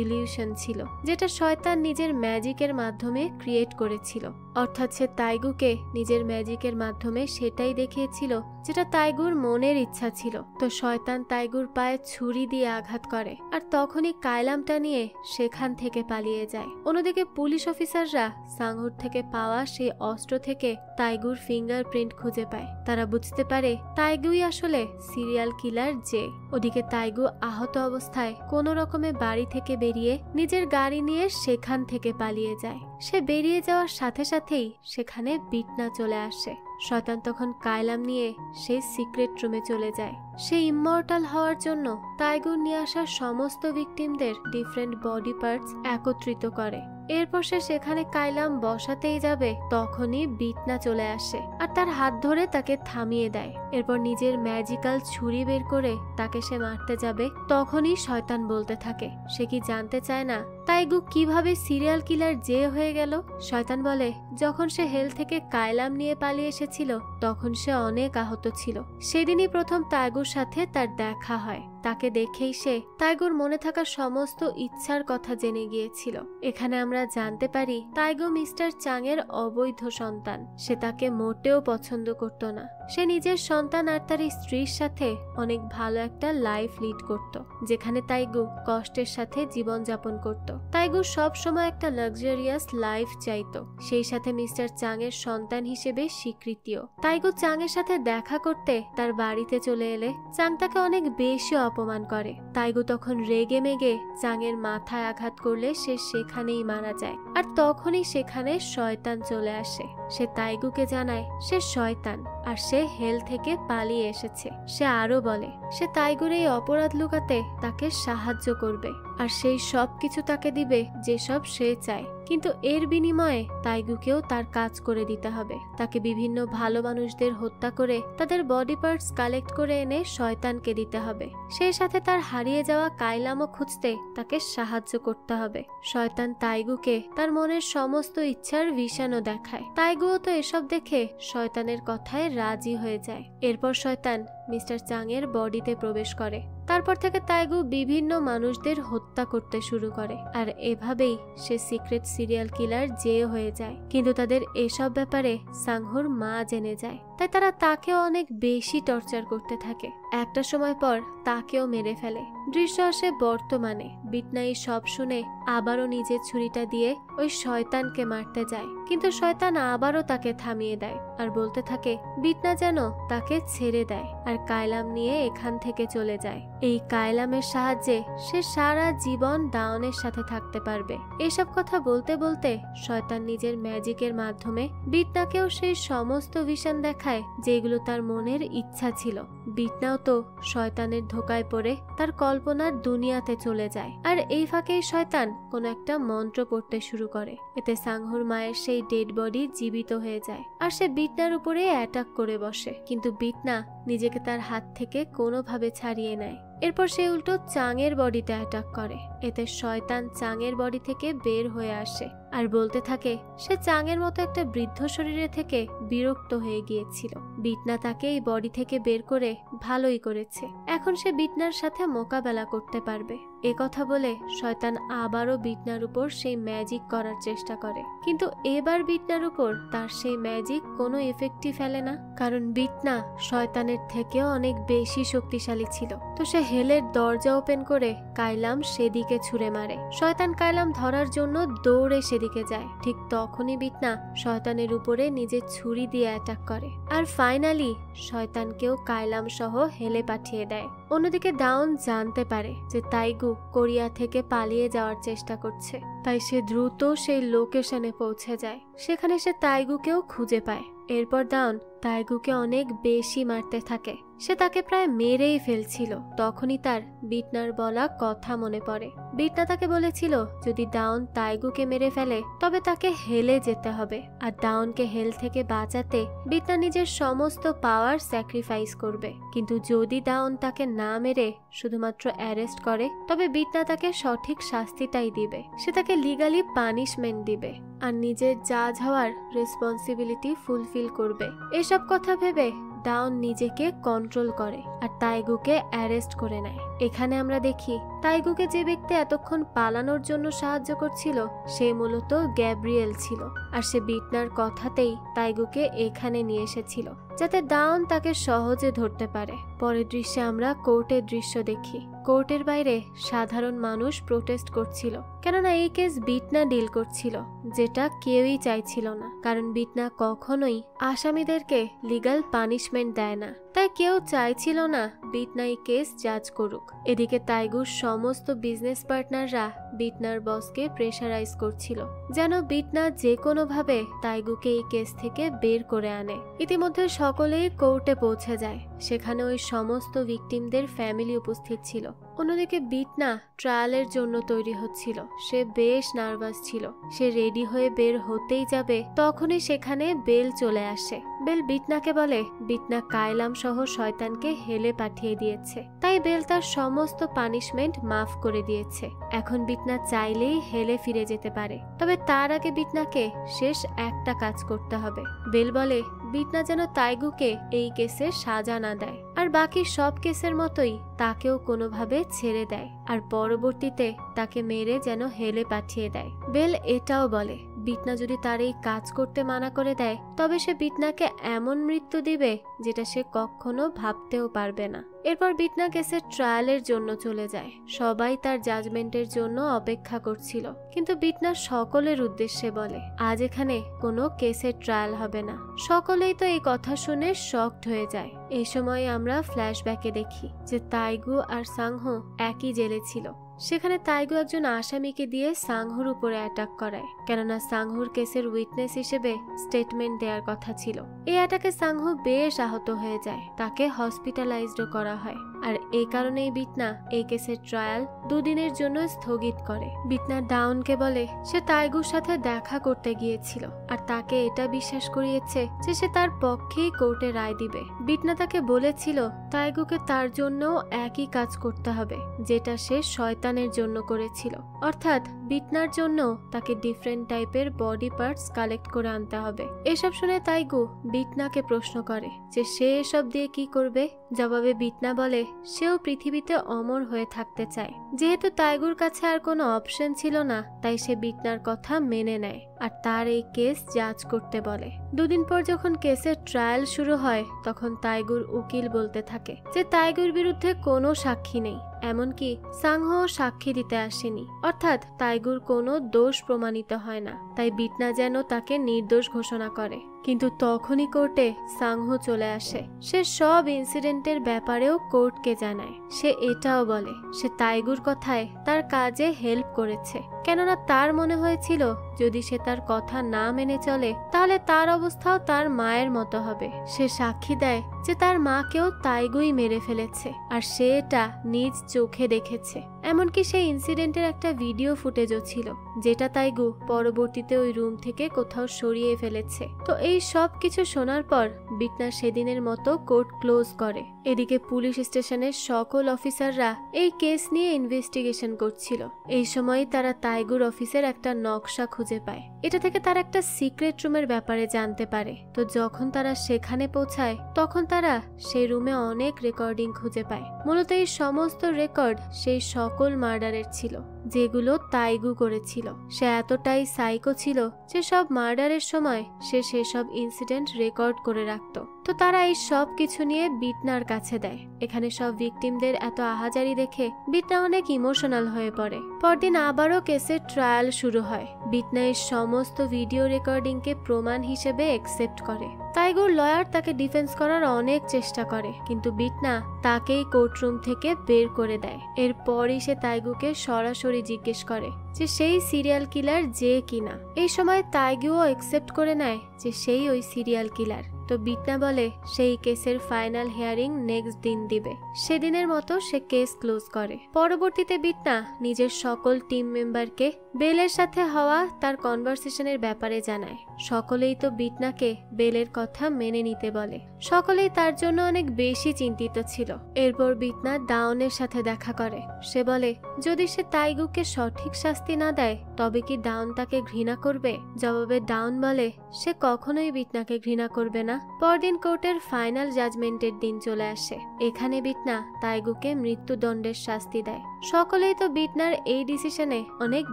ইলিউশন ছিল, যেটা শয়তান নিজের ম্যাজিকের মাধ্যমে ক্রিয়েট করেছিল। অর্থাৎ সে তাইগুকে নিজের ম্যাজিকের মাধ্যমে সেটাই দেখিয়েছিল যেটা তাইগুর মনের ইচ্ছা ছিল। তো শয়তান তাইগুর পায়ে ছুরি দিয়ে আঘাত করে আর তখনই কাইলামটা নিয়ে সেখান থেকে পালিয়ে যায়। অন্যদিকে পুলিশ অফিসাররা সাংহুর থেকে পাওয়া সেই অস্ত্র থেকে তাইগুর ফিঙ্গারপ্রিন্ট খুঁজে পায়। তারা বুঝতে পারে তাইগুই আসলে সিরিয়াল কিলার যে। ওদিকে তাইগু আহত অবস্থায় কোনো রকমে বাড়ি থেকে বেরিয়ে নিজের গাড়ি নিয়ে সেখান থেকে পালিয়ে যায়। সে বেরিয়ে যাওয়ার সাথে সাথেই সেখানে বিটনা চলে আসে। শয়তান তখন কাইলাম নিয়ে সেই সিক্রেট রুমে চলে যায়। সে ইমমর্টাল হওয়ার জন্য তাইগুর নিয়ে আসা সমস্ত ভিকটিমদের ডিফারেন্ট বডি পার্টস একত্রিত করে। এরপর সে সেখানে কাইলাম বসাতেই যাবে তখনই বিটনা চলে আসে আর তার হাত ধরে তাকে থামিয়ে দেয়। এরপর নিজের ম্যাজিক্যাল ছুরি বের করে তাকে সে মারতে যাবে তখনই শয়তান বলতে থাকে সে কি জানতে চায় না তাইগু কিভাবে সিরিয়াল কিলার যে হয়ে গেল। শয়তান বলে যখন সে হেল থেকে কাইলাম নিয়ে পালিয়ে এসেছিল তখন সে অনেক আহত ছিল। সেদিনই প্রথম তাইগুর সাথে তার দেখা হয়। তাকে দেখেই সে তাইগুর মনে থাকা সমস্ত ইচ্ছার কথা জেনে গিয়েছিল। এখানে আমরা জানতে পারি তাইগু মিস্টার চাং এর অবৈধ সন্তান। সে তাকে মোটেও পছন্দ করত না। সে নিজের সন্তান আর তার স্ত্রীর সাথে অনেক ভালো একটা লাইফ লিড করত, যেখানে তাইগু কষ্টের সাথে জীবন যাপন করত। তাইগু সব সময় একটা লাক্সারিয়াস লাইফ চাইতো, সেই সাথে মিস্টার চাং এর সন্তান হিসেবে স্বীকৃতিও। তাইগু চাং এর সাথে দেখা করতে তার বাড়িতে চলে এলে চাং তাকে অনেক বেশি অপমান করে। তাইগু তখন রেগে মেগে চাং এর মাথায় আঘাত করলে সে সেখানেই মারা যায়। আর তখনই সেখানে শয়তান চলে আসে। সে তাইগুকে জানায় সে শয়তান আর সে হেল থেকে পালিয়ে এসেছে। সে আরো বলে সে তাইগুর এই অপরাধ লুকাতে তাকে সাহায্য করবে আর সেই সব কিছু তাকে দিবে যেসব সে চায়। কিন্তু এর বিনিময়ে তাইগুকেও তার কাজ করে দিতে হবে। তাকে বিভিন্ন ভালো মানুষদের হত্যা করে তাদের বডি পার্টস কালেক্ট করে এনে শয়তানকে দিতে হবে। সেই সাথে তার হারিয়ে যাওয়া কাইলামও খুঁজতে তাকে সাহায্য করতে হবে। শয়তান তাইগুকে তার মনের সমস্ত ইচ্ছার ভিশনও দেখায়। তাইগুও তো এসব দেখে শয়তানের কথায় রাজি হয়ে যায়। এরপর শয়তান মিস্টার চাং এর বডিতে প্রবেশ করে। তারপর থেকে তাইগু বিভিন্ন মানুষদের হত্যা করতে শুরু করে, আর এভাবেই সে সিক্রেট সিরিয়াল কিলার জেয় হয়ে যায়। কিন্তু তাদের এসব ব্যাপারে সাংহুর মা জেনে যায়, তাই তারা তাকেও অনেক বেশি টর্চার করতে থাকে। একটা সময় পর তাকেও মেরে ফেলে। দৃশ্য আসে বর্তমানে। বিটনা এই সব শুনে আবারও নিজের ছুরিটা দিয়ে ওই শয়তানকে মারতে যায়, কিন্তু শয়তান আবারও তাকে থামিয়ে দেয় আর বলতে থাকে বিটনা যেন তাকে ছেড়ে দেয় আর কায়লাম নিয়ে এখান থেকে চলে যায়। এই কায়লামের সাহায্যে সে সারা জীবন দাওনের সাথে থাকতে পারবে। এসব কথা বলতে বলতে শয়তান নিজের ম্যাজিকের মাধ্যমে বিটনাকেও সেই সমস্ত ভিশন দেখায় যেগুলো তার মনের ইচ্ছা ছিল। বিটনাও তো শয়তানের ধোকায় পড়ে তার কল্পনার দুনিয়াতে চলে যায়। আর এই ফাঁকেই শয়তান কোনো একটা মন্ত্র পড়তে শুরু করে। এতে সাংহুর মায়ের সেই ডেড বডি জীবিত হয়ে যায় আর সে বিটনার উপরে অ্যাটাক করে বসে, কিন্তু বিটনা নিজেকে তার হাত থেকে কোনোভাবে ছাড়িয়ে নেয়। এরপর সে উল্টো চাঙের বডিতে অ্যাটাক করে। এতে শয়তান চাঙের বডি থেকে বের হয়ে আসে আর বলতে থাকে সে চাঙের মতো একটা বৃদ্ধ শরীরে থেকে বিরক্ত হয়ে গিয়েছিল। বিটনা তাকে এই বডি থেকে বের করে ভালোই করেছে, এখন সে বিটনার সাথে মোকাবেলা করতে পারবে। এ কথা বলে শয়তান আবারও বিটনার উপর সেই ম্যাজিক করার চেষ্টা করে, কিন্তু এবার বিটনার উপর তার সেই ম্যাজিক কোনো এফেক্টই ফেলে না, কারণ বিটনা শয়তানের থেকেও অনেক বেশি শক্তিশালী ছিল। তো সে হেলের দরজা ওপেন করে কায়লাম সেদিকে ছুঁড়ে মারে। শয়তান কায়লাম ধরার জন্য দৌড়ে সেদিকে যায়। ঠিক তখনই বিটনা শয়তানের উপরে নিজের ছুরি দিয়ে অ্যাটাক করে আর ফাইনালি শয়তানকেও কায়লাম সহ হেলে পাঠিয়ে দেয়। অন্যদিকে ডাউন জানতে পারে যে তাইগু কোরিয়া থেকে পালিয়ে যাওয়ার চেষ্টা করছে, তাই সে দ্রুত সেই লোকেশনে পৌঁছে যায়। সেখানে সে তাইগুকেও খুঁজে পায়। এরপর ডাউন তাইগুকে অনেক বেশি মারতে থাকে। সে তাকে প্রায় মেরেই ফেলছিল। তখনই তার বিটনার বলা কথা মনে পড়ে। বিটনা তাকে বলেছিল যদি ডাউন তাইগুকে মেরে ফেলে তবে তাকে হেলে যেতে হবে, আর ডাউনকে হেল থেকে বাঁচাতে বিটনা নিজের সমস্ত পাওয়ার স্যাক্রিফাইস করবে। কিন্তু যদি ডাউন তাকে না মেরে শুধুমাত্র অ্যারেস্ট করে তবে বিটনা তাকে সঠিক শাস্তিটাই দিবে। সে তাকে লিগালি পানিশমেন্ট দিবে আর নিজের জাজ হওয়ার রেসপন্সিবিলিটি ফুলফিল করবে। এসব কথা ভেবে ডাউন নিজেকে কন্ট্রোল করে আর তাইগুকে অ্যারেস্ট করে নেয়। এখানে আমরা দেখি তাইগুকে যে ব্যক্তি এতক্ষণ পালানোর জন্য সাহায্য করছিল সে মূলত গ্যাব্রিয়েল ছিল, আর সে বিটনার কথাতেই তাইগুকে এখানে নিয়ে এসেছিল যাতে ডাউন তাকে সহজে ধরতে পারে। পরের দৃশ্যে আমরা কোর্টের দৃশ্য দেখি। কোর্টের বাইরে সাধারণ মানুষ প্রোটেস্ট করছিল, কেননা এই কেস বিটনা ডিল করছিল, যেটা কেউই চাইছিল না, কারণ বিটনা কখনোই আসামিদেরকে লিগ্যাল পানিশমেন্ট দেয় না, তাই কেউ চাইছিল না বিটনা এই কেস জাজ করুক। এদিকে তাইগুর সমস্ত বিজনেস পার্টনাররা বিটনার বসকে প্রেশারাইজ করছিল যেন বিটনা যে কোনো ভাবে তাইগুকে এই কেস থেকে বের করে আনে। ইতিমধ্যে সকলেই কোর্টে পৌঁছে যায়। সেখানে ওই সমস্ত ভিকটিমদের ফ্যামিলি উপস্থিত ছিল। অন্যদিকে বিটনা ট্রায়ালের জন্য তৈরি হচ্ছিল। সে বেশ নার্ভাস ছিল। সে রেডি হয়ে বের হতেই যাবে তখনই সেখানে বেল চলে আসে। বেল বিটনাকে বলে বিটনা কায়লাম সহ শয়তানকে হেলে পাঠিয়ে দিয়েছে, তাই বেল তার সমস্ত পানিশমেন্ট মাফ করে দিয়েছে। এখন বিটনা চাইলেই হেলে ফিরে যেতে পারে, তবে তার আগে বিটনাকে শেষ একটা কাজ করতে হবে। বেল বলে বিটনা যেন তাইগুকে এই কেসে সাজা না দেয় আর বাকি সব কেসের মতোই তাকেও কোনোভাবে ছেড়ে দেয়, আর পরবর্তীতে তাকে মেরে যেন হেলে পাঠিয়ে দেয়। বেল এটাও বলে বিটনা যদি তার এই কাজ করতে মানা করে দেয় তবে সে বিটনাকে এমন মৃত্যু দিবে যেটা সে কখনো ভাবতেও পারবে না। এরপর বিটনা কেসের ট্রায়ালের জন্য চলে যায়। সবাই তার জাজমেন্টের জন্য অপেক্ষা করছিল, কিন্তু বিটনা সকলের উদ্দেশ্যে বলে আজ এখানে কোনো কেসের ট্রায়াল হবে না। সকলেই তো এই কথা শুনে শকড হয়ে যায়। এই সময় আমরা ফ্ল্যাশব্যাকে দেখি যে তাইগু আর সাংহো একই জেলে ছিল। সেখানে তাইগু একজন আসামিকে দিয়ে সাংহুর উপরে অ্যাটাক করায়, কেননা সাংহুর কেসের উইটনেস হিসেবে স্টেটমেন্ট দেওয়ার কথা ছিল। এই অ্যাটাকে সাংহু বেশ আহত হয়ে যায়। তাকে হসপিটালাইজড করা করা হয়। আর এই কারণেই বিটনা এই কেসের ট্রায়াল 2 দিনের জন্য স্থগিত করে। বিটনা ডাউনকে বলে সে তাইগুর সাথে দেখা করতে গিয়েছিল আর তাকে এটা বিশ্বাস করিয়েছে যে সে তার পক্ষেই কোর্টে রায় দিবে। বিটনা তাকে বলেছিল তাইগুকে তার জন্যও একই কাজ করতে হবে যেটা সে শয়তানের জন্য করেছিল, অর্থাৎ বিটনার জন্য তাকে ডিফারেন্ট টাইপের বডি পার্টস কালেক্ট করে আনতে হবে। এসব শুনে তাইগু বিটনাকে প্রশ্ন করে যে সে এসব দিয়ে কি করবে। জবাবে বিটনা বলে সেও পৃথিবীতে অমর হয়ে থাকতে চায়। যেহেতু তাইগুর কাছে আর কোনো অপশন ছিল না, তাই সে বিটনার কথা মেনে নেয় আর তার এই কেস জাজ করতে বলে। 2 দিন পর যখন কেসের ট্রায়াল শুরু হয়, তখন তাইগুর উকিল বলতে থাকে যে তাইগুর বিরুদ্ধে কোনো সাক্ষী নেই, এমনকি সাংহো সাক্ষী দিতে আসেনি, অর্থাৎ তাইগুর কোনো দোষ প্রমাণিত হয় না। তাই বিটনা যেন তাকে নির্দোষ ঘোষণা করে। কিন্তু তখনই কোর্টে সাংহো চলে আসে। সে সব ইনসিডেন্টের ব্যাপারেও কোর্টকে জানায়। সে এটাও বলে সে তাইগুর কথায় তার কাজে হেল্প করেছে, কেননা তার মনে হয়েছিল যদি সে তার কথা না মেনে চলে তাহলে তার অবস্থাও তার মায়ের মতো হবে। সে সাক্ষী দেয় যে তার মাকেও তাইগুই মেরে ফেলেছে আর সে এটা নিজ চোখে দেখেছে। এমনকি সেই ইনসিডেন্টের একটা ভিডিও ফুটেজও ছিল, যেটা তাইগু পরবর্তীতে ওই রুম থেকে কোথাও সরিয়ে ফেলেছে। তো এই সব কিছু শোনার পর বিটনা সেদিনের মতো কোর্ট ক্লোজ করে। এদিকে পুলিশ স্টেশনের সকল অফিসাররা এই কেস নিয়ে ইনভেস্টিগেশন করছিল। এই সময় তারা তাইগুর অফিসের একটা নকশা খুঁজে পায়। এটা থেকে তারা একটা সিক্রেট রুমের ব্যাপারে জানতে পারে। তো যখন তারা সেখানে পৌঁছায় তখন তারা সেই রুমে অনেক রেকর্ডিং খুঁজে পায়। মূলত এই সমস্ত রেকর্ড সেই সকল মার্ডারের ছিল যেগুলো তাইগু করেছিল। সে এতটাই সাইকো ছিল যে সব মার্ডারের সময় সে সেসব ইনসিডেন্ট রেকর্ড করে রাখত। তো তারা এই সব কিছু নিয়ে বিটনার কাছে দেয়। এখানে সব ভিকটিমদের এত আহাজারি দেখে বিটনা অনেক ইমোশনাল হয়ে পড়ে। পরদিন আবারও কেসের ট্রায়াল শুরু হয়। বিটনা এই সমস্ত ভিডিও রেকর্ডিংকে প্রমাণ হিসেবে একসেপ্ট করে। তাইগুর লয়ার তাকে ডিফেন্স করার অনেক চেষ্টা করে, কিন্তু বিটনা তাকেই কোর্টরুম থেকে বের করে দেয়। এরপরই সে তাইগুকে সরাসরি জিজ্ঞেস করে যে সেই সিরিয়াল কিলার যে কিনা। এই সময় তাইগুও একসেপ্ট করে নেয় যে সেই ওই সিরিয়াল কিলার। তো বিটনা বলে সেই কেসের ফাইনাল হিয়ারিং নেক্সট দিন দিবে। সেদিনের মতো সে কেস ক্লোজ করে। পরবর্তীতে বিটনা নিজের সকল টিম মেম্বারকে বেলের সাথে হওয়া তার কনভারসেশনের ব্যাপারে জানায়। সকলেই তো বিটনাকে বেলের কথা মেনে নিতে বলে। সকলেই তার জন্য অনেক বেশি চিন্তিত ছিল। এরপর বিটনা ডাউনের সাথে দেখা করে। সে বলে যদি সে তাইগুকে সঠিক শাস্তি না দেয় তবে কি ডাউন তাকে ঘৃণা করবে। জবাবে ডাউন বলে সে কখনোই বিটনাকে ঘৃণা করবে না। পরদিন কোর্টের ফাইনাল জাজমেন্টের দিন চলে আসে। এখানে বিটনা তাইগুকে মৃত্যুদণ্ডের শাস্তি দেয়। সকলেই তো বিটনার এই ডিসিশনে অনেক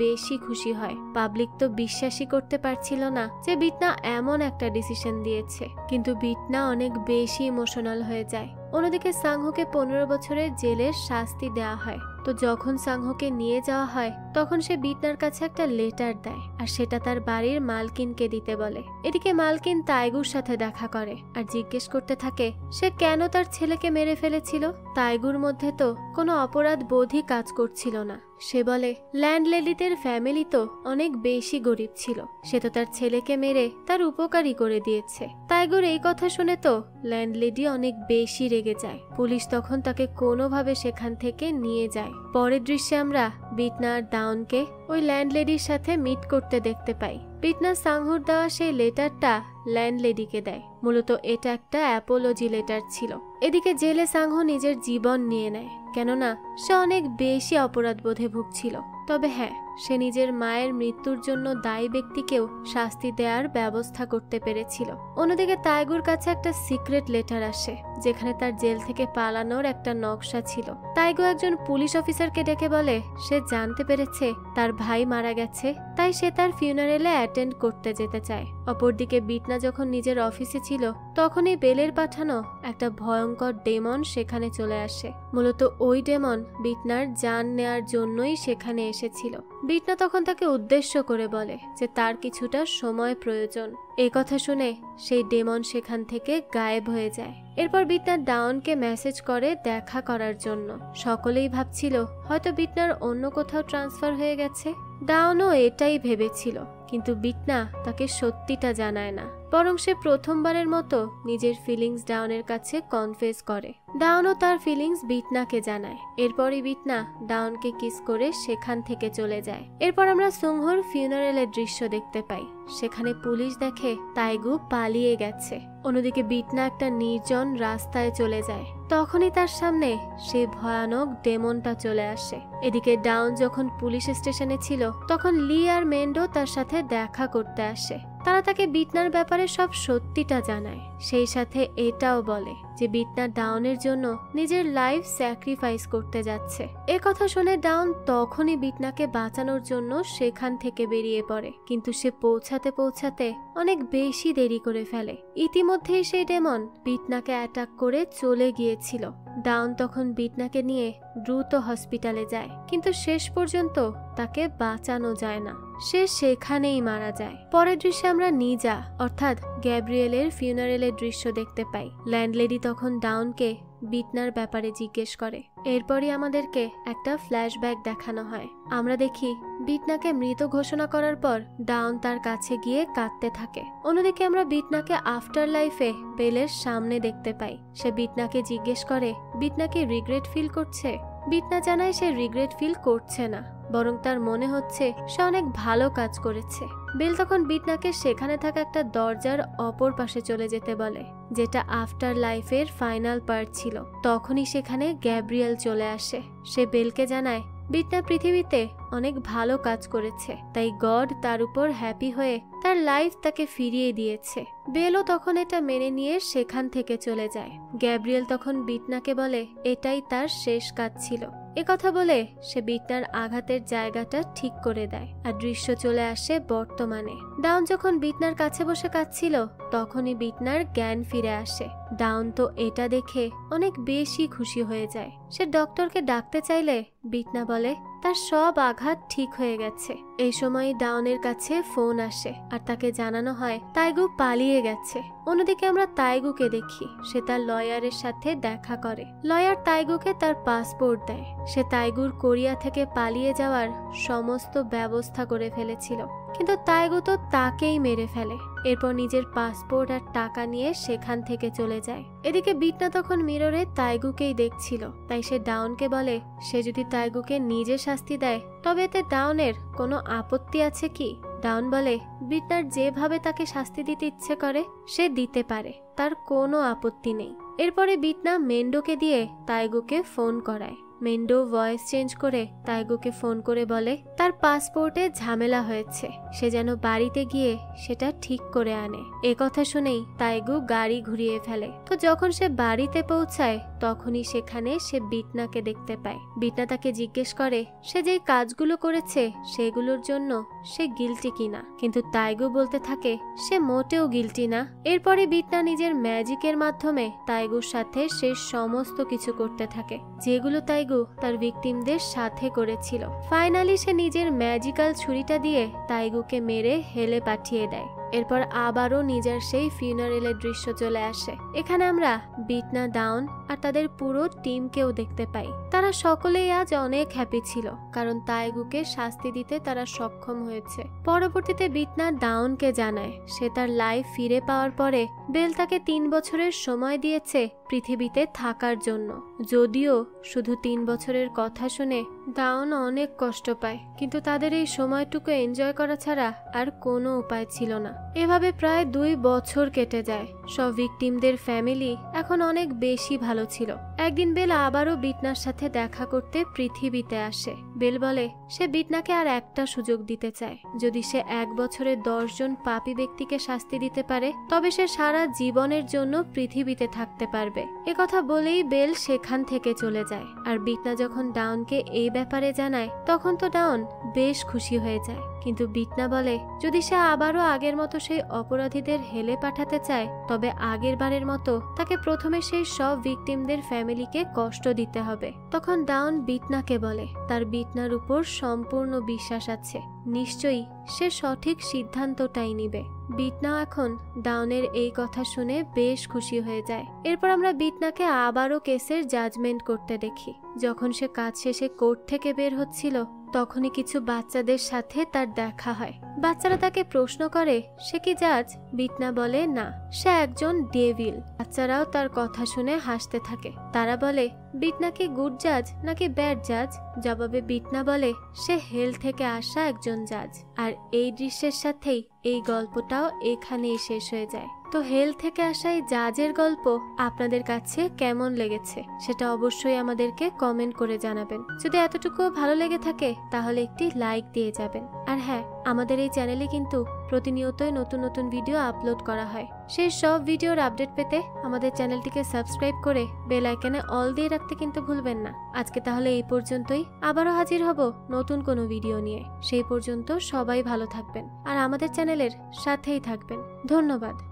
বেশি খুশি হয়। পাবলিক তো বিশ্বাসই করতে পারছিল না যে বিটনা এমন একটা ডিসিশন দিয়েছে। কিন্তু বিটনা অনেক বেশি ইমোশনাল হয়ে যায়। অন্যদিকে সাংহোকে 15 বছরের জেলের শাস্তি দেওয়া হয়। তো যখন সাংহোকে নিয়ে যাওয়া হয় তখন সে বিটনার কাছে একটা লেটার দেয় আর সেটা তার বাড়ির মালকিনকে দিতে বলে। এদিকে মালকিন তাইগুর সাথে দেখা করে আর জিজ্ঞেস করতে থাকে সে কেন তার ছেলেকে মেরে ফেলেছিল। তাইগুর মধ্যে তো কোনো অপরাধ বোধই কাজ করছিল না। সে বলে ল্যান্ডলেডিদের ফ্যামিলি তো অনেক বেশি গরিব ছিল, সে তো তার ছেলেকে মেরে তার উপকারী করে দিয়েছে। তাইগুর এই কথা শুনে তো ল্যান্ডলেডি অনেক বেশি রেগে যায়। পুলিশ তখন তাকে কোনোভাবে সেখান থেকে নিয়ে যায়। পরের দৃশ্যে আমরা বিটনা আর ডাউনকে ওই ল্যান্ডলেডির সাথে মিট করতে দেখতে পাই। বিটনা সাংহুর দেওয়া সেই লেটারটা ল্যান্ডলেডিকে দেয়। মূলত এটা একটা অ্যাপোলজি লেটার ছিল। এদিকে জেলে সাংহো নিজের জীবন নিয়ে নেয়, কেননা সে অনেক বেশি অপরাধ বোধে ভুগছিল। তবে হ্যাঁ, সে নিজের মায়ের মৃত্যুর জন্য দায়ী ব্যক্তিকেও শাস্তি দেওয়ার ব্যবস্থা করতে পেরেছিল। অন্যদিকে তাইগুর কাছে একটা সিক্রেট লেটার আসে যেখানে তার জেল থেকে পালানোর একটা নকশা ছিল। তাইগু একজন পুলিশ অফিসারকে ডেকে বলে সে জানতে পেরেছে তার ভাই মারা গেছে, তাই সে তার ফিউনারেলে অ্যাটেন্ড করতে যেতে চায়। অপরদিকে বিটনা যখন নিজের অফিসে ছিল তখনই বেলের পাঠানো একটা ভয়ঙ্কর ডেমন সেখানে চলে আসে। মূলত ওই ডেমন বিটনার জান নেয়ার জন্যই সেখানে এসেছিল। বিটনা তখন তাকে উদ্দেশ্য করে বলে যে তার কিছুটা সময় প্রয়োজন। এই কথা শুনে সেই ডেমন সেখান থেকে গায়েব হয়ে যায়। এরপর বিটনা ডাউনকে মেসেজ করে দেখা করার জন্য। সকলেই ভাবছিল হয়তো বিটনার অন্য কোথাও ট্রান্সফার হয়ে গেছে। ডাউনও এটাই ভেবেছিল, কিন্তু বিটনা তাকে সত্যিটা জানায় না, বরং সে প্রথমবারের মতো নিজের ফিলিংস ডাউনের কাছে কনফেস করে। ডাউনও তার ফিলিংস বিটনাকে জানায়। এরপরই বিটনা ডাউনকে কিস করে সেখান থেকে চলে যায়। এরপর আমরা সুংহোর ফিউনারেলের দৃশ্য দেখতে পাই। সেখানে পুলিশ দেখে তাইগু পালিয়ে গেছে। অন্যদিকে বিটনা একটা নির্জন রাস্তায় চলে যায়। তখনই তার সামনে সেই ভয়ানক ডেমনটা চলে আসে। এদিকে ডাউন যখন পুলিশ স্টেশনে ছিল তখন লি আর মেন্ডো তার সাথে দেখা করতে আসে। তারা তাকে বিটনার ব্যাপারে সব সত্যিটা জানায়। সেই সাথে এটাও বলে যে বিটনা ডাউনের জন্য নিজের লাইফ স্যাক্রিফাইস করতে যাচ্ছে। এ কথা শুনে ডাউন তখনই বিটনাকে বাঁচানোর জন্য সেখান থেকে বেরিয়ে পড়ে, কিন্তু সে পৌঁছাতে অনেক বেশি দেরি করে ফেলে। ইতিমধ্যেই সেই ডেমন বিটনাকে অ্যাটাক করে চলে গিয়েছিল। ডাউন তখন বিটনাকে নিয়ে দ্রুত হসপিটালে যায়, কিন্তু শেষ পর্যন্ত তাকে বাঁচানো যায় না, সে সেখানেই মারা যায়। পরের দৃশ্যে আমরা নিজা অর্থাৎ গ্যাব্রিয়েলের ফিউনারেলের দৃশ্য দেখতে পাই। ল্যান্ডলেডি তখন ডাউনকে বিটনার ব্যাপারে জিজ্ঞেস করে। এরপরই আমাদেরকে একটা ফ্ল্যাশব্যাক দেখানো হয়। আমরা দেখি বিটনাকে মৃত ঘোষণা করার পর ডাউন তার কাছে গিয়ে কাঁদতে থাকে। অন্যদিকে আমরা বিটনাকে আফটার লাইফে বেলের সামনে দেখতে পাই। সে বিটনাকে জিজ্ঞেস করে বিটনা কি রিগ্রেট ফিল করছে। বিটনা জানায় সে রিগ্রেট ফিল করছে না, বরং তার মনে হচ্ছে সে অনেক ভালো কাজ করেছে। বেল তখন বিটনাকে সেখানে থাকা একটা দরজার অপর পাশে চলে যেতে বলে, যেটা আফটার লাইফের ফাইনাল পার্ট ছিল। তখনই সেখানে গ্যাব্রিয়েল চলে আসে। সে বেলকে জানায় বিটনা পৃথিবীতে অনেক ভালো কাজ করেছে, তাই গড তার উপর হ্যাপি হয়ে তার লাইফ তাকে ফিরিয়ে দিয়েছে। বেলও তখন এটা মেনে নিয়ে সেখান থেকে চলে যায়। গ্যাব্রিয়েল তখন বিটনাকে বলে এটাই তার শেষ কাজ ছিল। একথা বলে সে বিটনার আঘাতের জায়গাটা ঠিক করে দেয়, আর দৃশ্য চলে আসে বর্তমানে। ডাউন যখন বিটনার কাছে বসে কাঁদছিল তখনই বিটনার জ্ঞান ফিরে আসে। ডাউন তো এটা দেখে অনেক বেশি খুশি হয়ে যায়। সে ডক্টরকে ডাকতে চাইলে বিটনা বলে তার সব আঘাত ঠিক হয়ে গেছে। এই সময় ডাউনের কাছে ফোন আসে আর তাকে জানানো হয় তাইগু পালিয়ে গেছে। অন্যদিকে আমরা তাইগুকে দেখি, সে তার লয়ারের সাথে দেখা করে। লয়ার তাইগুকে তার পাসপোর্ট দেয়। সে তাইগুর কোরিয়া থেকে পালিয়ে যাওয়ার সমস্ত ব্যবস্থা করে ফেলেছিল, কিন্তু তাইগু তো তাকেই মেরে ফেলে। এরপর নিজের পাসপোর্ট আর টাকা নিয়ে সেখান থেকে চলে যায়। এদিকে বিটনা তখন মিররে তাইগুকেই দেখছিল, তাই সে ডাউনকে বলে সে যদি তাইগুকে নিজে শাস্তি দেয় তবে এতে ডাউনের কোনো আপত্তি আছে কি। ডাউন বলে বিটনার যেভাবে তাকে শাস্তি দিতে ইচ্ছে করে সে দিতে পারে, তার কোনো আপত্তি নেই। এরপরে বিটনা মেন্ডোকে দিয়ে তাইগুকে ফোন করায়। মেন্ডো ভয়েস চেঞ্জ করে তাইগুকে ফোন করে বলে তার পাসপোর্টে ঝামেলা হয়েছে, সে যেন বাড়িতে গিয়ে সেটা ঠিক করে আনে। এ কথা শুনেই তাইগু গাড়ি ঘুরিয়ে ফেলে। তো যখন সে বাড়িতে পৌঁছায় তখনই সেখানে সে বিটনাকে দেখতে পায়। বিটনা তাকে জিজ্ঞেস করে সে যেই কাজগুলো করেছে সেগুলোর জন্য সে গিলটি কিনা, কিন্তু তাইগু বলতে থাকে সে মোটেও গিলটি না। এরপরে বিটনা নিজের ম্যাজিকের মাধ্যমে তাইগুর সাথে সে সমস্ত কিছু করতে থাকে যেগুলো তাইগু তার ভিকটিমদের সাথে করেছিল। ফাইনালি সে নিজের ম্যাজিক্যাল ছুরিটা দিয়ে তাইগুকে মেরে হেলে পাঠিয়ে দেয়। এরপর আবারও নিজের সেই ফিউনারেলের দৃশ্য চলে আসে। এখানে আমরা বিটনা, ডাউন আর তাদের পুরো টিমকেও দেখতে পাই। তারা সকলেই আজ অনেক হ্যাপি ছিল, কারণ তাইগুকে শাস্তি দিতে তারা সক্ষম হয়েছে। পরবর্তীতে বিটনা ডাউনকে জানায় সে তার লাইফ ফিরে পাওয়ার পরে বেল তাকে 3 বছরের সময় দিয়েছে পৃথিবীতে থাকার জন্য। যদিও শুধু 3 বছরের কথা শুনে ডাউন অনেক কষ্ট পায়, কিন্তু তাদের এই সময়টুকু এনজয় করা ছাড়া আর কোনো উপায় ছিল না। এভাবে প্রায় 2 বছর কেটে যায়। সব ভিকটিমদের ফ্যামিলি এখন অনেক বেশি ভালো ছিল। একদিন বেল আবারও বিটনার সাথে দেখা করতে পৃথিবীতে আসে। বেল বলে সে বিটনাকে আর একটা সুযোগ দিতে চায়। যদি সে 1 বছরে 10 জন পাপী ব্যক্তিকে শাস্তি দিতে পারে তবে সে সারা জীবনের জন্য পৃথিবীতে থাকতে পারবে। একথা বলেই বেল সেখান থেকে চলে যায়। আর বিটনা যখন ডাউনকে এই ব্যাপারে জানায় তখন তো ডাউন বেশ খুশি হয়ে যায়, কিন্তু বিটনা বলে যদি সে আবারও আগের মতো সেই অপরাধীদের হেলে পাঠাতে চায় তবে আগের বারের মতো তাকে প্রথমে সেই সব ভিকটিমদের ফ্যামিলিকে কষ্ট দিতে হবে। তখন ডাউন বিটনাকে বলে তার বিটনার উপর সম্পূর্ণ বিশ্বাস আছে, নিশ্চয়ই সে সঠিক সিদ্ধান্তটাই নিবে। বিটনাও এখন ডাউনের এই কথা শুনে বেশ খুশি হয়ে যায়। এরপর আমরা বিটনাকে আবারও কেসের জাজমেন্ট করতে দেখি। যখন সে কাজ শেষে কোর্ট থেকে বের হচ্ছিল তখনই কিছু বাচ্চাদের সাথে তার দেখা হয়। বাচ্চারা তাকে প্রশ্ন করে সে কি জাজ। বিটনা বলে না, সে একজন ডেভিল। বাচ্চারাও তার কথা শুনে হাসতে থাকে। তারা বলে বিটনা কি গুড জাজ নাকি ব্যাড জাজ। জবাবে বিটনা বলে সে হেল থেকে আসা একজন জাজ। আর এই দৃশ্যের সাথেই এই গল্পটাও এখানেই শেষ হয়ে যায়। তো হেল থেকে আসা এই জাজের গল্প আপনাদের কাছে কেমন লেগেছে সেটা অবশ্যই আমাদেরকে কমেন্ট করে জানাবেন। যদি এতটুকু ভালো লেগে থাকে তাহলে একটি লাইক দিয়ে যাবেন। আর হ্যাঁ, আমাদের এই চ্যানেলে কিন্তু প্রতিনিয়তই নতুন নতুন ভিডিও আপলোড করা হয়। সেই সব ভিডিওর আপডেট পেতে আমাদের চ্যানেলটিকে সাবস্ক্রাইব করে বেল আইকনে অল দিয়ে রাখতে কিন্তু ভুলবেন না। আজকে তাহলে এই পর্যন্তই, আবারও হাজির হব নতুন কোনো ভিডিও নিয়ে। সেই পর্যন্ত সবাই ভালো থাকবেন আর আমাদের চ্যানেলের সাথেই থাকবেন। ধন্যবাদ।